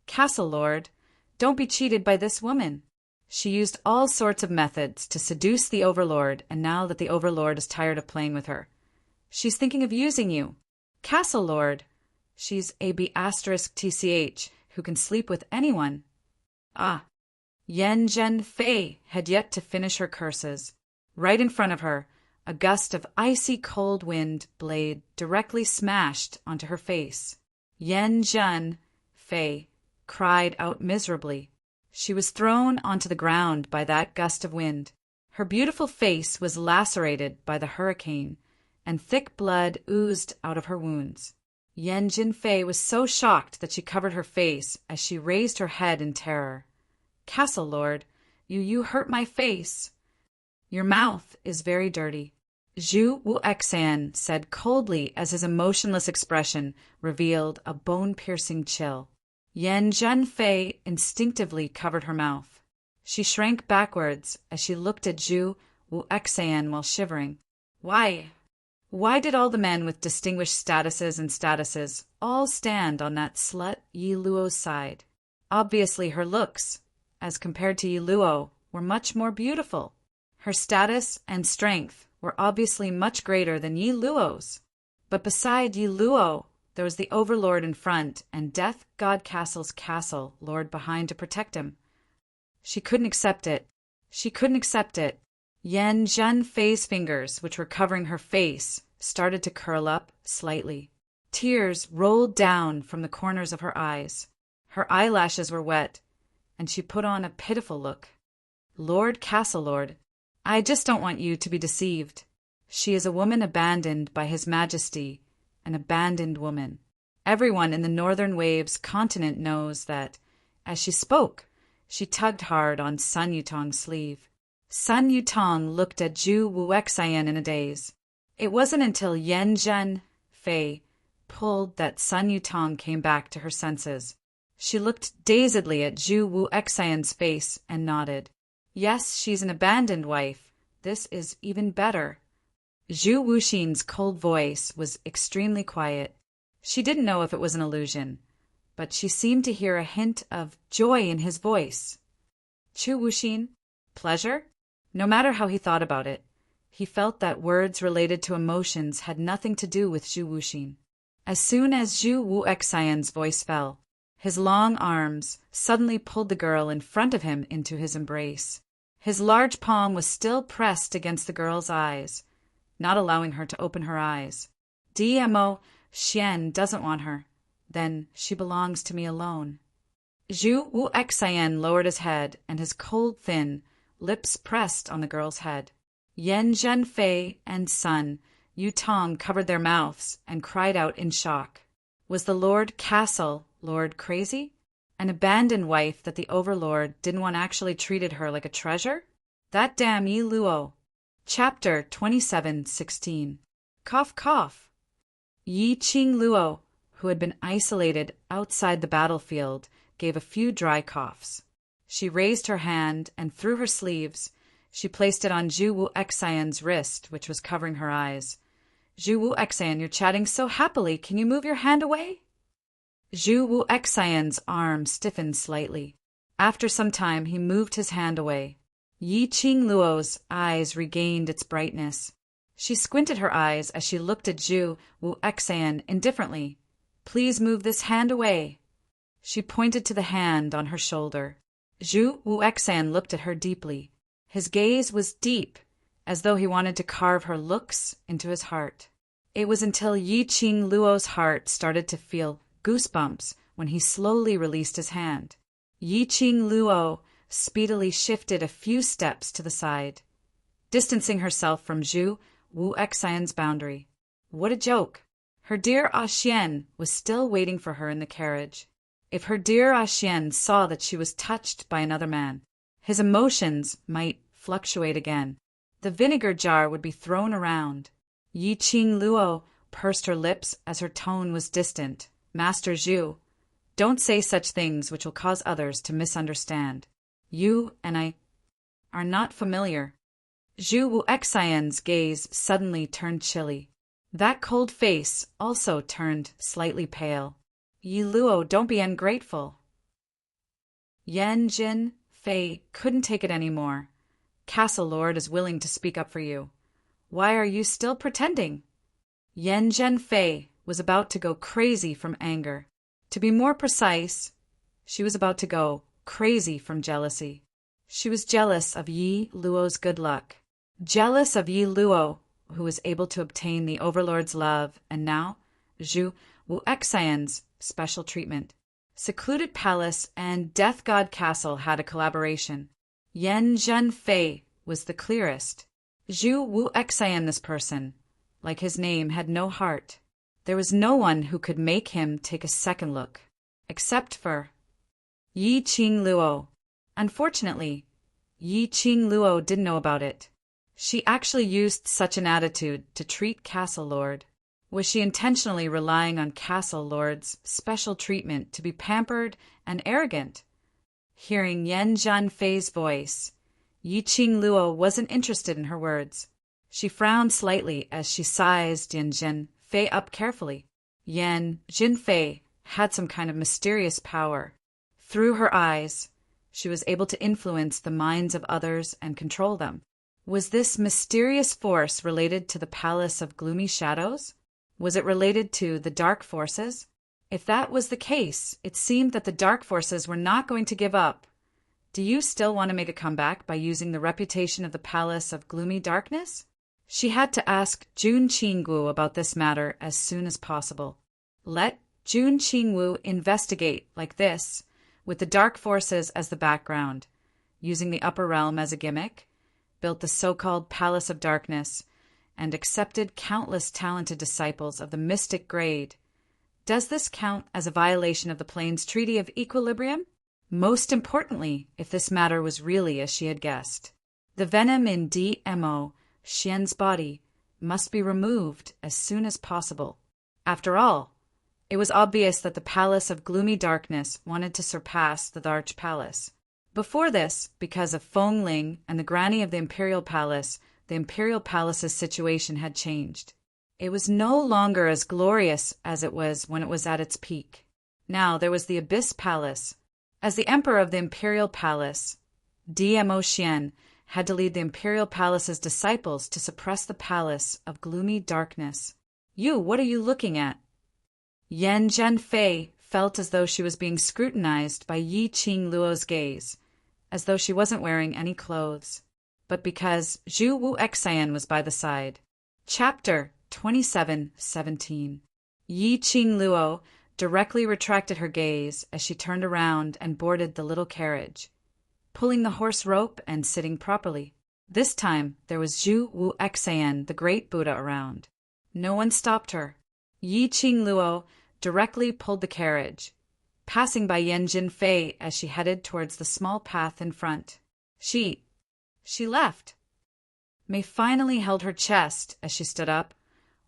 [SPEAKER 1] Castle Lord, don't be cheated by this woman. She used all sorts of methods to seduce the Overlord, and now that the Overlord is tired of playing with her, she's thinking of using you. Castle Lord, she's a B*TCH who can sleep with anyone. Ah, Yan Zhenfei had yet to finish her curses. Right in front of her, a gust of icy cold wind blade directly smashed onto her face. Yan Zhenfei cried out miserably. She was thrown onto the ground by that gust of wind. Her beautiful face was lacerated by the hurricane, and thick blood oozed out of her wounds. Yan Zhenfei was so shocked that she covered her face as she raised her head in terror. Castle Lord, you hurt my face. Your mouth is very dirty. Zhu Wuxian said coldly as his emotionless expression revealed a bone-piercing chill. Yan Zhenfei instinctively covered her mouth. She shrank backwards as she looked at Zhu Wuxian while shivering. Why did all the men with distinguished statuses all stand on that slut Yi Luo's side? Obviously her looks, as compared to Yi Luo, were much more beautiful. Her status and strength were obviously much greater than Yi Luo's. But beside Yi Luo, there was the Overlord in front and Death God Castle's castle lord behind to protect him. She couldn't accept it. Yan Zhenfei's fingers, which were covering her face, started to curl up slightly. Tears rolled down from the corners of her eyes. Her eyelashes were wet, and she put on a pitiful look. Lord Castle Lord, I just don't want you to be deceived. She is a woman abandoned by His Majesty, an abandoned woman. Everyone in the Northern Waves continent knows that. As she spoke, she tugged hard on Sun Yutong's sleeve. Sun Yutong looked at Zhu Wuxian in a daze. It wasn't until Yan Zhenfei pulled that Sun Yutong came back to her senses. She looked dazedly at Zhu Wuxian's face and nodded. Yes, she's an abandoned wife. This is even better. Zhu Wuxin's cold voice was extremely quiet. She didn't know if it was an illusion, but she seemed to hear a hint of joy in his voice. Zhu Wuxin? Pleasure? No matter how he thought about it, he felt that words related to emotions had nothing to do with Zhu Wuxin. As soon as Zhu Wuxian's voice fell, his long arms suddenly pulled the girl in front of him into his embrace. His large palm was still pressed against the girl's eyes, not allowing her to open her eyes. DMO Xian doesn't want her. Then she belongs to me alone. Zhu Wuxian lowered his head, and his cold, thin lips pressed on the girl's head. Yan Zhenfei and Sun Yutong covered their mouths and cried out in shock. Was the Lord Castle Lord crazy? An abandoned wife that the Overlord didn't want actually treated her like a treasure? That damn Yi Luo. Chapter 27:16. Cough, cough. Yi Qing Luo, who had been isolated outside the battlefield, gave a few dry coughs. She raised her hand, and through her sleeves, she placed it on Zhu Wu Exion's wrist, which was covering her eyes. Zhu Wu Exion, you're chatting so happily. Can you move your hand away? Zhu Wu Exion's arm stiffened slightly. After some time, he moved his hand away. Yi Qing Luo's eyes regained its brightness. She squinted her eyes as she looked at Zhu Wu Exion indifferently. Please move this hand away. She pointed to the hand on her shoulder. Zhu Wu Exion looked at her deeply. His gaze was deep, as though he wanted to carve her looks into his heart. It was until Yi Qing Luo's heart started to feel goosebumps when he slowly released his hand. Yi Qing Luo speedily shifted a few steps to the side, distancing herself from Zhu Wu Exion's boundary. What a joke! Her dear Xian was still waiting for her in the carriage. If her dear Xian saw that she was touched by another man, his emotions might fluctuate again. The vinegar jar would be thrown around. Yi Qing Luo pursed her lips as her tone was distant. Master Zhu, don't say such things which will cause others to misunderstand. You and I are not familiar. Zhu Wu Exion's gaze suddenly turned chilly. That cold face also turned slightly pale. Yi Luo, don't be ungrateful. Yan Jin Fei couldn't take it any more. Castle Lord is willing to speak up for you. Why are you still pretending? Yan Zhenfei was about to go crazy from anger. To be more precise, she was about to go crazy from jealousy. She was jealous of Yi Luo's good luck. Jealous of Yi Luo, who was able to obtain the Overlord's love, and now Zhu Wu Exion's special treatment. Secluded Palace and Death God Castle had a collaboration. Yan Zhenfei was the clearest. Zhu Wu Exion, this person, like his name, had no heart. There was no one who could make him take a second look, except for Yi Qing Luo. Unfortunately, Yi Qing Luo didn't know about it. She actually used such an attitude to treat Castle Lord. Was she intentionally relying on Castle Lord's special treatment to be pampered and arrogant? Hearing Yan Zhenfei's voice, Yi Qing Luo wasn't interested in her words. She frowned slightly as she sized Yan Zhenfei up carefully. Yan Zhenfei had some kind of mysterious power. Through her eyes, she was able to influence the minds of others and control them. Was this mysterious force related to the Palace of Gloomy Shadows? Was it related to the Dark Forces? If that was the case, it seemed that the Dark Forces were not going to give up. Do you still want to make a comeback by using the reputation of the Palace of Gloomy Darkness? She had to ask Jun Qingwu about this matter as soon as possible. Let Jun Qingwu investigate like this, with the Dark Forces as the background, using the Upper Realm as a gimmick, built the so-called Palace of Darkness, and accepted countless talented disciples of the mystic grade. Does this count as a violation of the Plains Treaty of Equilibrium? Most importantly, if this matter was really as she had guessed. The venom in DMO, Xian's body, must be removed as soon as possible. After all, it was obvious that the Palace of Gloomy Darkness wanted to surpass the Large Palace. Before this, because of Feng Ling and the granny of the Imperial Palace, the Imperial Palace's situation had changed. It was no longer as glorious as it was when it was at its peak. Now there was the Abyss Palace. As the Emperor of the Imperial Palace, DMO Xian had to lead the Imperial Palace's disciples to suppress the Palace of Gloomy Darkness. You, what are you looking at? Yan Zhenfei felt as though she was being scrutinized by Yi Qing Luo's gaze, as though she wasn't wearing any clothes, but because Zhu Wu Exion was by the side. Chapter 27:17. Yi Qing Luo directly retracted her gaze as she turned around and boarded the little carriage, pulling the horse rope and sitting properly. This time, there was Zhu Wu Xan, the great Buddha, around. No one stopped her. Yi Qing Luo directly pulled the carriage, passing by Yan Jinfei as she headed towards the small path in front. She left. Mei finally held her chest as she stood up,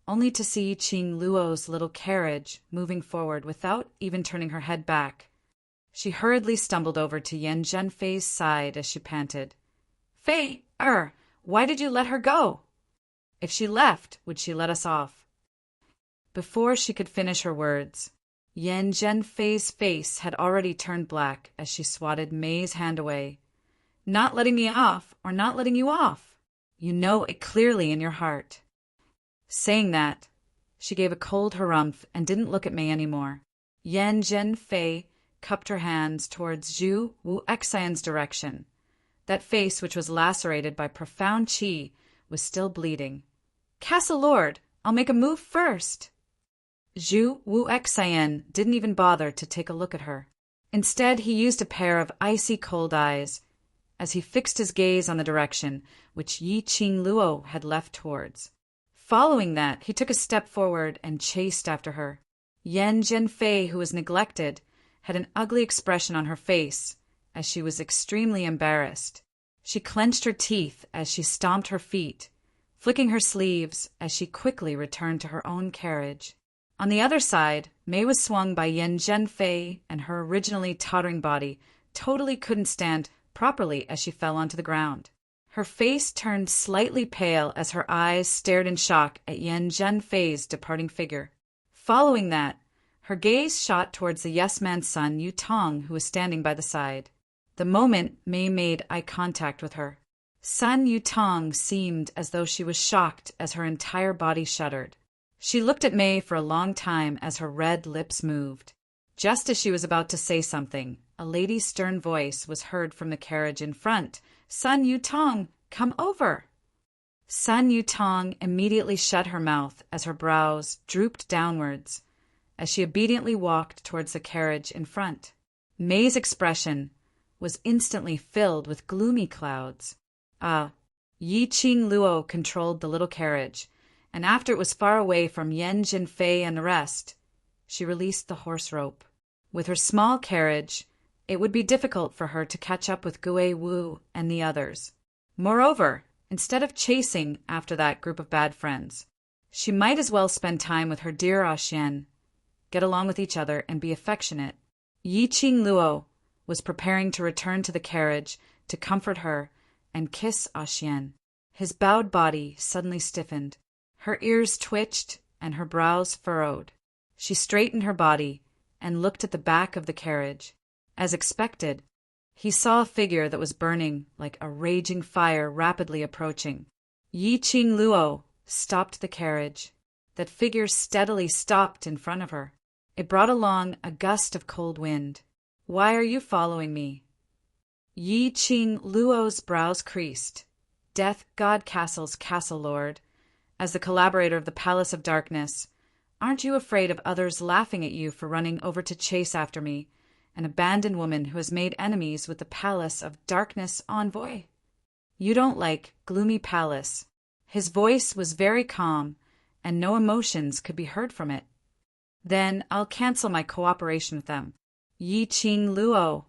[SPEAKER 1] only to see Qing Luo's little carriage moving forward without even turning her head back. She hurriedly stumbled over to Yan Zhenfei's side as she panted. Fei, why did you let her go? If she left, would she let us off? Before she could finish her words, Yan Zhenfei's face had already turned black as she swatted Mei's hand away. Not letting me off, or not letting you off. You know it clearly in your heart. Saying that, she gave a cold harumph and didn't look at Mei anymore. Yan Zhenfei cupped her hands towards Zhu Wu Xan's direction. That face, which was lacerated by profound qi, was still bleeding. Castle Lord, I'll make a move first. Zhu Wu Xan didn't even bother to take a look at her. Instead, he used a pair of icy cold eyes as he fixed his gaze on the direction which Yi Qing Luo had left towards. Following that, he took a step forward and chased after her. Yan Zhenfei, who was neglected, had an ugly expression on her face as she was extremely embarrassed. She clenched her teeth as she stomped her feet, flicking her sleeves as she quickly returned to her own carriage. On the other side, Mei was swung by Yan Zhenfei, and her originally tottering body totally couldn't stand properly as she fell onto the ground. Her face turned slightly pale as her eyes stared in shock at Yan Zhenfei's departing figure. Following that, her gaze shot towards the yes-man's son, Yu Tong, who was standing by the side. The moment Mei made eye contact with her, Sun Yu Tong seemed as though she was shocked as her entire body shuddered. She looked at Mei for a long time as her red lips moved. Just as she was about to say something, a lady's stern voice was heard from the carriage in front. Sun Yu Tong, come over. Sun Yu Tong immediately shut her mouth as her brows drooped downwards, as she obediently walked towards the carriage in front. Mei's expression was instantly filled with gloomy clouds. Yi Qing Luo controlled the little carriage, and after it was far away from Yan Jinfei and the rest, she released the horse rope. With her small carriage, it would be difficult for her to catch up with Gui Wu and the others. Moreover, instead of chasing after that group of bad friends, she might as well spend time with her dear Xian, get along with each other, and be affectionate. Yi Qing Luo was preparing to return to the carriage to comfort her and kiss Xian. His bowed body suddenly stiffened. Her ears twitched and her brows furrowed. She straightened her body and looked at the back of the carriage. As expected, he saw a figure that was burning like a raging fire rapidly approaching. Yi Qing Luo stopped the carriage. That figure steadily stopped in front of her. It brought along a gust of cold wind. Why are you following me? Yi Qing Luo's brows creased. Death God Castle's Castle Lord, as the collaborator of the Palace of Darkness, aren't you afraid of others laughing at you for running over to chase after me, an abandoned woman who has made enemies with the Palace of Darkness envoy? You don't like gloomy palace. His voice was very calm, and no emotions could be heard from it. Then I'll cancel my cooperation with them. Yi Qing Luo,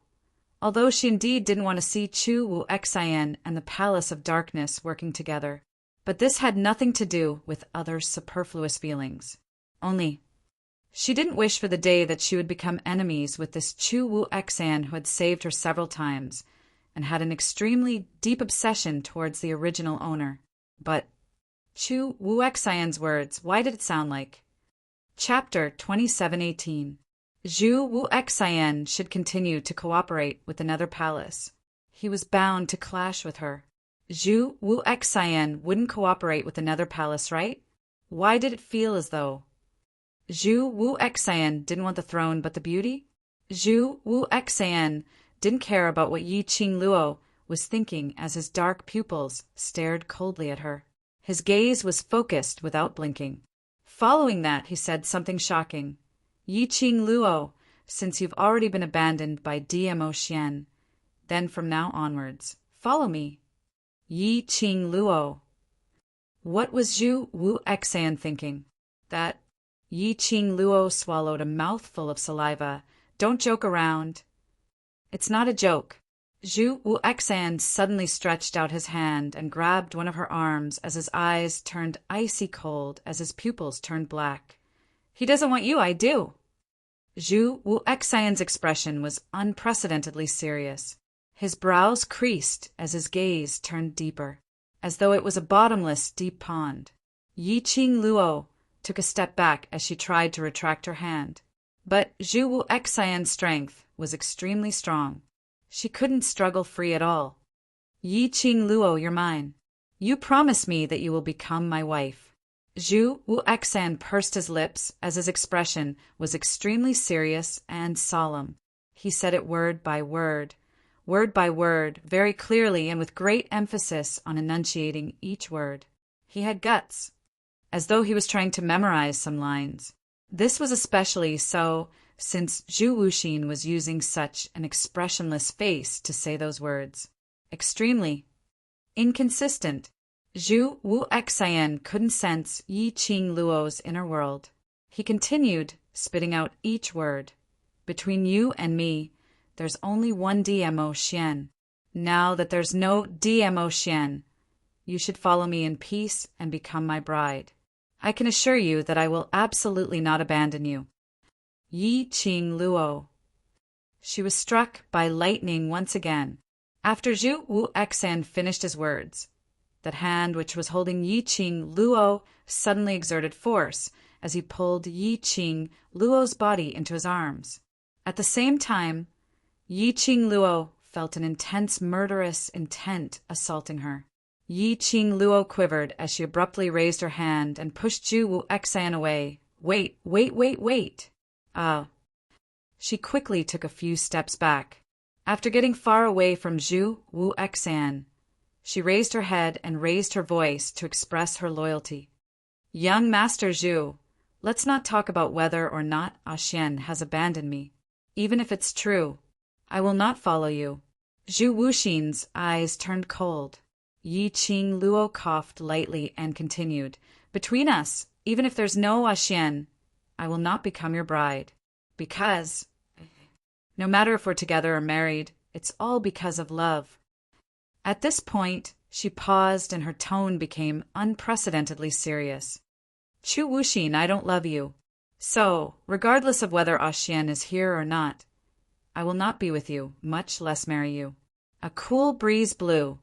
[SPEAKER 1] although she indeed didn't want to see Chu Wu Xian and the Palace of Darkness working together. But this had nothing to do with other superfluous feelings. Only, she didn't wish for the day that she would become enemies with this Chu Wu Xan who had saved her several times and had an extremely deep obsession towards the original owner. But Chu Wu Xian's words, why did it sound like? Chapter 2718. Zhu Wu Xian should continue to cooperate with another palace. He was bound to clash with her. Zhu Wu Xian wouldn't cooperate with another palace, right? Why did it feel as though Zhu Wu Xian didn't want the throne but the beauty? Zhu Wu Xian didn't care about what Yi Qing Luo was thinking as his dark pupils stared coldly at her. His gaze was focused without blinking. Following that, he said something shocking. Yi Qing Luo, since you've already been abandoned by DMO Xian, then from now onwards, follow me. Yi Qing Luo. What was Zhu Wu Exan thinking? That Yi Qing Luo swallowed a mouthful of saliva. Don't joke around. It's not a joke. Zhu Wu Exan suddenly stretched out his hand and grabbed one of her arms as his eyes turned icy cold, as his pupils turned black. He doesn't want you, I do. Zhu Wu Exan's expression was unprecedentedly serious. His brows creased as his gaze turned deeper, as though it was a bottomless, deep pond. Yi Qing Luo took a step back as she tried to retract her hand. But Zhu Wu Exan's strength was extremely strong. She couldn't struggle free at all. Yi Qing Luo, you're mine. You promise me that you will become my wife. Zhu Wu Exan pursed his lips as his expression was extremely serious and solemn. He said it word by word, very clearly and with great emphasis on enunciating each word. He had guts, as though he was trying to memorize some lines. This was especially so since Zhu Wuxin was using such an expressionless face to say those words. Extremely inconsistent. Zhu Wu Exan couldn't sense Yi Qing Luo's inner world. He continued, spitting out each word. Between you and me, there's only one DMO Xian. Now that there's no DMO Xian, you should follow me in peace and become my bride. I can assure you that I will absolutely not abandon you. Yi Qing Luo. She was struck by lightning once again. After Zhu Wu Exan finished his words, that hand which was holding Yi Qing Luo suddenly exerted force as he pulled Yi Qing Luo's body into his arms. At the same time, Yi Qing Luo felt an intense murderous intent assaulting her. Yi Qing Luo quivered as she abruptly raised her hand and pushed Zhu Wu Exan away. Wait. She quickly took a few steps back. After getting far away from Zhu Wu Exan, she raised her head and raised her voice to express her loyalty. Young Master Zhu, let's not talk about whether or not Xian has abandoned me. Even if it's true, I will not follow you. Zhu Wuxin's eyes turned cold. Yi Qing Luo coughed lightly and continued, Between us, even if there's no Xian, I will not become your bride. Because, no matter if we're together or married, it's all because of love. At this point, she paused and her tone became unprecedentedly serious. Chu Wuxin, I don't love you. So, regardless of whether Xian is here or not, I will not be with you, much less marry you. A cool breeze blew.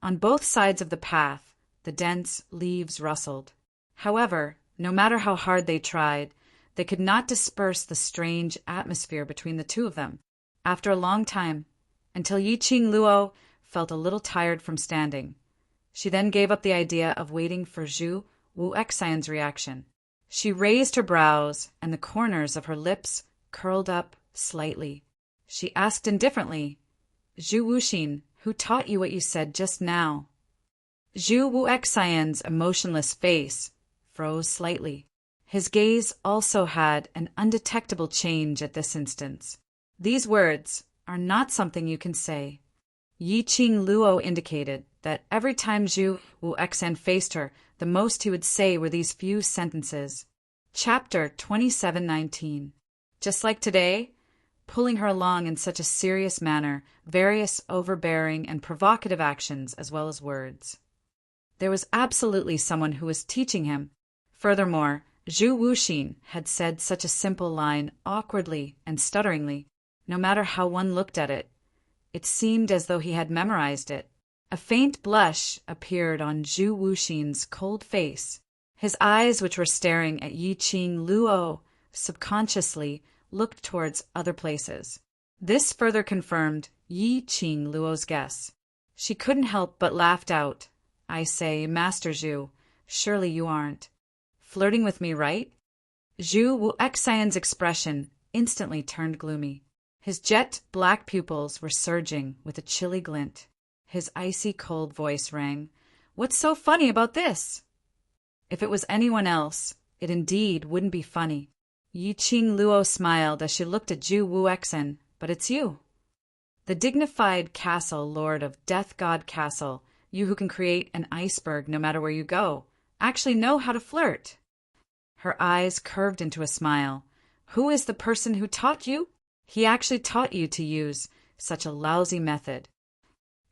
[SPEAKER 1] On both sides of the path, the dense leaves rustled. However, no matter how hard they tried, they could not disperse the strange atmosphere between the two of them. After a long time, until Yi Qing Luo felt a little tired from standing, she then gave up the idea of waiting for Zhu Wu Exan's reaction. She raised her brows, and the corners of her lips curled up slightly. She asked indifferently, Zhu Wuxin, who taught you what you said just now? Zhu Wu Exan's emotionless face froze slightly. His gaze also had an undetectable change at this instance. These words are not something you can say. Yi Qing Luo indicated that every time Zhu Wu Exan faced her, the most he would say were these few sentences. Chapter 2719. Just like today, pulling her along in such a serious manner, various overbearing and provocative actions as well as words. There was absolutely someone who was teaching him. Furthermore, Zhu Wuxin had said such a simple line awkwardly and stutteringly. No matter how one looked at it, it seemed as though he had memorized it. A faint blush appeared on Zhu Wuxin's cold face. His eyes, which were staring at Yi Qing Luo, subconsciously looked towards other places. This further confirmed Yi Qing Luo's guess. She couldn't help but laughed out. I say, Master Zhu, surely you aren't flirting with me, right? Zhu Wu Exan's expression instantly turned gloomy. His jet black pupils were surging with a chilly glint. His icy cold voice rang. What's so funny about this? If it was anyone else, it indeed wouldn't be funny. Yi Qing Luo smiled as she looked at Zhu Wu Exan, but it's you. The dignified castle lord of Death God Castle, You who can create an iceberg no matter where you go, actually know how to flirt. Her eyes curved into a smile. Who is the person who taught you? He actually taught you to use such a lousy method.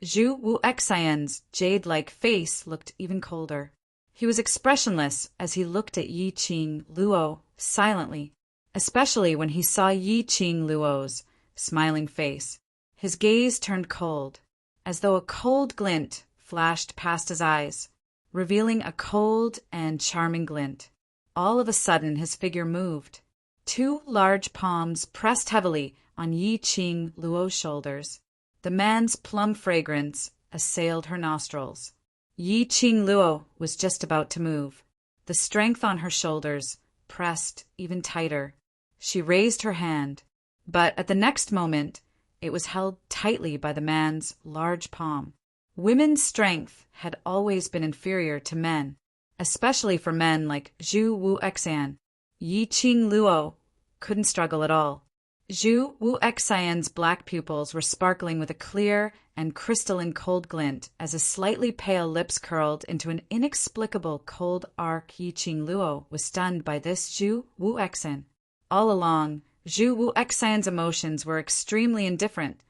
[SPEAKER 1] Zhu Wuxian's jade-like face looked even colder. He was expressionless as he looked at Yi Qing Luo silently, especially when he saw Yi Qing Luo's smiling face. His gaze turned cold, as though a cold glint flashed past his eyes, revealing a cold and charming glint. All of a sudden his figure moved. Two large palms pressed heavily on Yi Qing Luo's shoulders. The man's plum fragrance assailed her nostrils. Yi Qing Luo was just about to move. The strength on her shoulders pressed even tighter. She raised her hand, but at the next moment it was held tightly by the man's large palm. Women's strength had always been inferior to men, especially for men like Zhu Wuxian. Yi Qing Luo couldn't struggle at all. Zhu Wuxian's black pupils were sparkling with a clear and crystalline cold glint as his slightly pale lips curled into an inexplicable cold arc. Yi Qing Luo was stunned by this Zhu Wuxian. All along, Zhu Wuxian's emotions were extremely indifferent,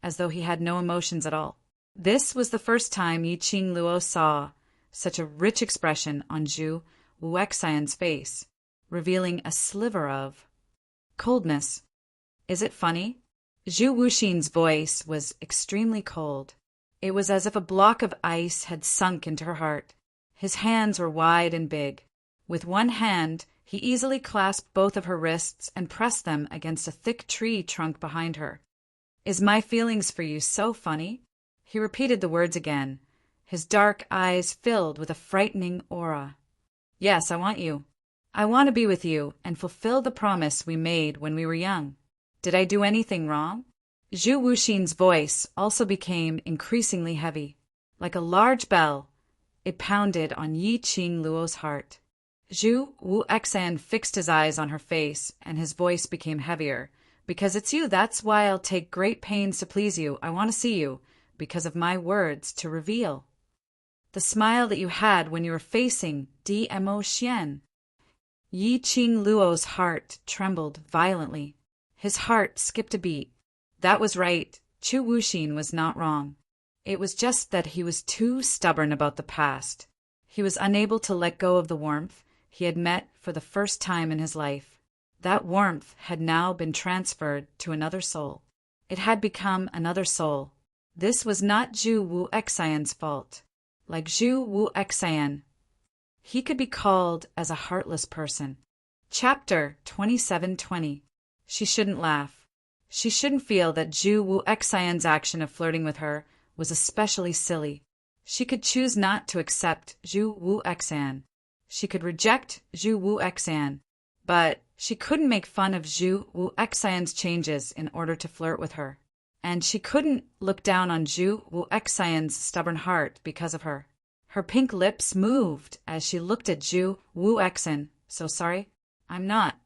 [SPEAKER 1] as though he had no emotions at all. This was the first time Yi Qing Luo saw such a rich expression on Zhu Wuxian's face, revealing a sliver of coldness. Is it funny? Zhu Wuxian's voice was extremely cold. It was as if a block of ice had sunk into her heart. His hands were wide and big. With one hand, he easily clasped both of her wrists and pressed them against a thick tree trunk behind her. Is my feelings for you so funny? He repeated the words again, his dark eyes filled with a frightening aura. Yes, I want you. I want to be with you and fulfill the promise we made when we were young. Did I do anything wrong? Zhu Wuxian's voice also became increasingly heavy. Like a large bell, it pounded on Yi Qing Luo's heart. Zhu Wuxian fixed his eyes on her face, and his voice became heavier. Because it's you, that's why I'll take great pains to please you. I want to see you, because of my words to reveal. The smile that you had when you were facing Dmo Xian. Yi Qing Luo's heart trembled violently. His heart skipped a beat. That was right. Zhu Wuxian was not wrong. It was just that he was too stubborn about the past. He was unable to let go of the warmth he had met for the first time in his life. That warmth had now been transferred to another soul. It had become another soul. This was not Zhu Wuxian's fault. Like Zhu Wuxian, he could be called as a heartless person. Chapter 2720. She shouldn't laugh. She shouldn't feel that Zhu Wuxian's action of flirting with her was especially silly. She could choose not to accept Zhu Wuxian. She could reject Zhu Wuxian, but she couldn't make fun of Zhu Wuxian's changes in order to flirt with her. And she couldn't look down on Zhu Wuxian's stubborn heart because of her. Her pink lips moved as she looked at Zhu Wuxian. So sorry? I'm not.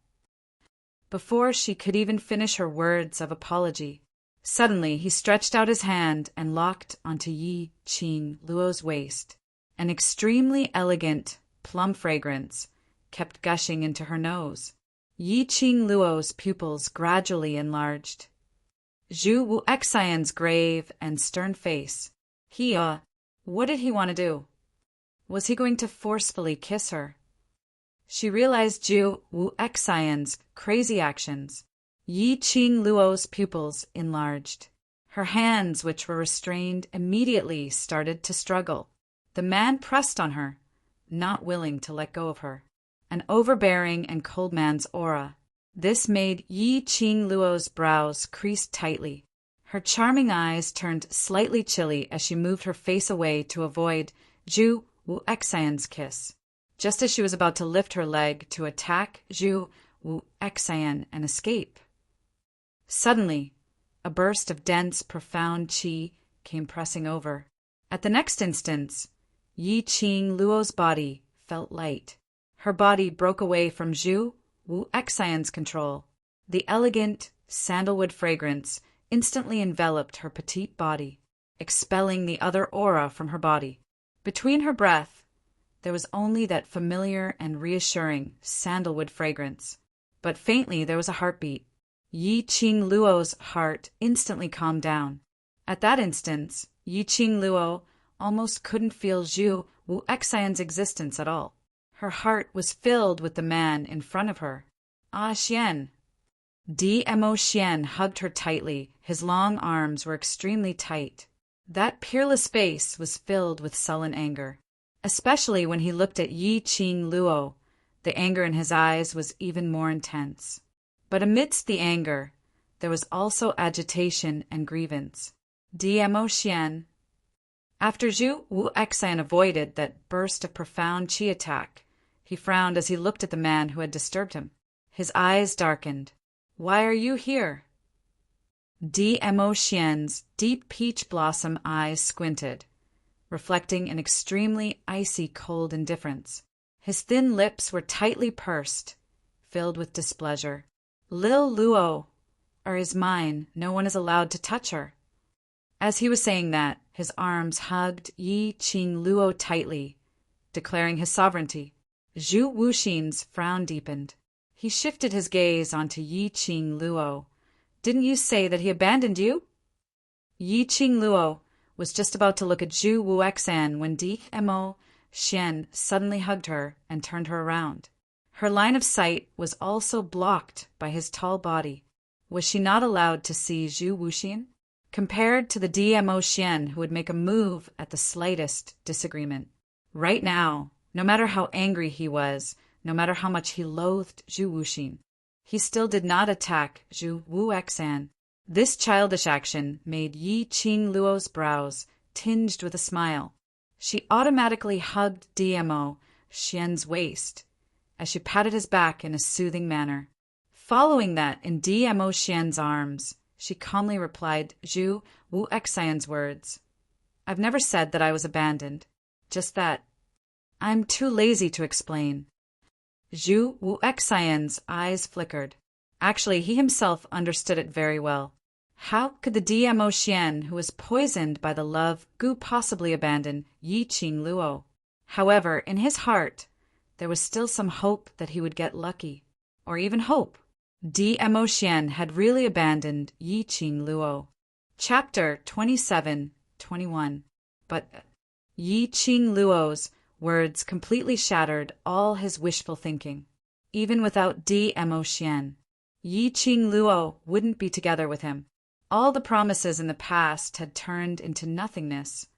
[SPEAKER 1] Before she could even finish her words of apology, suddenly he stretched out his hand and locked onto Yi Qing Luo's waist. An extremely elegant plum fragrance kept gushing into her nose. Yi Qing Luo's pupils gradually enlarged. Zhu Wuxian's grave and stern face. What did he want to do? Was he going to forcefully kiss her? She realized Zhu Wuxian's crazy actions. Yi Qing Luo's pupils enlarged. Her hands, which were restrained, immediately started to struggle. The man pressed on her, not willing to let go of her. An overbearing and cold man's aura. This made Yi Qing Luo's brows crease tightly. Her charming eyes turned slightly chilly as she moved her face away to avoid Zhu Wuxian's kiss. Just as she was about to lift her leg to attack Zhu Wuxian and escape. Suddenly, a burst of dense, profound qi came pressing over. At the next instant, Yi Qing Luo's body felt light. Her body broke away from Zhu Wuxian's control. The elegant sandalwood fragrance instantly enveloped her petite body. expelling the other aura from her body. Between her breath, there was only that familiar and reassuring sandalwood fragrance. But faintly there was a heartbeat. Yi Qing Luo's heart instantly calmed down. At that instant, Yi Qing Luo almost couldn't feel Zhu Wu Exion's existence at all. Her heart was filled with the man in front of her. Ah, Xian! Dmo Xian hugged her tightly. His long arms were extremely tight. That peerless face was filled with sullen anger. Especially when he looked at Yi Qing Luo, the anger in his eyes was even more intense. But amidst the anger, there was also agitation and grievance. Dmo Xian. After Zhu Wu Exian avoided that burst of profound qi attack, he frowned as he looked at the man who had disturbed him. His eyes darkened. Why are you here? Dmo Xian's deep peach blossom eyes squinted, reflecting an extremely icy cold indifference. His thin lips were tightly pursed, filled with displeasure. Lil Luo, or is mine, no one is allowed to touch her. As he was saying that, his arms hugged Yi Qing Luo tightly, declaring his sovereignty. Zhu Wuxin's frown deepened. He shifted his gaze onto Yi Qing Luo. Didn't you say that he abandoned you? Yi Qing Luo was just about to look at Zhu Wu Exan when Dmo Xian suddenly hugged her and turned her around. Her line of sight was also blocked by his tall body. Was she not allowed to see Zhu Wuxin? Compared to the Dmo Xian who would make a move at the slightest disagreement. Right now, no matter how angry he was, no matter how much he loathed Zhu Wuxin, he still did not attack Zhu Wu Exan. This childish action made Yi Qing Luo's brows tinged with a smile. She automatically hugged Dmo Xian's waist as she patted his back in a soothing manner. Following that in Dmo Xian's arms, she calmly replied Zhu Wu Exian's words. I've never said that I was abandoned, just that I'm too lazy to explain. Zhu Wu Exian's eyes flickered. Actually, he himself understood it very well. How could the Dmo Xian, who was poisoned by the love Gu, possibly abandon Yi Qing Luo? However, in his heart, there was still some hope that he would get lucky. Or even hope. Dmo Xian had really abandoned Yi Qing Luo. Chapter 27-21. But Yi Qing Luo's words completely shattered all his wishful thinking. Even without Dmo Xian, Yi Qing Luo wouldn't be together with him. All the promises in the past had turned into nothingness.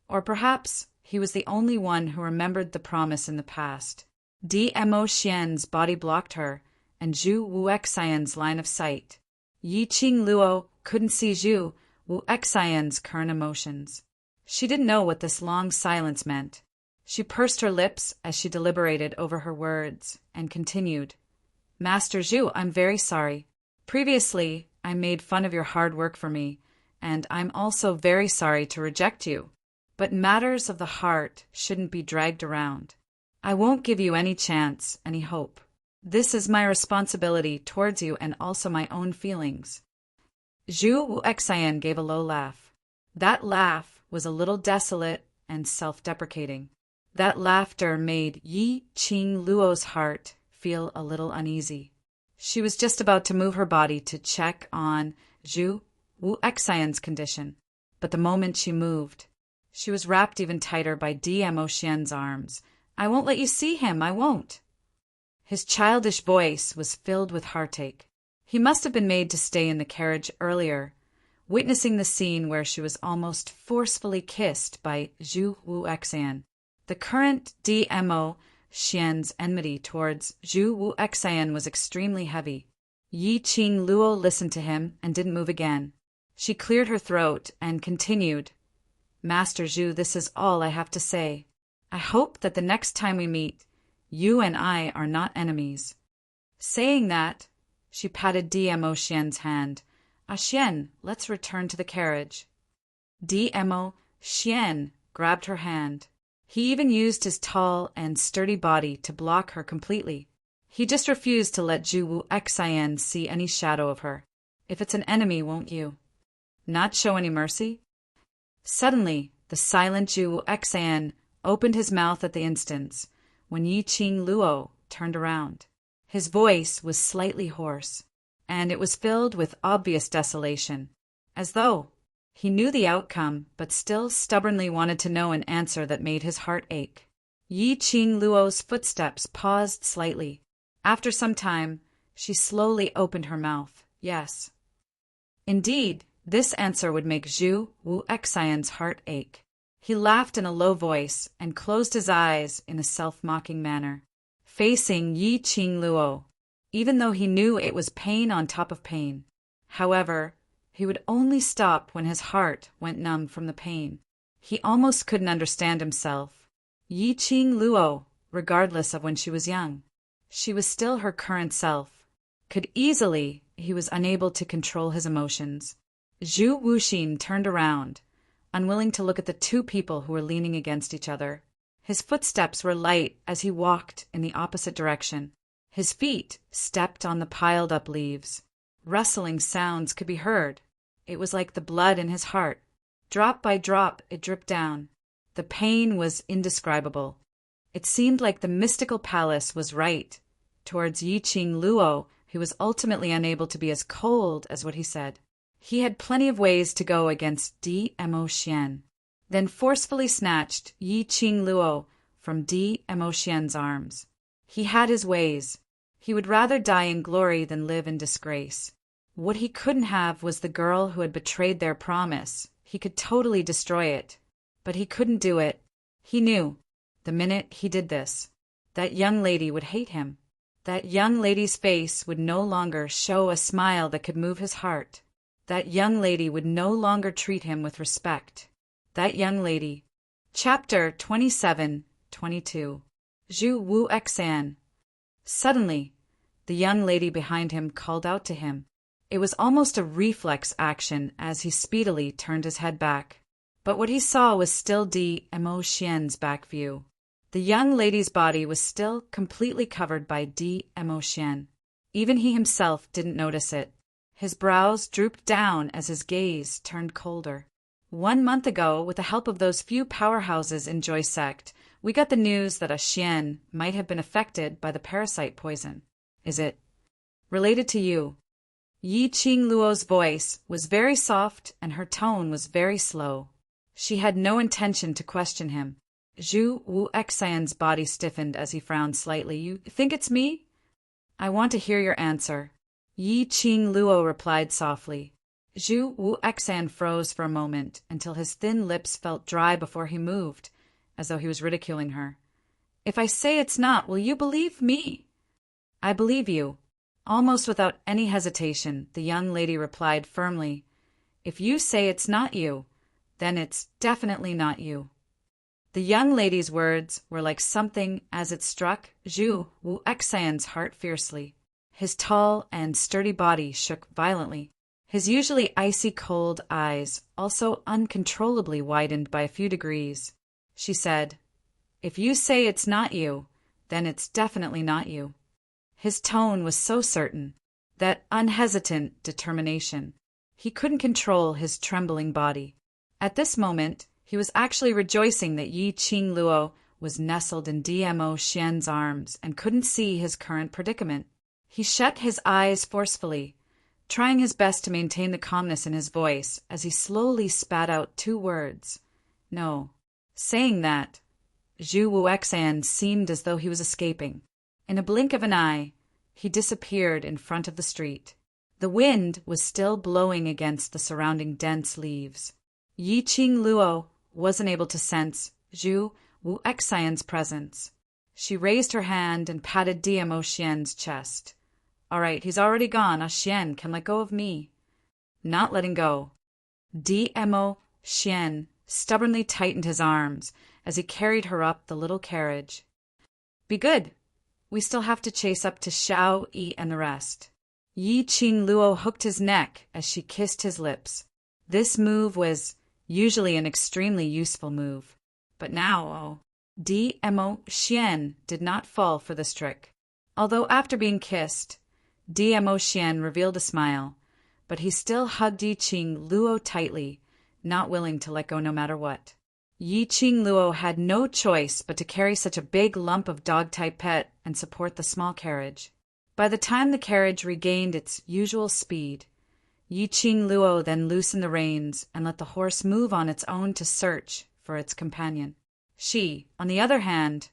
[SPEAKER 1] Or perhaps he was the only one who remembered the promise in the past. Dmo Xian's body blocked her, and Zhu Wu Exian's line of sight. Yi Qing Luo couldn't see Zhu Wu Exian's current emotions. She didn't know what this long silence meant. She pursed her lips as she deliberated over her words, and continued. Master Zhu, I'm very sorry. Previously, I made fun of your hard work for me, and I'm also very sorry to reject you. But matters of the heart shouldn't be dragged around. I won't give you any chance, any hope. This is my responsibility towards you and also my own feelings. Zhu Wu Exian gave a low laugh. That laugh was a little desolate and self-deprecating. That laughter made Yi Qing Luo's heart feel a little uneasy. She was just about to move her body to check on Zhu Wu Exian's condition, but the moment she moved, she was wrapped even tighter by Dmo Xian's arms. I won't let you see him, I won't. His childish voice was filled with heartache. He must have been made to stay in the carriage earlier, witnessing the scene where she was almost forcefully kissed by Zhu Wu Exian. The current Dmo Xian's enmity towards Zhu Wu Exian was extremely heavy. Yi Qing Luo listened to him and didn't move again. She cleared her throat and continued. Master Zhu, this is all I have to say. I hope that the next time we meet, you and I are not enemies. Saying that, she patted Dmo Xian's hand. Xian, let's return to the carriage. Dmo Xian grabbed her hand. He even used his tall and sturdy body to block her completely. He just refused to let Zhu Wu Exian see any shadow of her. If it's an enemy, won't you not show any mercy? Suddenly, the silent Zhu Wuxian opened his mouth at the instant when Yi Qing Luo turned around. His voice was slightly hoarse, and it was filled with obvious desolation, as though he knew the outcome but still stubbornly wanted to know an answer that made his heart ache. Yi Qing Luo's footsteps paused slightly. After some time, she slowly opened her mouth. Yes. Indeed, this answer would make Zhu Wuxian's heart ache. He laughed in a low voice and closed his eyes in a self-mocking manner, facing Yi Qing Luo, even though he knew it was pain on top of pain. However, he would only stop when his heart went numb from the pain. He almost couldn't understand himself. Yi Qing Luo, regardless of when she was young, she was still her current self. He was unable to control his emotions. Zhu Wuxin turned around, unwilling to look at the two people who were leaning against each other. His footsteps were light as he walked in the opposite direction. His feet stepped on the piled-up leaves. Rustling sounds could be heard. It was like the blood in his heart. Drop by drop, it dripped down. The pain was indescribable. It seemed like the mystical palace was right towards Yi Qing Luo, who was ultimately unable to be as cold as what he said. He had plenty of ways to go against Dmo Xian, then forcefully snatched Yi Qing Luo from Dmo Xian's arms. He had his ways. He would rather die in glory than live in disgrace. What he couldn't have was the girl who had betrayed their promise. He could totally destroy it, but he couldn't do it. He knew, the minute he did this, that young lady would hate him. That young lady's face would no longer show a smile that could move his heart. That young lady would no longer treat him with respect. That young lady. Chapter 27-22. Zhu Wuxian. Suddenly, the young lady behind him called out to him. It was almost a reflex action as he speedily turned his head back. But what he saw was still Dmo Xian's back view. The young lady's body was still completely covered by Dmo Xian. Even he himself didn't notice it. His brows drooped down as his gaze turned colder. 1 month ago, with the help of those few powerhouses in Joy Sect, we got the news that a Xian might have been affected by the parasite poison. Is it related to you? Yi Qing Luo's voice was very soft and her tone was very slow. She had no intention to question him. Zhu Wuxian's body stiffened as he frowned slightly. You think it's me? I want to hear your answer. Yi Qing Luo replied softly. Zhu Wuxian froze for a moment until his thin lips felt dry before he moved, as though he was ridiculing her. If I say it's not, will you believe me? I believe you. Almost without any hesitation, the young lady replied firmly. If you say it's not you, then it's definitely not you. The young lady's words were like something as it struck Zhu Wuxian's heart fiercely. His tall and sturdy body shook violently. His usually icy cold eyes also uncontrollably widened by a few degrees. She said, If you say it's not you, then it's definitely not you. His tone was so certain, that unhesitant determination. He couldn't control his trembling body. At this moment, he was actually rejoicing that Yi Qing Luo was nestled in Dmo Xian's arms and couldn't see his current predicament. He shut his eyes forcefully, trying his best to maintain the calmness in his voice as he slowly spat out 2 words. No. Saying that, Zhu Wuxian seemed as though he was escaping. In a blink of an eye, he disappeared in front of the street. The wind was still blowing against the surrounding dense leaves. Yi Qing Luo wasn't able to sense Zhu Wuxian's presence. She raised her hand and patted Dmo Xian's chest. All right, he's already gone. Xian can let go of me. Not letting go. Dmo Xian stubbornly tightened his arms as he carried her up the little carriage. Be good. We still have to chase up to Xiao Yi and the rest. Yi Qing Luo hooked his neck as she kissed his lips. This move was usually an extremely useful move. But now, Dmo Xian did not fall for this trick. Although after being kissed, Dmo Xian revealed a smile, but he still hugged Yi Qing Luo tightly, not willing to let go no matter what. Yi Qing Luo had no choice but to carry such a big lump of dog-type pet and support the small carriage. By the time the carriage regained its usual speed, Yi Qing Luo then loosened the reins and let the horse move on its own to search for its companion. She, on the other hand,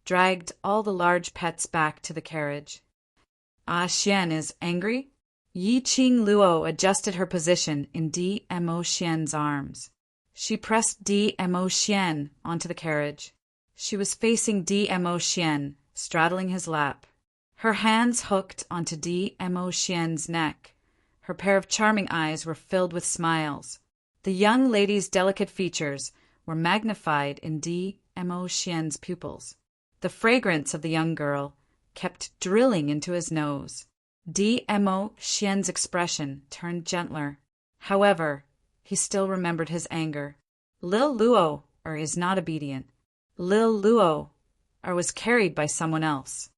[SPEAKER 1] dragged all the large pets back to the carriage. Ah Xian is angry? Yi Qing Luo adjusted her position in Dmo Xian's arms. She pressed Dmo Xian onto the carriage. She was facing Dmo Xian, straddling his lap. Her hands hooked onto Dmo Xian's neck. Her pair of charming eyes were filled with smiles. The young lady's delicate features were magnified in Dmo Xian's pupils. The fragrance of the young girl kept drilling into his nose. Dmo Xian's expression turned gentler. However, he still remembered his anger. Lil Luo is not obedient. Lil Luo was carried by someone else.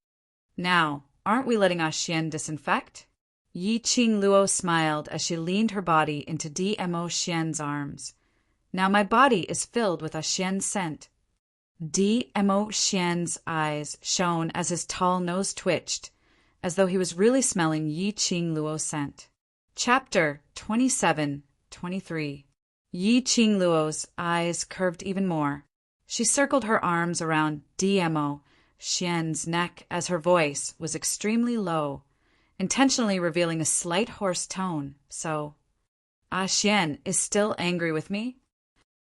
[SPEAKER 1] Now, aren't we letting Ah Xian disinfect? Yi Qing Luo smiled as she leaned her body into Dmo Xian's arms. Now my body is filled with Ah Xian's scent. Dmo Xian's eyes shone as his tall nose twitched, as though he was really smelling Yi Qing Luo's scent. Chapter 27-23. Yi Qing Luo's eyes curved even more. She circled her arms around Dmo Xian's neck as her voice was extremely low, intentionally revealing a slight hoarse tone. So, Ah Xian is still angry with me?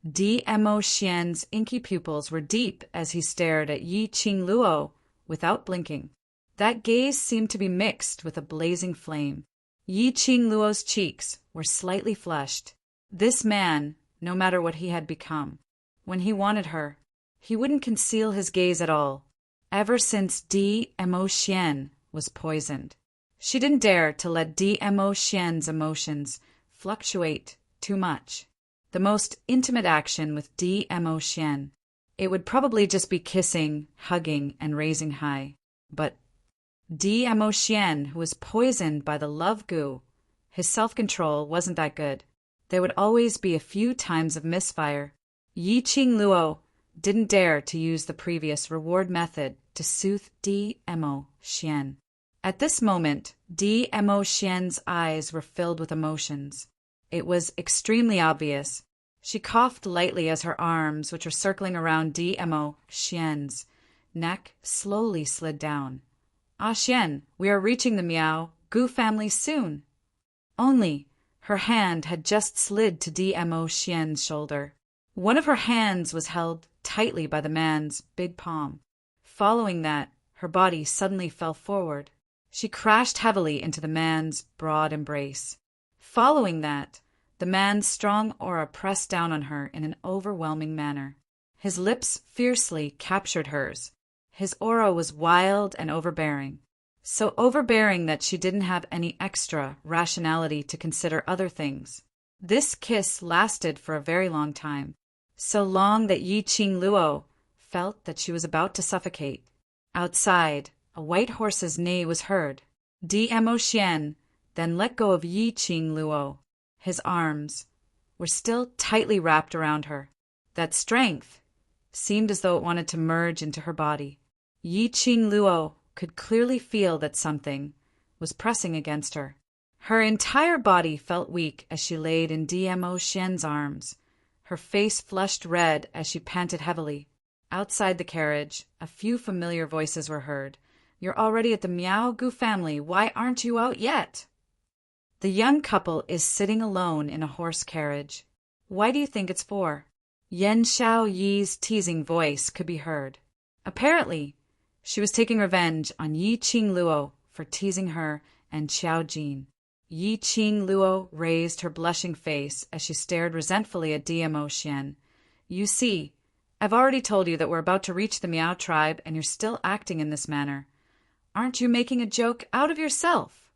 [SPEAKER 1] Dmo Xian's inky pupils were deep as he stared at Yi Qing Luo without blinking. That gaze seemed to be mixed with a blazing flame. Yi Qing Luo's cheeks were slightly flushed. This man, no matter what he had become, when he wanted her, he wouldn't conceal his gaze at all. Ever since Dmo Xian was poisoned, she didn't dare to let Dmo Xian's emotions fluctuate too much. The most intimate action with Dmo Xian, it would probably just be kissing, hugging, and raising high. But Dmo Xian, who was poisoned by the love goo, his self-control wasn't that good. There would always be a few times of misfire. Yi Qing Luo didn't dare to use the previous reward method to soothe Dmo Xian. At this moment, Dmo Xian's eyes were filled with emotions. It was extremely obvious. She coughed lightly as her arms, which were circling around Dmo Xian's neck, slowly slid down. Ah Xian, we are reaching the Miao Gu family soon. Only, her hand had just slid to Dmo Xian's shoulder. One of her hands was held tightly by the man's big palm. Following that, her body suddenly fell forward. She crashed heavily into the man's broad embrace. Following that, the man's strong aura pressed down on her in an overwhelming manner. His lips fiercely captured hers. His aura was wild and overbearing. So overbearing that she didn't have any extra rationality to consider other things. This kiss lasted for a very long time. So long that Yi Qing Luo felt that she was about to suffocate. Outside, a white horse's neigh was heard. Dmo Xian then let go of Yi Qing Luo. His arms were still tightly wrapped around her. That strength seemed as though it wanted to merge into her body. Yi Qing Luo could clearly feel that something was pressing against her. Her entire body felt weak as she laid in Dmo Xian's arms. Her face flushed red as she panted heavily. Outside the carriage, a few familiar voices were heard. You're already at the Miao Gu family. Why aren't you out yet? The young couple is sitting alone in a horse carriage. Why do you think it's for? Yan Xiaoyi's teasing voice could be heard. Apparently, she was taking revenge on Yi Qing Luo for teasing her and Xiao Jin. Yi Qing Luo raised her blushing face as she stared resentfully at Dmo Xian. You see, I've already told you that we're about to reach the Miao tribe and you're still acting in this manner. Aren't you making a joke out of yourself?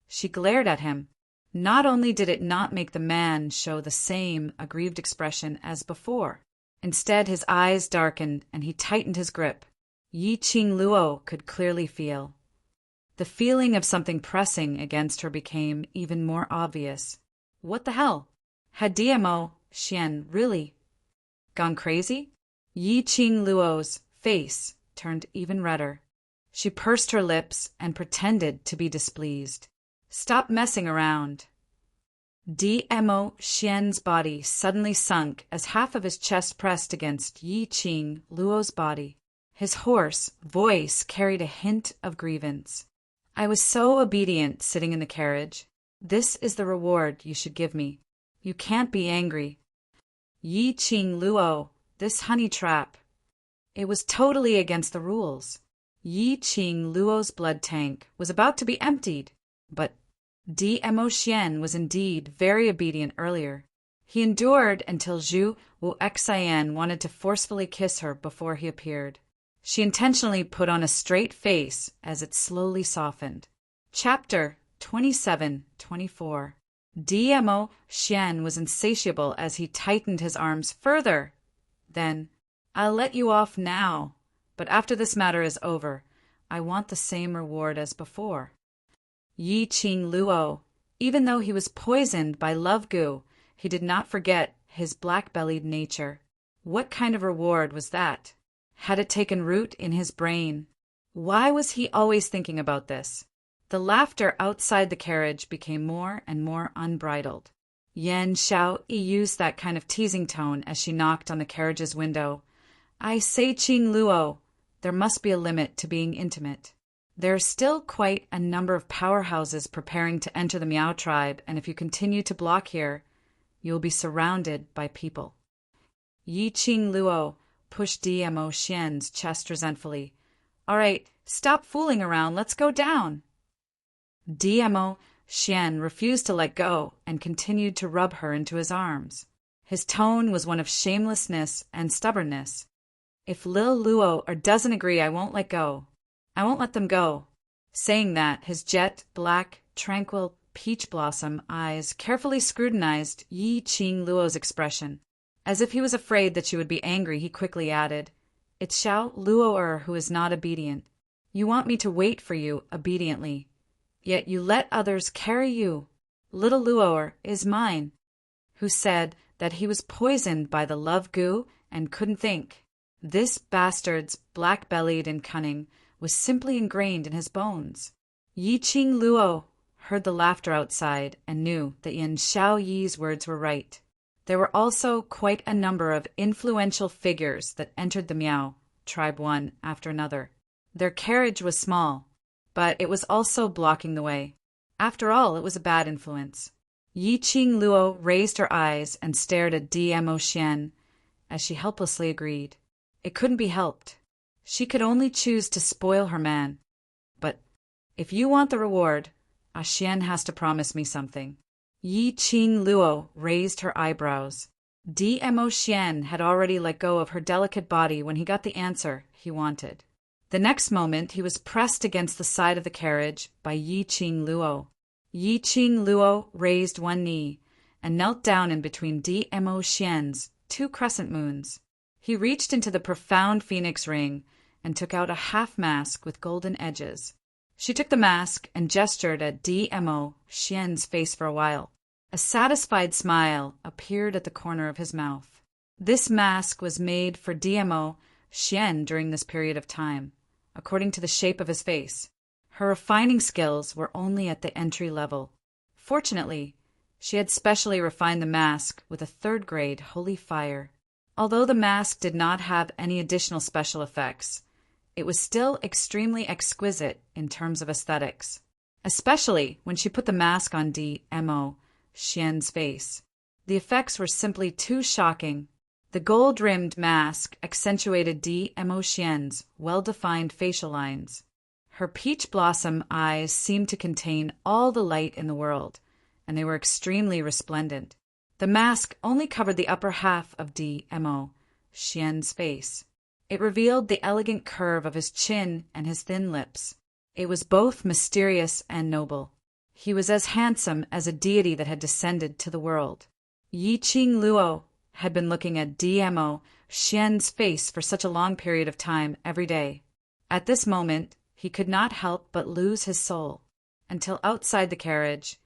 [SPEAKER 1] She glared at him. Not only did it not make the man show the same aggrieved expression as before. Instead, his eyes darkened and he tightened his grip. Yi Qing Luo could clearly feel. The feeling of something pressing against her became even more obvious. What the hell? Had DMO Xian really gone crazy? Yi Qing Luo's face turned even redder. She pursed her lips and pretended to be displeased. Stop messing around. DMO Xian's body suddenly sunk as half of his chest pressed against Yi Qing Luo's body. His hoarse voice carried a hint of grievance. I was so obedient sitting in the carriage. This is the reward you should give me. You can't be angry. Yi Qing Luo, this honey trap. It was totally against the rules. Yi Qing Luo's blood tank was about to be emptied, but DMO Xian was indeed very obedient earlier. He endured until Zhu Wu Xian wanted to forcefully kiss her before he appeared. She intentionally put on a straight face as it slowly softened. Chapter 27-24. DMO Xian was insatiable as he tightened his arms further. Then, I'll let you off now, but after this matter is over, I want the same reward as before. Yi Qing Luo, even though he was poisoned by love goo, he did not forget his black-bellied nature. What kind of reward was that? Had it taken root in his brain? Why was he always thinking about this? The laughter outside the carriage became more and more unbridled. Yan Xiaoyi used that kind of teasing tone as she knocked on the carriage's window. I say, Qing Luo, there must be a limit to being intimate. There are still quite a number of powerhouses preparing to enter the Miao tribe, and if you continue to block here, you will be surrounded by people. Yi Qing Luo pushed DMO Xian's chest resentfully. All right, stop fooling around, let's go down. DMO Xian refused to let go and continued to rub her into his arms. His tone was one of shamelessness and stubbornness. If Lil Luo doesn't agree, I won't let go. I won't let them go. Saying that, his jet black, tranquil, peach blossom eyes carefully scrutinized Yi Qing Luo's expression. As if he was afraid that she would be angry, he quickly added, It's Xiao Luo who is not obedient. You want me to wait for you obediently, yet you let others carry you. Little Luo is mine, who said that he was poisoned by the love goo and couldn't think. This bastard's black-bellied and cunning was simply ingrained in his bones. Yi Qing Luo heard the laughter outside and knew that Yan Xiaoyi's words were right. There were also quite a number of influential figures that entered the Miao tribe one after another. Their carriage was small, but it was also blocking the way. After all, it was a bad influence. Yi Qing Luo raised her eyes and stared at DMO Xian as she helplessly agreed. It couldn't be helped. She could only choose to spoil her man. But if you want the reward, Xian has to promise me something. Yi Qing Luo raised her eyebrows. DMO Xian had already let go of her delicate body when he got the answer he wanted. The next moment, he was pressed against the side of the carriage by Yi Qing Luo. Yi Qing Luo raised one knee and knelt down in between DMO Xian's two crescent moons. He reached into the profound phoenix ring and took out a half mask with golden edges. She took the mask and gestured at DMO Xian's face for a while. A satisfied smile appeared at the corner of his mouth. This mask was made for DMO Xian during this period of time, according to the shape of his face. Her refining skills were only at the entry level. Fortunately, she had specially refined the mask with a third-grade holy fire. Although the mask did not have any additional special effects, it was still extremely exquisite in terms of aesthetics, especially when she put the mask on DMO Xian's face. The effects were simply too shocking. The gold-rimmed mask accentuated DMO Xian's well-defined facial lines. Her peach blossom eyes seemed to contain all the light in the world, and they were extremely resplendent. The mask only covered the upper half of DMO Xian's face. It revealed the elegant curve of his chin and his thin lips. It was both mysterious and noble. He was as handsome as a deity that had descended to the world. Yi Qing Luo had been looking at DMO Xian's face for such a long period of time every day. At this moment, he could not help but lose his soul, until outside the carriage,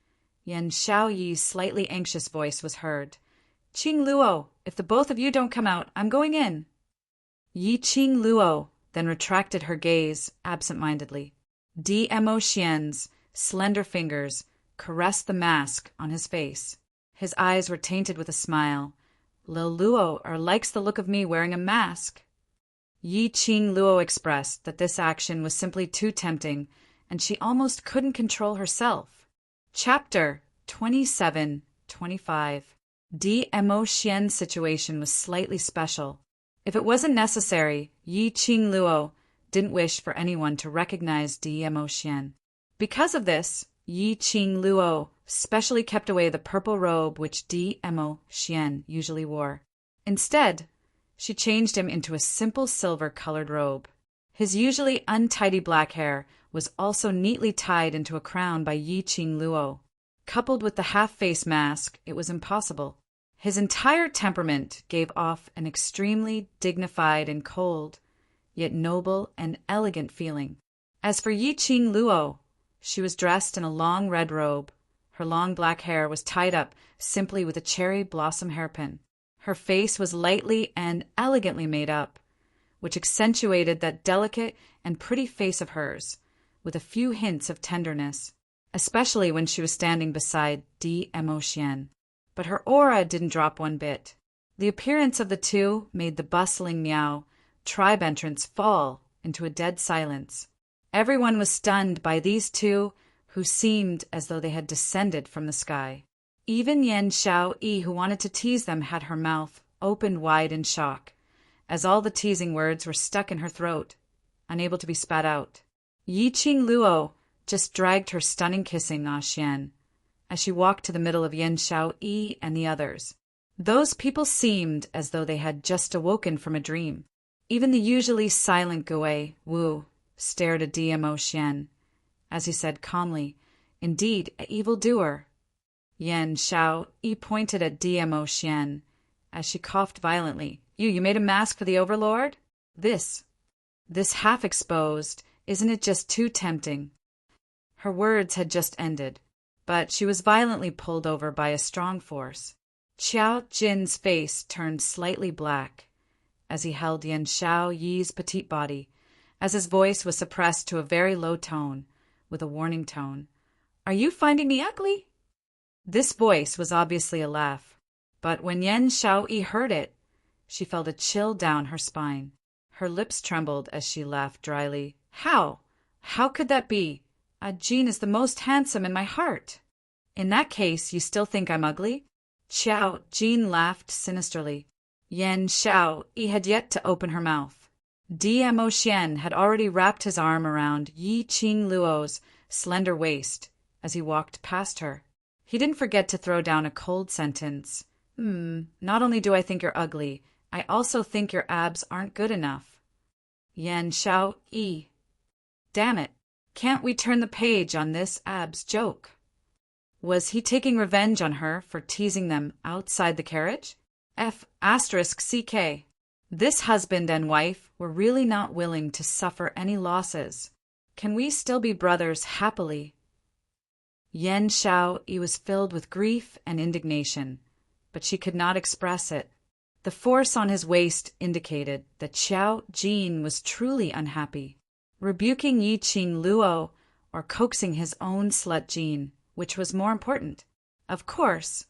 [SPEAKER 1] Yan Shaoyi's slightly anxious voice was heard. Qing Luo, if the both of you don't come out, I'm going in. Yi Qing Luo then retracted her gaze absent-mindedly. Dmo Xian's slender fingers caressed the mask on his face. His eyes were tainted with a smile. Lil Luo likes the look of me wearing a mask. Yi Qing Luo expressed that this action was simply too tempting, and she almost couldn't control herself. Chapter 27-25. Dmo Xian's situation was slightly special. If it wasn't necessary, Yi Qing Luo didn't wish for anyone to recognize Dmo Xian. Because of this, Yi Qing Luo specially kept away the purple robe which Dmo Xian usually wore. Instead, she changed him into a simple silver-colored robe. His usually untidy black hair was also neatly tied into a crown by Yi Qing Luo. Coupled with the half-face mask, it was impossible. His entire temperament gave off an extremely dignified and cold, yet noble and elegant feeling. As for Yi Qing Luo, she was dressed in a long red robe. Her long black hair was tied up simply with a cherry blossom hairpin. Her face was lightly and elegantly made up, which accentuated that delicate and pretty face of hers, with a few hints of tenderness, especially when she was standing beside Dmo Xian. But her aura didn't drop one bit. The appearance of the two made the bustling Miao tribe entrance fall into a dead silence. Everyone was stunned by these two who seemed as though they had descended from the sky. Even Yan Shaoyi, who wanted to tease them, had her mouth opened wide in shock, as all the teasing words were stuck in her throat, unable to be spat out. Yi Qing Luo just dragged her stunning kissing Xian as she walked to the middle of Yan Shaoyi and the others. Those people seemed as though they had just awoken from a dream. Even the usually silent Gui Wu stared at Dmo Xian, as he said calmly, "Indeed, an evildoer." Yan Shaoyi pointed at Dmo Xian as she coughed violently. You made a mask for the Overlord? This half-exposed, isn't it just too tempting?" Her words had just ended, but she was violently pulled over by a strong force. Qiao Jin's face turned slightly black as he held Yan Shaoyi's petite body, as his voice was suppressed to a very low tone, with a warning tone. "Are you finding me ugly?" This voice was obviously a laugh, but when Yan Shaoyi heard it, she felt a chill down her spine. Her lips trembled as she laughed dryly. How? How could that be? Jin is the most handsome in my heart." "In that case, you still think I'm ugly?" Qiao Jin laughed sinisterly. Yan Shaoyi had yet to open her mouth. Dmo Xian had already wrapped his arm around Yi Qing Luo's slender waist as he walked past her. He didn't forget to throw down a cold sentence. Not only do I think you're ugly, I also think your abs aren't good enough." Yan Shaoyi. Damn it. Can't we turn the page on this abs joke? Was he taking revenge on her for teasing them outside the carriage? F***CK. This husband and wife were really not willing to suffer any losses. Can we still be brothers happily? Yan Shaoyi was filled with grief and indignation, but she could not express it. The force on his waist indicated that Qiao Jin was truly unhappy. Rebuking Yi Qing Luo or coaxing his own slut Jin, which was more important? Of course,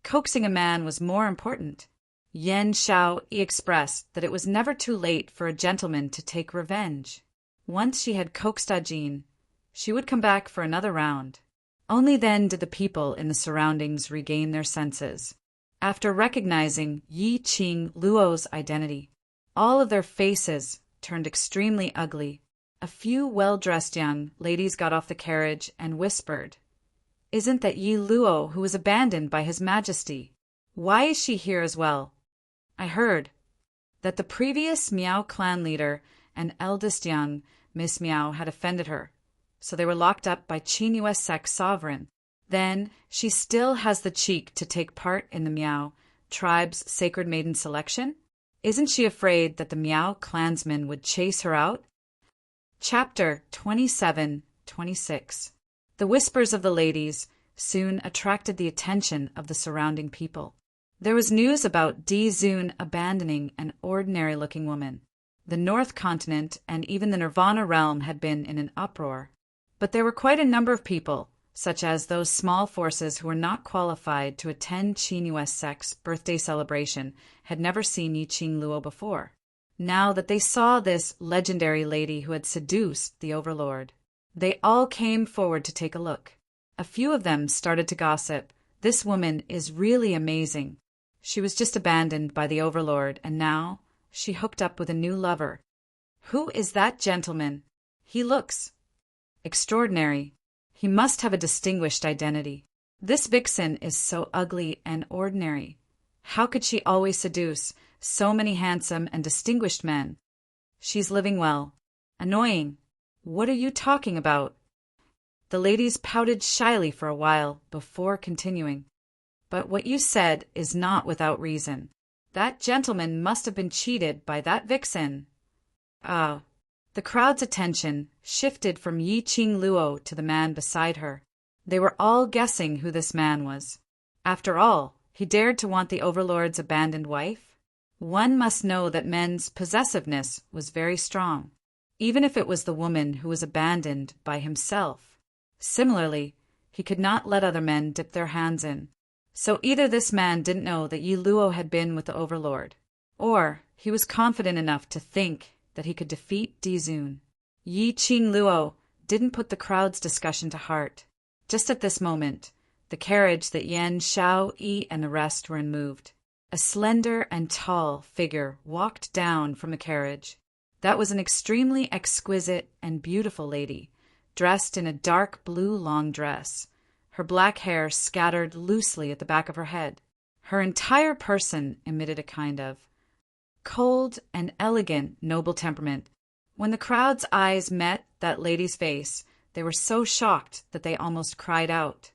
[SPEAKER 1] coaxing a man was more important. Yan Shaoyi expressed that it was never too late for a gentleman to take revenge. Once she had coaxed Jin, she would come back for another round. Only then did the people in the surroundings regain their senses. After recognizing Yi Qing Luo's identity, all of their faces turned extremely ugly. A few well-dressed young ladies got off the carriage and whispered, "Isn't that Yi Luo who was abandoned by His Majesty? Why is she here as well?" I heard that the previous Miao clan leader and eldest young Miss Miao had offended her, so they were locked up by Qin US Sec sovereign. Then she still has the cheek to take part in the Miao tribe's sacred maiden selection? Isn't she afraid that the Miao clansmen would chase her out? Chapter 27-26. The whispers of the ladies soon attracted the attention of the surrounding people. There was news about Di Zun abandoning an ordinary-looking woman. The North Continent and even the Nirvana realm had been in an uproar. But there were quite a number of people, such as those small forces who were not qualified to attend Qin Yuesek's birthday celebration, had never seen Yi Qing Luo before. Now that they saw this legendary lady who had seduced the Overlord, they all came forward to take a look. A few of them started to gossip. This woman is really amazing. She was just abandoned by the Overlord, and now she hooked up with a new lover. Who is that gentleman? He looks extraordinary. He must have a distinguished identity. This vixen is so ugly and ordinary. How could she always seduce so many handsome and distinguished men? She's living well. Annoying. What are you talking about? The ladies pouted shyly for a while before continuing. But what you said is not without reason. That gentleman must have been cheated by that vixen. Ah. The crowd's attention shifted from Yi Qing Luo to the man beside her. They were all guessing who this man was. After all, he dared to want the Overlord's abandoned wife. One must know that men's possessiveness was very strong, even if it was the woman who was abandoned by himself. Similarly, he could not let other men dip their hands in. So either this man didn't know that Yi Luo had been with the Overlord, or he was confident enough to think that he could defeat Di Zun. Yi Qing Luo didn't put the crowd's discussion to heart. Just at this moment, the carriage that Yan Xiao, Yi, and the rest were in moved. A slender and tall figure walked down from the carriage. That was an extremely exquisite and beautiful lady, dressed in a dark blue long dress, her black hair scattered loosely at the back of her head. Her entire person emitted a kind of cold and elegant noble temperament. When the crowd's eyes met that lady's face, they were so shocked that they almost cried out.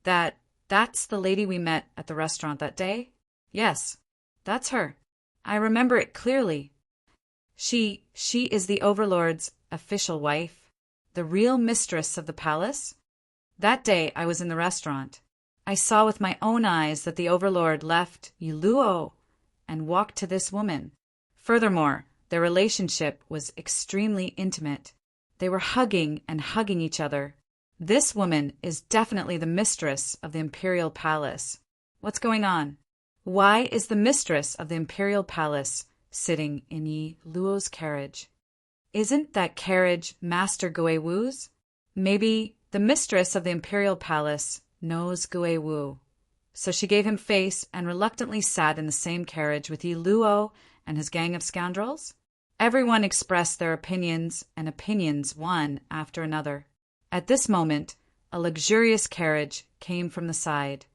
[SPEAKER 1] That's the lady we met at the restaurant that day? Yes, that's her. I remember it clearly. She is the Overlord's official wife, the real mistress of the palace? That day I was in the restaurant. I saw with my own eyes that the Overlord left Yi Luo and walked to this woman. Furthermore, their relationship was extremely intimate. They were hugging and hugging each other. This woman is definitely the mistress of the Imperial Palace. What's going on? Why is the mistress of the Imperial Palace sitting in Yi Luo's carriage? Isn't that carriage Master Gui Wu's? Maybe the mistress of the Imperial Palace knows Gui Wu. So she gave him face and reluctantly sat in the same carriage with Yi Luo and his gang of scoundrels? Everyone expressed their opinions, and opinions one after another. At this moment, a luxurious carriage came from the side.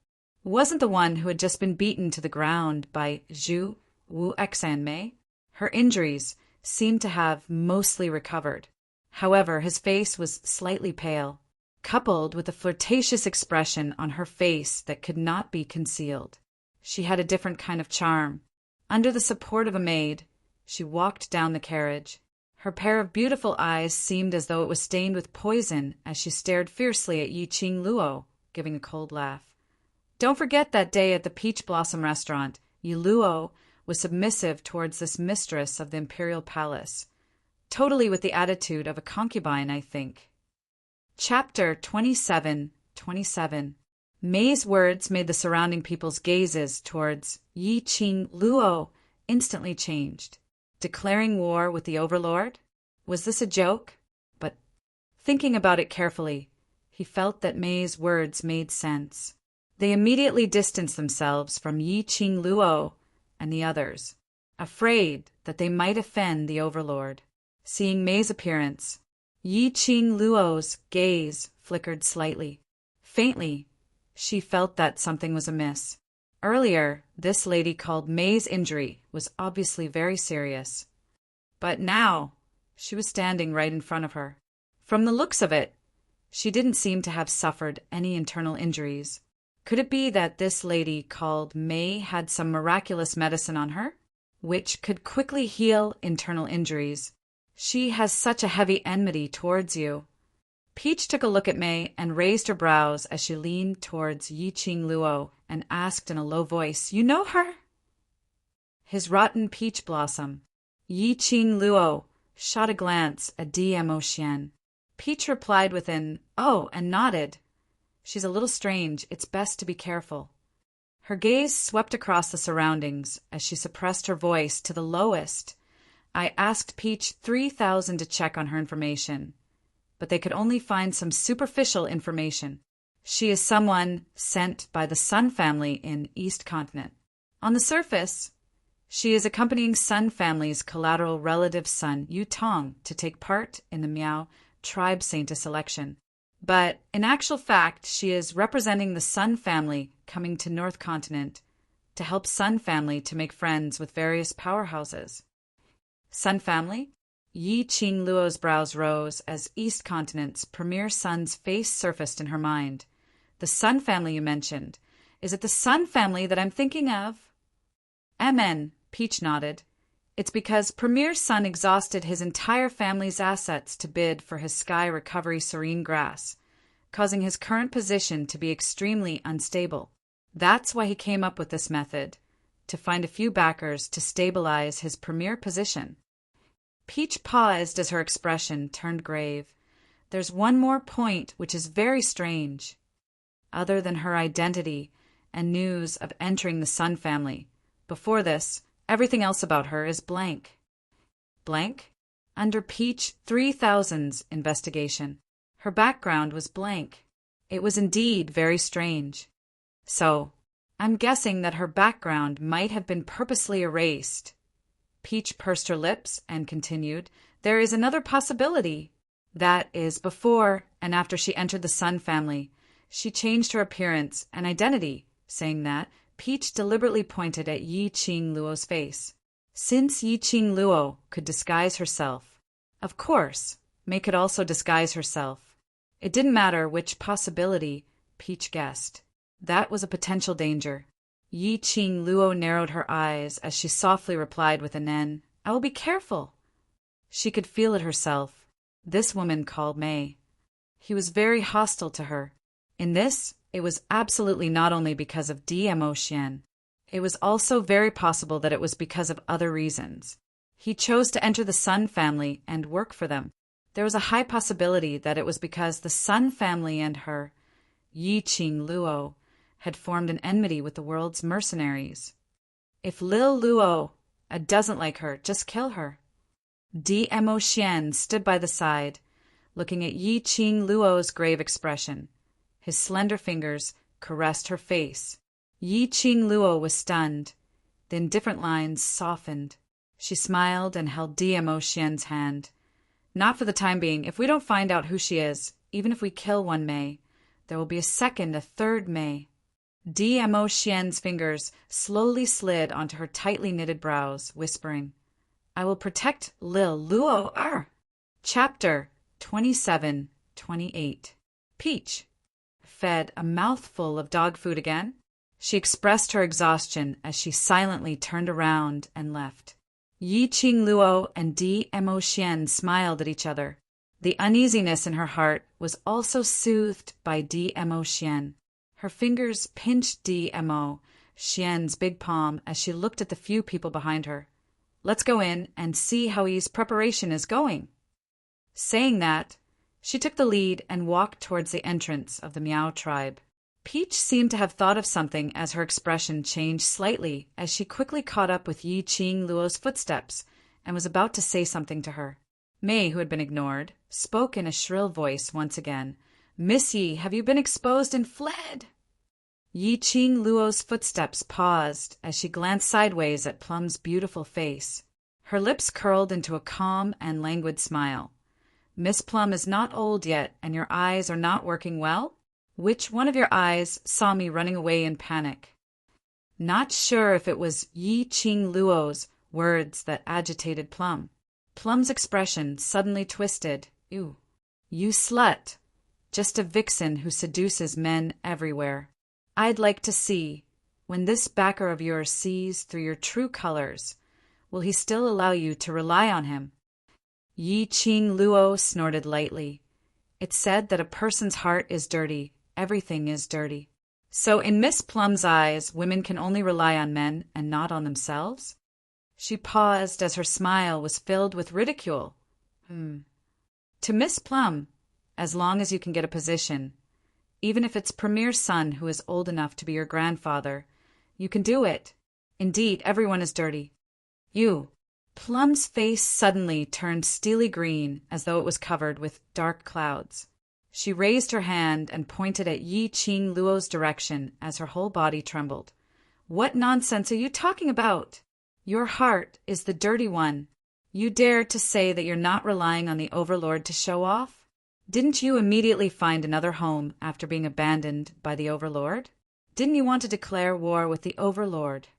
[SPEAKER 1] It wasn't the one who had just been beaten to the ground by Zhu Wu Exanmei. Her injuries seemed to have mostly recovered. However, his face was slightly pale, coupled with a flirtatious expression on her face that could not be concealed. She had a different kind of charm. Under the support of a maid, she walked down the carriage. Her pair of beautiful eyes seemed as though it was stained with poison as she stared fiercely at Yi Qing Luo, giving a cold laugh. Don't forget that day at the Peach Blossom restaurant. Yi Luo was submissive towards this mistress of the Imperial Palace. Totally with the attitude of a concubine, I think. Chapter 27:27. Mei's words made the surrounding people's gazes towards Yi Qing Luo instantly changed. Declaring war with the Overlord? Was this a joke? But thinking about it carefully, he felt that Mei's words made sense. They immediately distanced themselves from Yi Qing Luo and the others, afraid that they might offend the Overlord. Seeing Mei's appearance, Yi Qing Luo's gaze flickered slightly. Faintly, she felt that something was amiss. Earlier, this lady called Mei's injury was obviously very serious. But now, she was standing right in front of her. From the looks of it, she didn't seem to have suffered any internal injuries. Could it be that this lady called Mei had some miraculous medicine on her, which could quickly heal internal injuries? She has such a heavy enmity towards you. Peach took a look at May and raised her brows as she leaned towards Yi Qing Luo and asked in a low voice, "You know her?" His rotten peach blossom. Yi Qing Luo shot a glance at Dmo Xian. Peach replied with an "Oh," and nodded. "She's a little strange. It's best to be careful." Her gaze swept across the surroundings as she suppressed her voice to the lowest. I asked Peach 3,000 to check on her information, but they could only find some superficial information. She is someone sent by the Sun family in East Continent. On the surface, she is accompanying Sun family's collateral relative son, Yu Tong, to take part in the Miao tribe saintess election. But in actual fact, she is representing the Sun family coming to North Continent to help Sun family to make friends with various powerhouses. Sun family? Yi Qing Luo's brows rose as East Continent's premier son's face surfaced in her mind. The Sun family you mentioned. Is it the Sun family that I'm thinking of? MN, Peach nodded. It's because Premier Sun exhausted his entire family's assets to bid for his Sky Recovery Serene Grass, causing his current position to be extremely unstable. That's why he came up with this method, to find a few backers to stabilize his premier position. Peach paused as her expression turned grave. There's one more point which is very strange. Other than her identity and news of entering the Sun family, before this, everything else about her is blank. Blank? Under Peach 3000's investigation, her background was blank. It was indeed very strange. So, I'm guessing that her background might have been purposely erased. Peach pursed her lips and continued, "There is another possibility. That is, before and after she entered the Sun family, she changed her appearance and identity." Saying that, Peach deliberately pointed at Yi Qing Luo's face. Since Yi Qing Luo could disguise herself, of course, May could also disguise herself. It didn't matter which possibility Peach guessed. That was a potential danger. Yi Qing Luo narrowed her eyes as she softly replied with an N. "I will be careful." She could feel it herself. This woman called May. He was very hostile to her. In this, it was absolutely not only because of Dmo Xian. It was also very possible that it was because of other reasons. He chose to enter the Sun family and work for them. There was a high possibility that it was because the Sun family and her, Yi Qing Luo, had formed an enmity with the world's mercenaries. If Lil Luo doesn't like her, just kill her. Dmo Xian stood by the side, looking at Yi Qing Luo's grave expression. His slender fingers caressed her face. Yi Qing Luo was stunned. The indifferent lines softened. She smiled and held Dmo Xian's hand. "Not for the time being. If we don't find out who she is, even if we kill one May, there will be a second, a third May." Dmo Xian's fingers slowly slid onto her tightly knitted brows, whispering, "I will protect Lil Luo." Chapter 27-28. Peach fed a mouthful of dog food again. She expressed her exhaustion as she silently turned around and left. Yi Qing Luo and Dmo Xian smiled at each other. The uneasiness in her heart was also soothed by Dmo Xian. Her fingers pinched Dmo Xian's big palm as she looked at the few people behind her. "Let's go in and see how Yi's preparation is going." Saying that, she took the lead and walked towards the entrance of the Miao tribe. Peach seemed to have thought of something as her expression changed slightly as she quickly caught up with Yi Qing Luo's footsteps and was about to say something to her. May, who had been ignored, spoke in a shrill voice once again. "Miss Yi, have you been exposed and fled?" Yi Qing Luo's footsteps paused as she glanced sideways at Plum's beautiful face. Her lips curled into a calm and languid smile. "Miss Plum is not old yet, and your eyes are not working well? Which one of your eyes saw me running away in panic?" Not sure if it was Yi Qing Luo's words that agitated Plum. Plum's expression suddenly twisted. "You slut. Just a vixen who seduces men everywhere. I'd like to see, when this backer of yours sees through your true colors, will he still allow you to rely on him?" Yi Qing Luo snorted lightly. It said that a person's heart is dirty, everything is dirty. So in Miss Plum's eyes, women can only rely on men and not on themselves? She paused as her smile was filled with ridicule. To Miss Plum, as long as you can get a position, even if it's Premier's son who is old enough to be your grandfather, you can do it. Indeed, everyone is dirty. You. Plum's face suddenly turned steely green as though it was covered with dark clouds. She raised her hand and pointed at Yi Qing Luo's direction as her whole body trembled. What nonsense are you talking about? Your heart is the dirty one. You dare to say that you're not relying on the Overlord to show off? Didn't you immediately find another home after being abandoned by the Overlord? Didn't you want to declare war with the Overlord?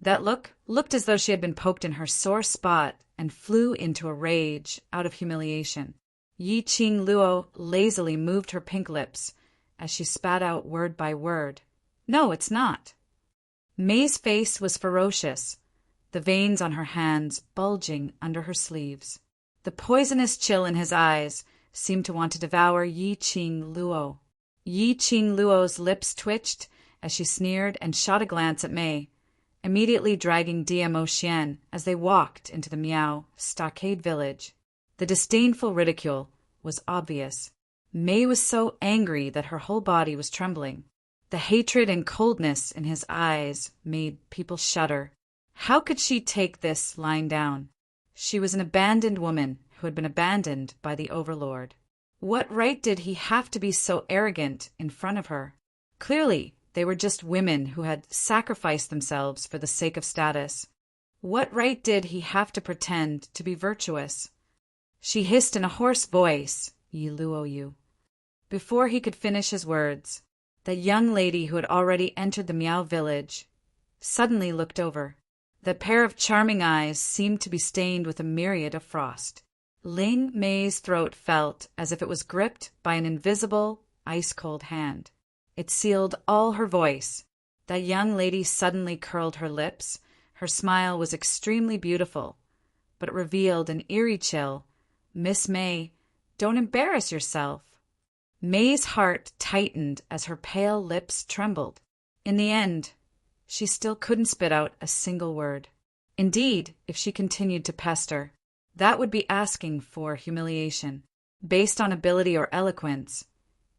[SPEAKER 1] That looked as though she had been poked in her sore spot and flew into a rage out of humiliation. Yi Qing Luo lazily moved her pink lips as she spat out word by word. No, it's not. May's face was ferocious, the veins on her hands bulging under her sleeves. The poisonous chill in his eyes seemed to want to devour Yi Qing Luo. Yi Qing Luo's lips twitched as she sneered and shot a glance at May, immediately dragging DMO Xian as they walked into the Miao stockade village. The disdainful ridicule was obvious. May was so angry that her whole body was trembling. The hatred and coldness in his eyes made people shudder. How could she take this lying down? She was an abandoned woman who had been abandoned by the Overlord. What right did he have to be so arrogant in front of her? Clearly, they were just women who had sacrificed themselves for the sake of status. What right did he have to pretend to be virtuous? She hissed in a hoarse voice, Yi Luo Yu. Before he could finish his words, the young lady who had already entered the Miao village suddenly looked over. The pair of charming eyes seemed to be stained with a myriad of frost. Ling Mei's throat felt as if it was gripped by an invisible, ice-cold hand. It sealed all her voice. That young lady suddenly curled her lips. Her smile was extremely beautiful, but it revealed an eerie chill. Miss May, don't embarrass yourself. May's heart tightened as her pale lips trembled. In the end, she still couldn't spit out a single word. Indeed, if she continued to pester, that would be asking for humiliation. Based on ability or eloquence,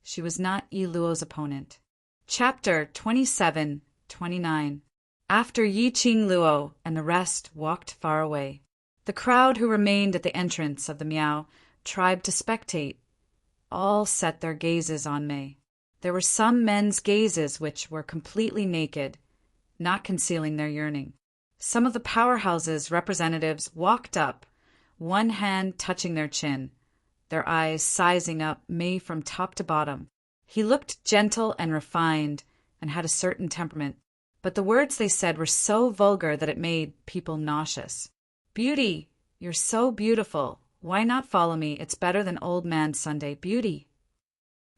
[SPEAKER 1] she was not Yi Luo's opponent. Chapter 27-29. After Yi Qing Luo and the rest walked far away, the crowd who remained at the entrance of the Miao tribe to spectate all set their gazes on May. There were some men's gazes which were completely naked, not concealing their yearning. Some of the powerhouse's representatives walked up, one hand touching their chin, their eyes sizing up May from top to bottom. He looked gentle and refined and had a certain temperament, but the words they said were so vulgar that it made people nauseous. Beauty, you're so beautiful. Why not follow me? It's better than Old Man Sunday. Beauty.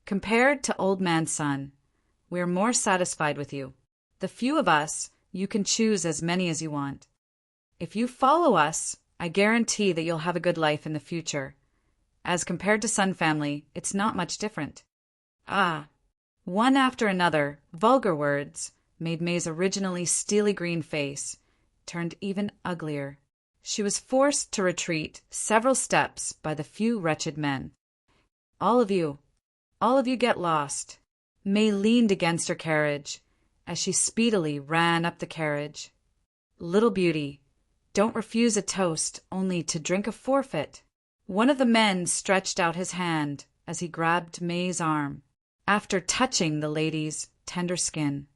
[SPEAKER 1] Compared to Old Man Sun, we are more satisfied with you. The few of us, you can choose as many as you want. If you follow us, I guarantee that you'll have a good life in the future. As compared to Sun Family, it's not much different. One after another, vulgar words made May's originally steely green face turned even uglier. She was forced to retreat several steps by the few wretched men. All of you get lost. May leaned against her carriage as she speedily ran up the carriage. Little beauty, don't refuse a toast only to drink a forfeit. One of the men stretched out his hand as he grabbed May's arm. After touching the lady's tender skin,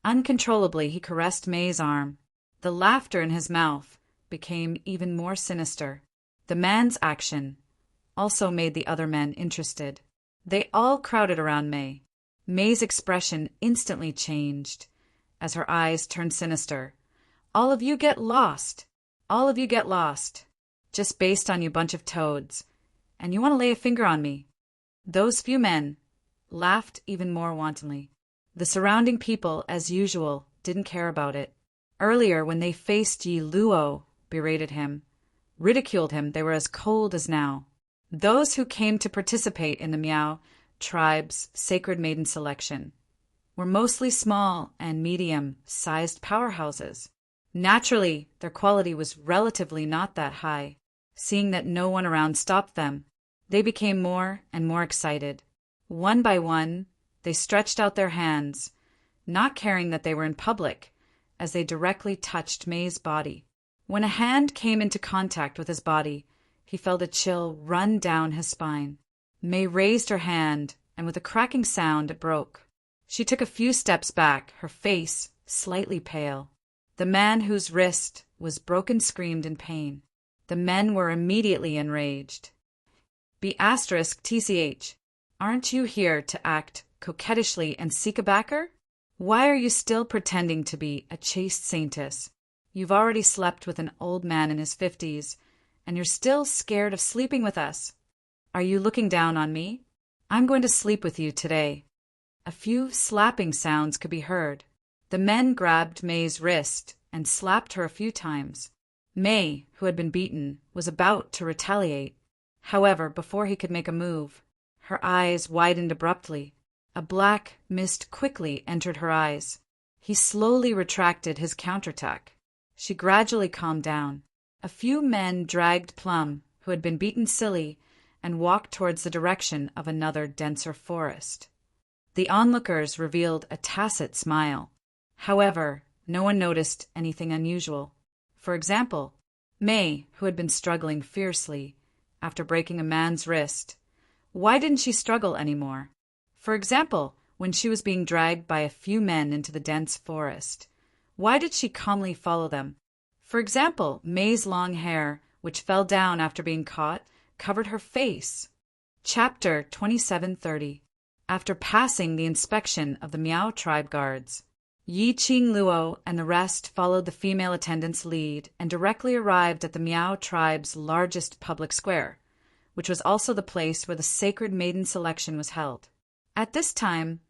[SPEAKER 1] uncontrollably he caressed May's arm. The laughter in his mouth became even more sinister. The man's action also made the other men interested. They all crowded around May. May's expression instantly changed as her eyes turned sinister. All of you get lost. All of you get lost. Just based on you bunch of toads. And you want to lay a finger on me. Those few men laughed even more wantonly. The surrounding people, as usual, didn't care about it. Earlier, when they faced Yi Luo, berated him, ridiculed him, they were as cold as now. Those who came to participate in the Miao tribe's sacred maiden selection were mostly small and medium-sized powerhouses. Naturally, their quality was relatively not that high. Seeing that no one around stopped them, they became more and more excited. One by one, they stretched out their hands, not caring that they were in public, as they directly touched May's body. When a hand came into contact with his body, he felt a chill run down his spine. May raised her hand, and with a cracking sound it broke. She took a few steps back, her face slightly pale. The man whose wrist was broken screamed in pain. The men were immediately enraged. *TCH. Aren't you here to act coquettishly and seek a backer? Why are you still pretending to be a chaste saintess? You've already slept with an old man in his 50s, and you're still scared of sleeping with us. Are you looking down on me? I'm going to sleep with you today. A few slapping sounds could be heard. The men grabbed May's wrist and slapped her a few times. May, who had been beaten, was about to retaliate. However, before he could make a move, her eyes widened abruptly. A black mist quickly entered her eyes. He slowly retracted his counterattack. She gradually calmed down. A few men dragged Plum, who had been beaten silly, and walked towards the direction of another denser forest. The onlookers revealed a tacit smile. However, no one noticed anything unusual. For example, May, who had been struggling fiercely after breaking a man's wrist. Why didn't she struggle anymore? For example, when she was being dragged by a few men into the dense forest, why did she calmly follow them? For example, May's long hair, which fell down after being caught, covered her face. Chapter 2730. After passing the inspection of the Miao tribe guards, Yi Qing Luo and the rest followed the female attendant's lead and directly arrived at the Miao tribe's largest public square, which was also the place where the sacred maiden selection was held. At this time,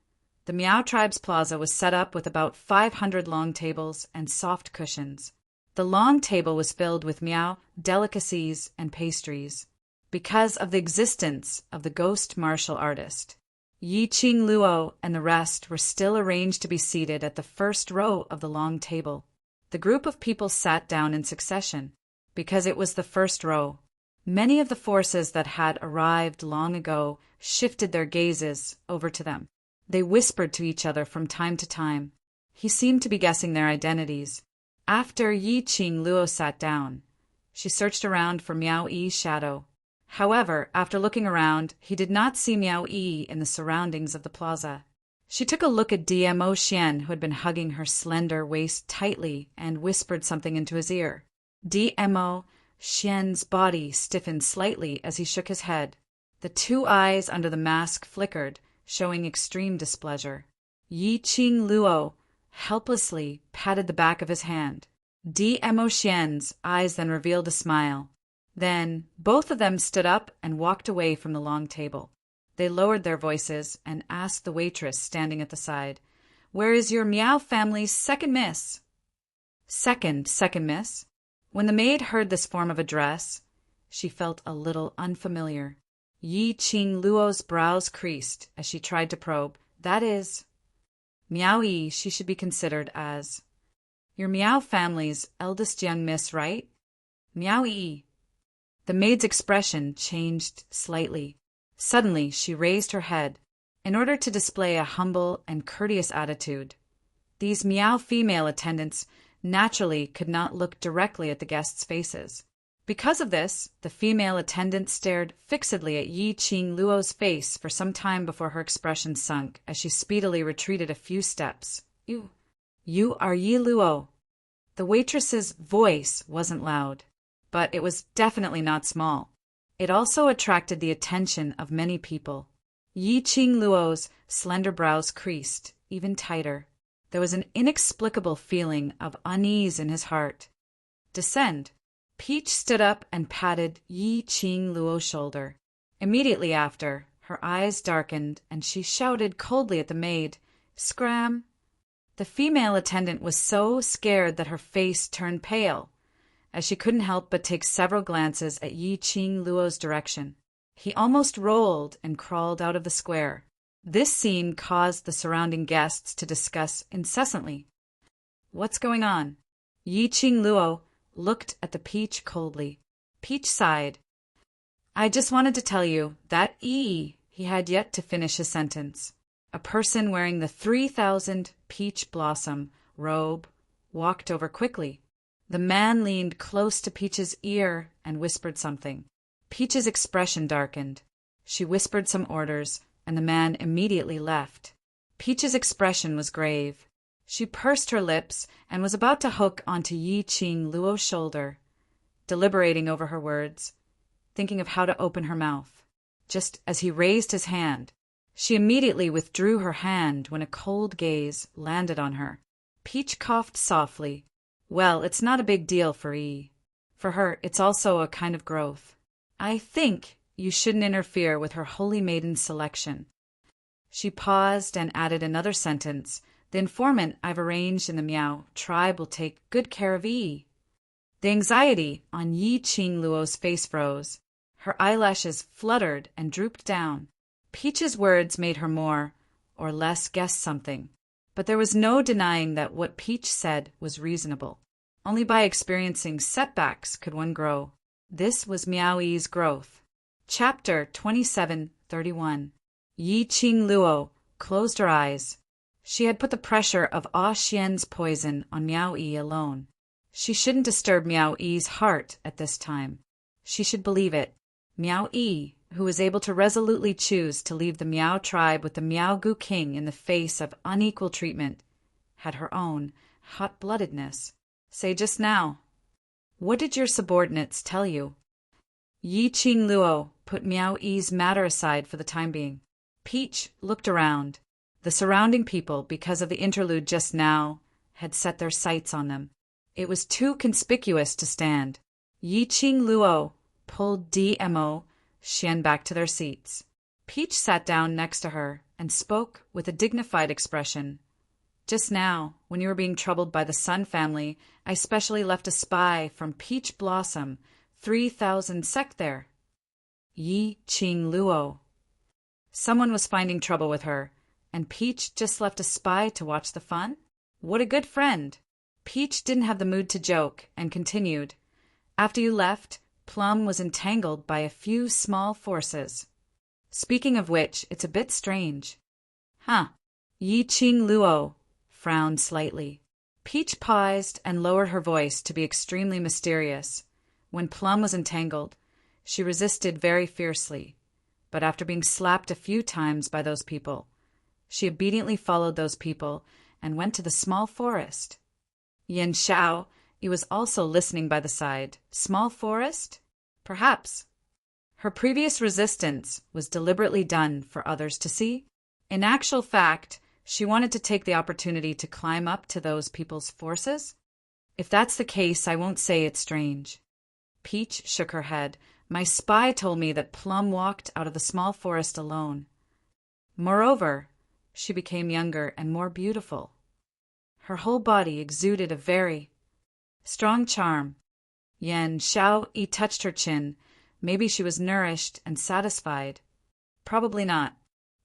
[SPEAKER 1] the Miao tribe's plaza was set up with about 500 long tables and soft cushions. The long table was filled with Miao delicacies and pastries. Because of the existence of the ghost martial artist, Yi Qing Luo and the rest were still arranged to be seated at the first row of the long table. The group of people sat down in succession, because it was the first row. Many of the forces that had arrived long ago shifted their gazes over to them. They whispered to each other from time to time. He seemed to be guessing their identities. After Yi Qing Luo sat down, she searched around for Miao Yi's shadow. However, after looking around, he did not see Miao Yi in the surroundings of the plaza. She took a look at Dmo Xian, who had been hugging her slender waist tightly, and whispered something into his ear. Dmo Xian's body stiffened slightly as he shook his head. The two eyes under the mask flickered, showing extreme displeasure. Yi Qing Luo helplessly patted the back of his hand. Dmo Xian's eyes then revealed a smile. Then both of them stood up and walked away from the long table. They lowered their voices and asked the waitress standing at the side, "Where is your Miao family's second miss?" Second miss? When the maid heard this form of address, she felt a little unfamiliar. Yi Qing Luo's brows creased as she tried to probe. That is, Miao Yi, she should be considered as your Miao family's eldest young miss, right? Miao Yi. The maid's expression changed slightly. Suddenly, she raised her head, in order to display a humble and courteous attitude. These Miao female attendants naturally could not look directly at the guests' faces. Because of this, the female attendant stared fixedly at Yi Qing Luo's face for some time before her expression sunk, as she speedily retreated a few steps. You are Yi Luo." The waitress's voice wasn't loud, but it was definitely not small. It also attracted the attention of many people. Yi Qing Luo's slender brows creased, even tighter. There was an inexplicable feeling of unease in his heart. "Descend." Peach stood up and patted Yi Qing Luo's shoulder. Immediately after, her eyes darkened and she shouted coldly at the maid, "Scram!" The female attendant was so scared that her face turned pale, as she couldn't help but take several glances at Yi Qing Luo's direction. He almost rolled and crawled out of the square. This scene caused the surrounding guests to discuss incessantly. What's going on? Yi Qing Luo looked at the Peach coldly. Peach sighed. I just wanted to tell you that he had yet to finish his sentence. A person wearing the 3,000 peach blossom robe walked over quickly. The man leaned close to Peach's ear and whispered something. Peach's expression darkened. She whispered some orders, and the man immediately left. Peach's expression was grave. She pursed her lips and was about to hook onto Yi Qing Luo's shoulder, deliberating over her words, thinking of how to open her mouth. Just as he raised his hand, she immediately withdrew her hand when a cold gaze landed on her. Peach coughed softly. Well, it's not a big deal for E. For her, it's also a kind of growth. I think you shouldn't interfere with her holy maiden's selection. She paused and added another sentence. The informant I've arranged in the Miao tribe will take good care of E. The anxiety on Yi Qing Luo's face froze. Her eyelashes fluttered and drooped down. Peach's words made her more or less guess something, but there was no denying that what Peach said was reasonable. Only by experiencing setbacks could one grow. This was Miao Yi's growth. Chapter 27:31. Yi Qing Luo closed her eyes. She had put the pressure of Ah Xian's poison on Miao Yi alone. She shouldn't disturb Miao Yi's heart at this time. She should believe it. Miao Yi, who was able to resolutely choose to leave the Miao tribe with the Miao Gu king in the face of unequal treatment, had her own hot-bloodedness. Say just now, what did your subordinates tell you? Yi Qing Luo put Miao Yi's matter aside for the time being. Peach looked around. The surrounding people, because of the interlude just now, had set their sights on them. It was too conspicuous to stand. Yi Qing Luo pulled DMO Xian back to their seats. Peach sat down next to her and spoke with a dignified expression. Just now, when you were being troubled by the Sun family, I specially left a spy from Peach Blossom, 3,000 sect there. Yi Qing Luo. Someone was finding trouble with her, and Peach just left a spy to watch the fun? What a good friend! Peach didn't have the mood to joke and continued. After you left, Plum was entangled by a few small forces. Speaking of which, it's a bit strange. Huh. Yi Qing Luo frowned slightly. Peach paused and lowered her voice to be extremely mysterious. When Plum was entangled, she resisted very fiercely, but after being slapped a few times by those people, she obediently followed those people and went to the small forest. Yin Xiao, he was also listening by the side. Small forest? Perhaps. Her previous resistance was deliberately done for others to see. In actual fact, she wanted to take the opportunity to climb up to those people's forces. If that's the case, I won't say it's strange. Peach shook her head. My spy told me that Plum walked out of the small forest alone. Moreover, she became younger and more beautiful. Her whole body exuded a very strong charm. Yen Xiao Yi touched her chin. Maybe she was nourished and satisfied. Probably not.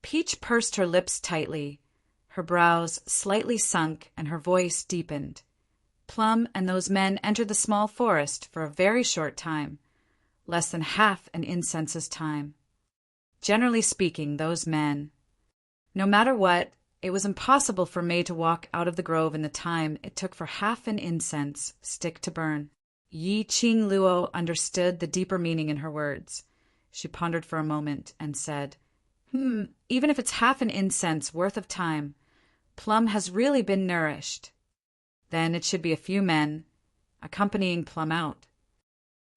[SPEAKER 1] Peach pursed her lips tightly. Her brows slightly sunk and her voice deepened. Plum and those men entered the small forest for a very short time, less than half an incense's time. Generally speaking, those men. No matter what, it was impossible for May to walk out of the grove in the time it took for half an incense stick to burn. Yi Qing Luo understood the deeper meaning in her words. She pondered for a moment and said, even if it's half an incense worth of time, Plum has really been nourished. Then it should be a few men accompanying Plum out.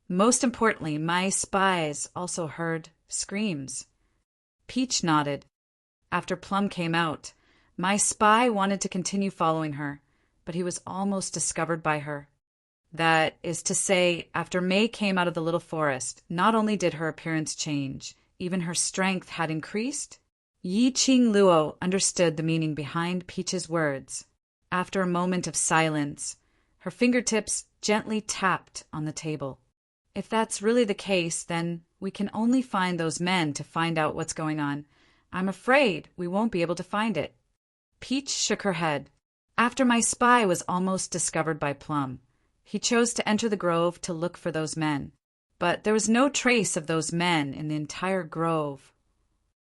[SPEAKER 1] Most importantly, my spies also heard screams. Peach nodded. After Plum came out, my spy wanted to continue following her, but he was almost discovered by her. That is to say, after May came out of the little forest, not only did her appearance change, even her strength had increased. Yi Qing Luo understood the meaning behind Peach's words. After a moment of silence, her fingertips gently tapped on the table. If that's really the case, then we can only find those men to find out what's going on. I'm afraid we won't be able to find it." Peach shook her head. After my spy was almost discovered by Plum, he chose to enter the grove to look for those men. But there was no trace of those men in the entire grove.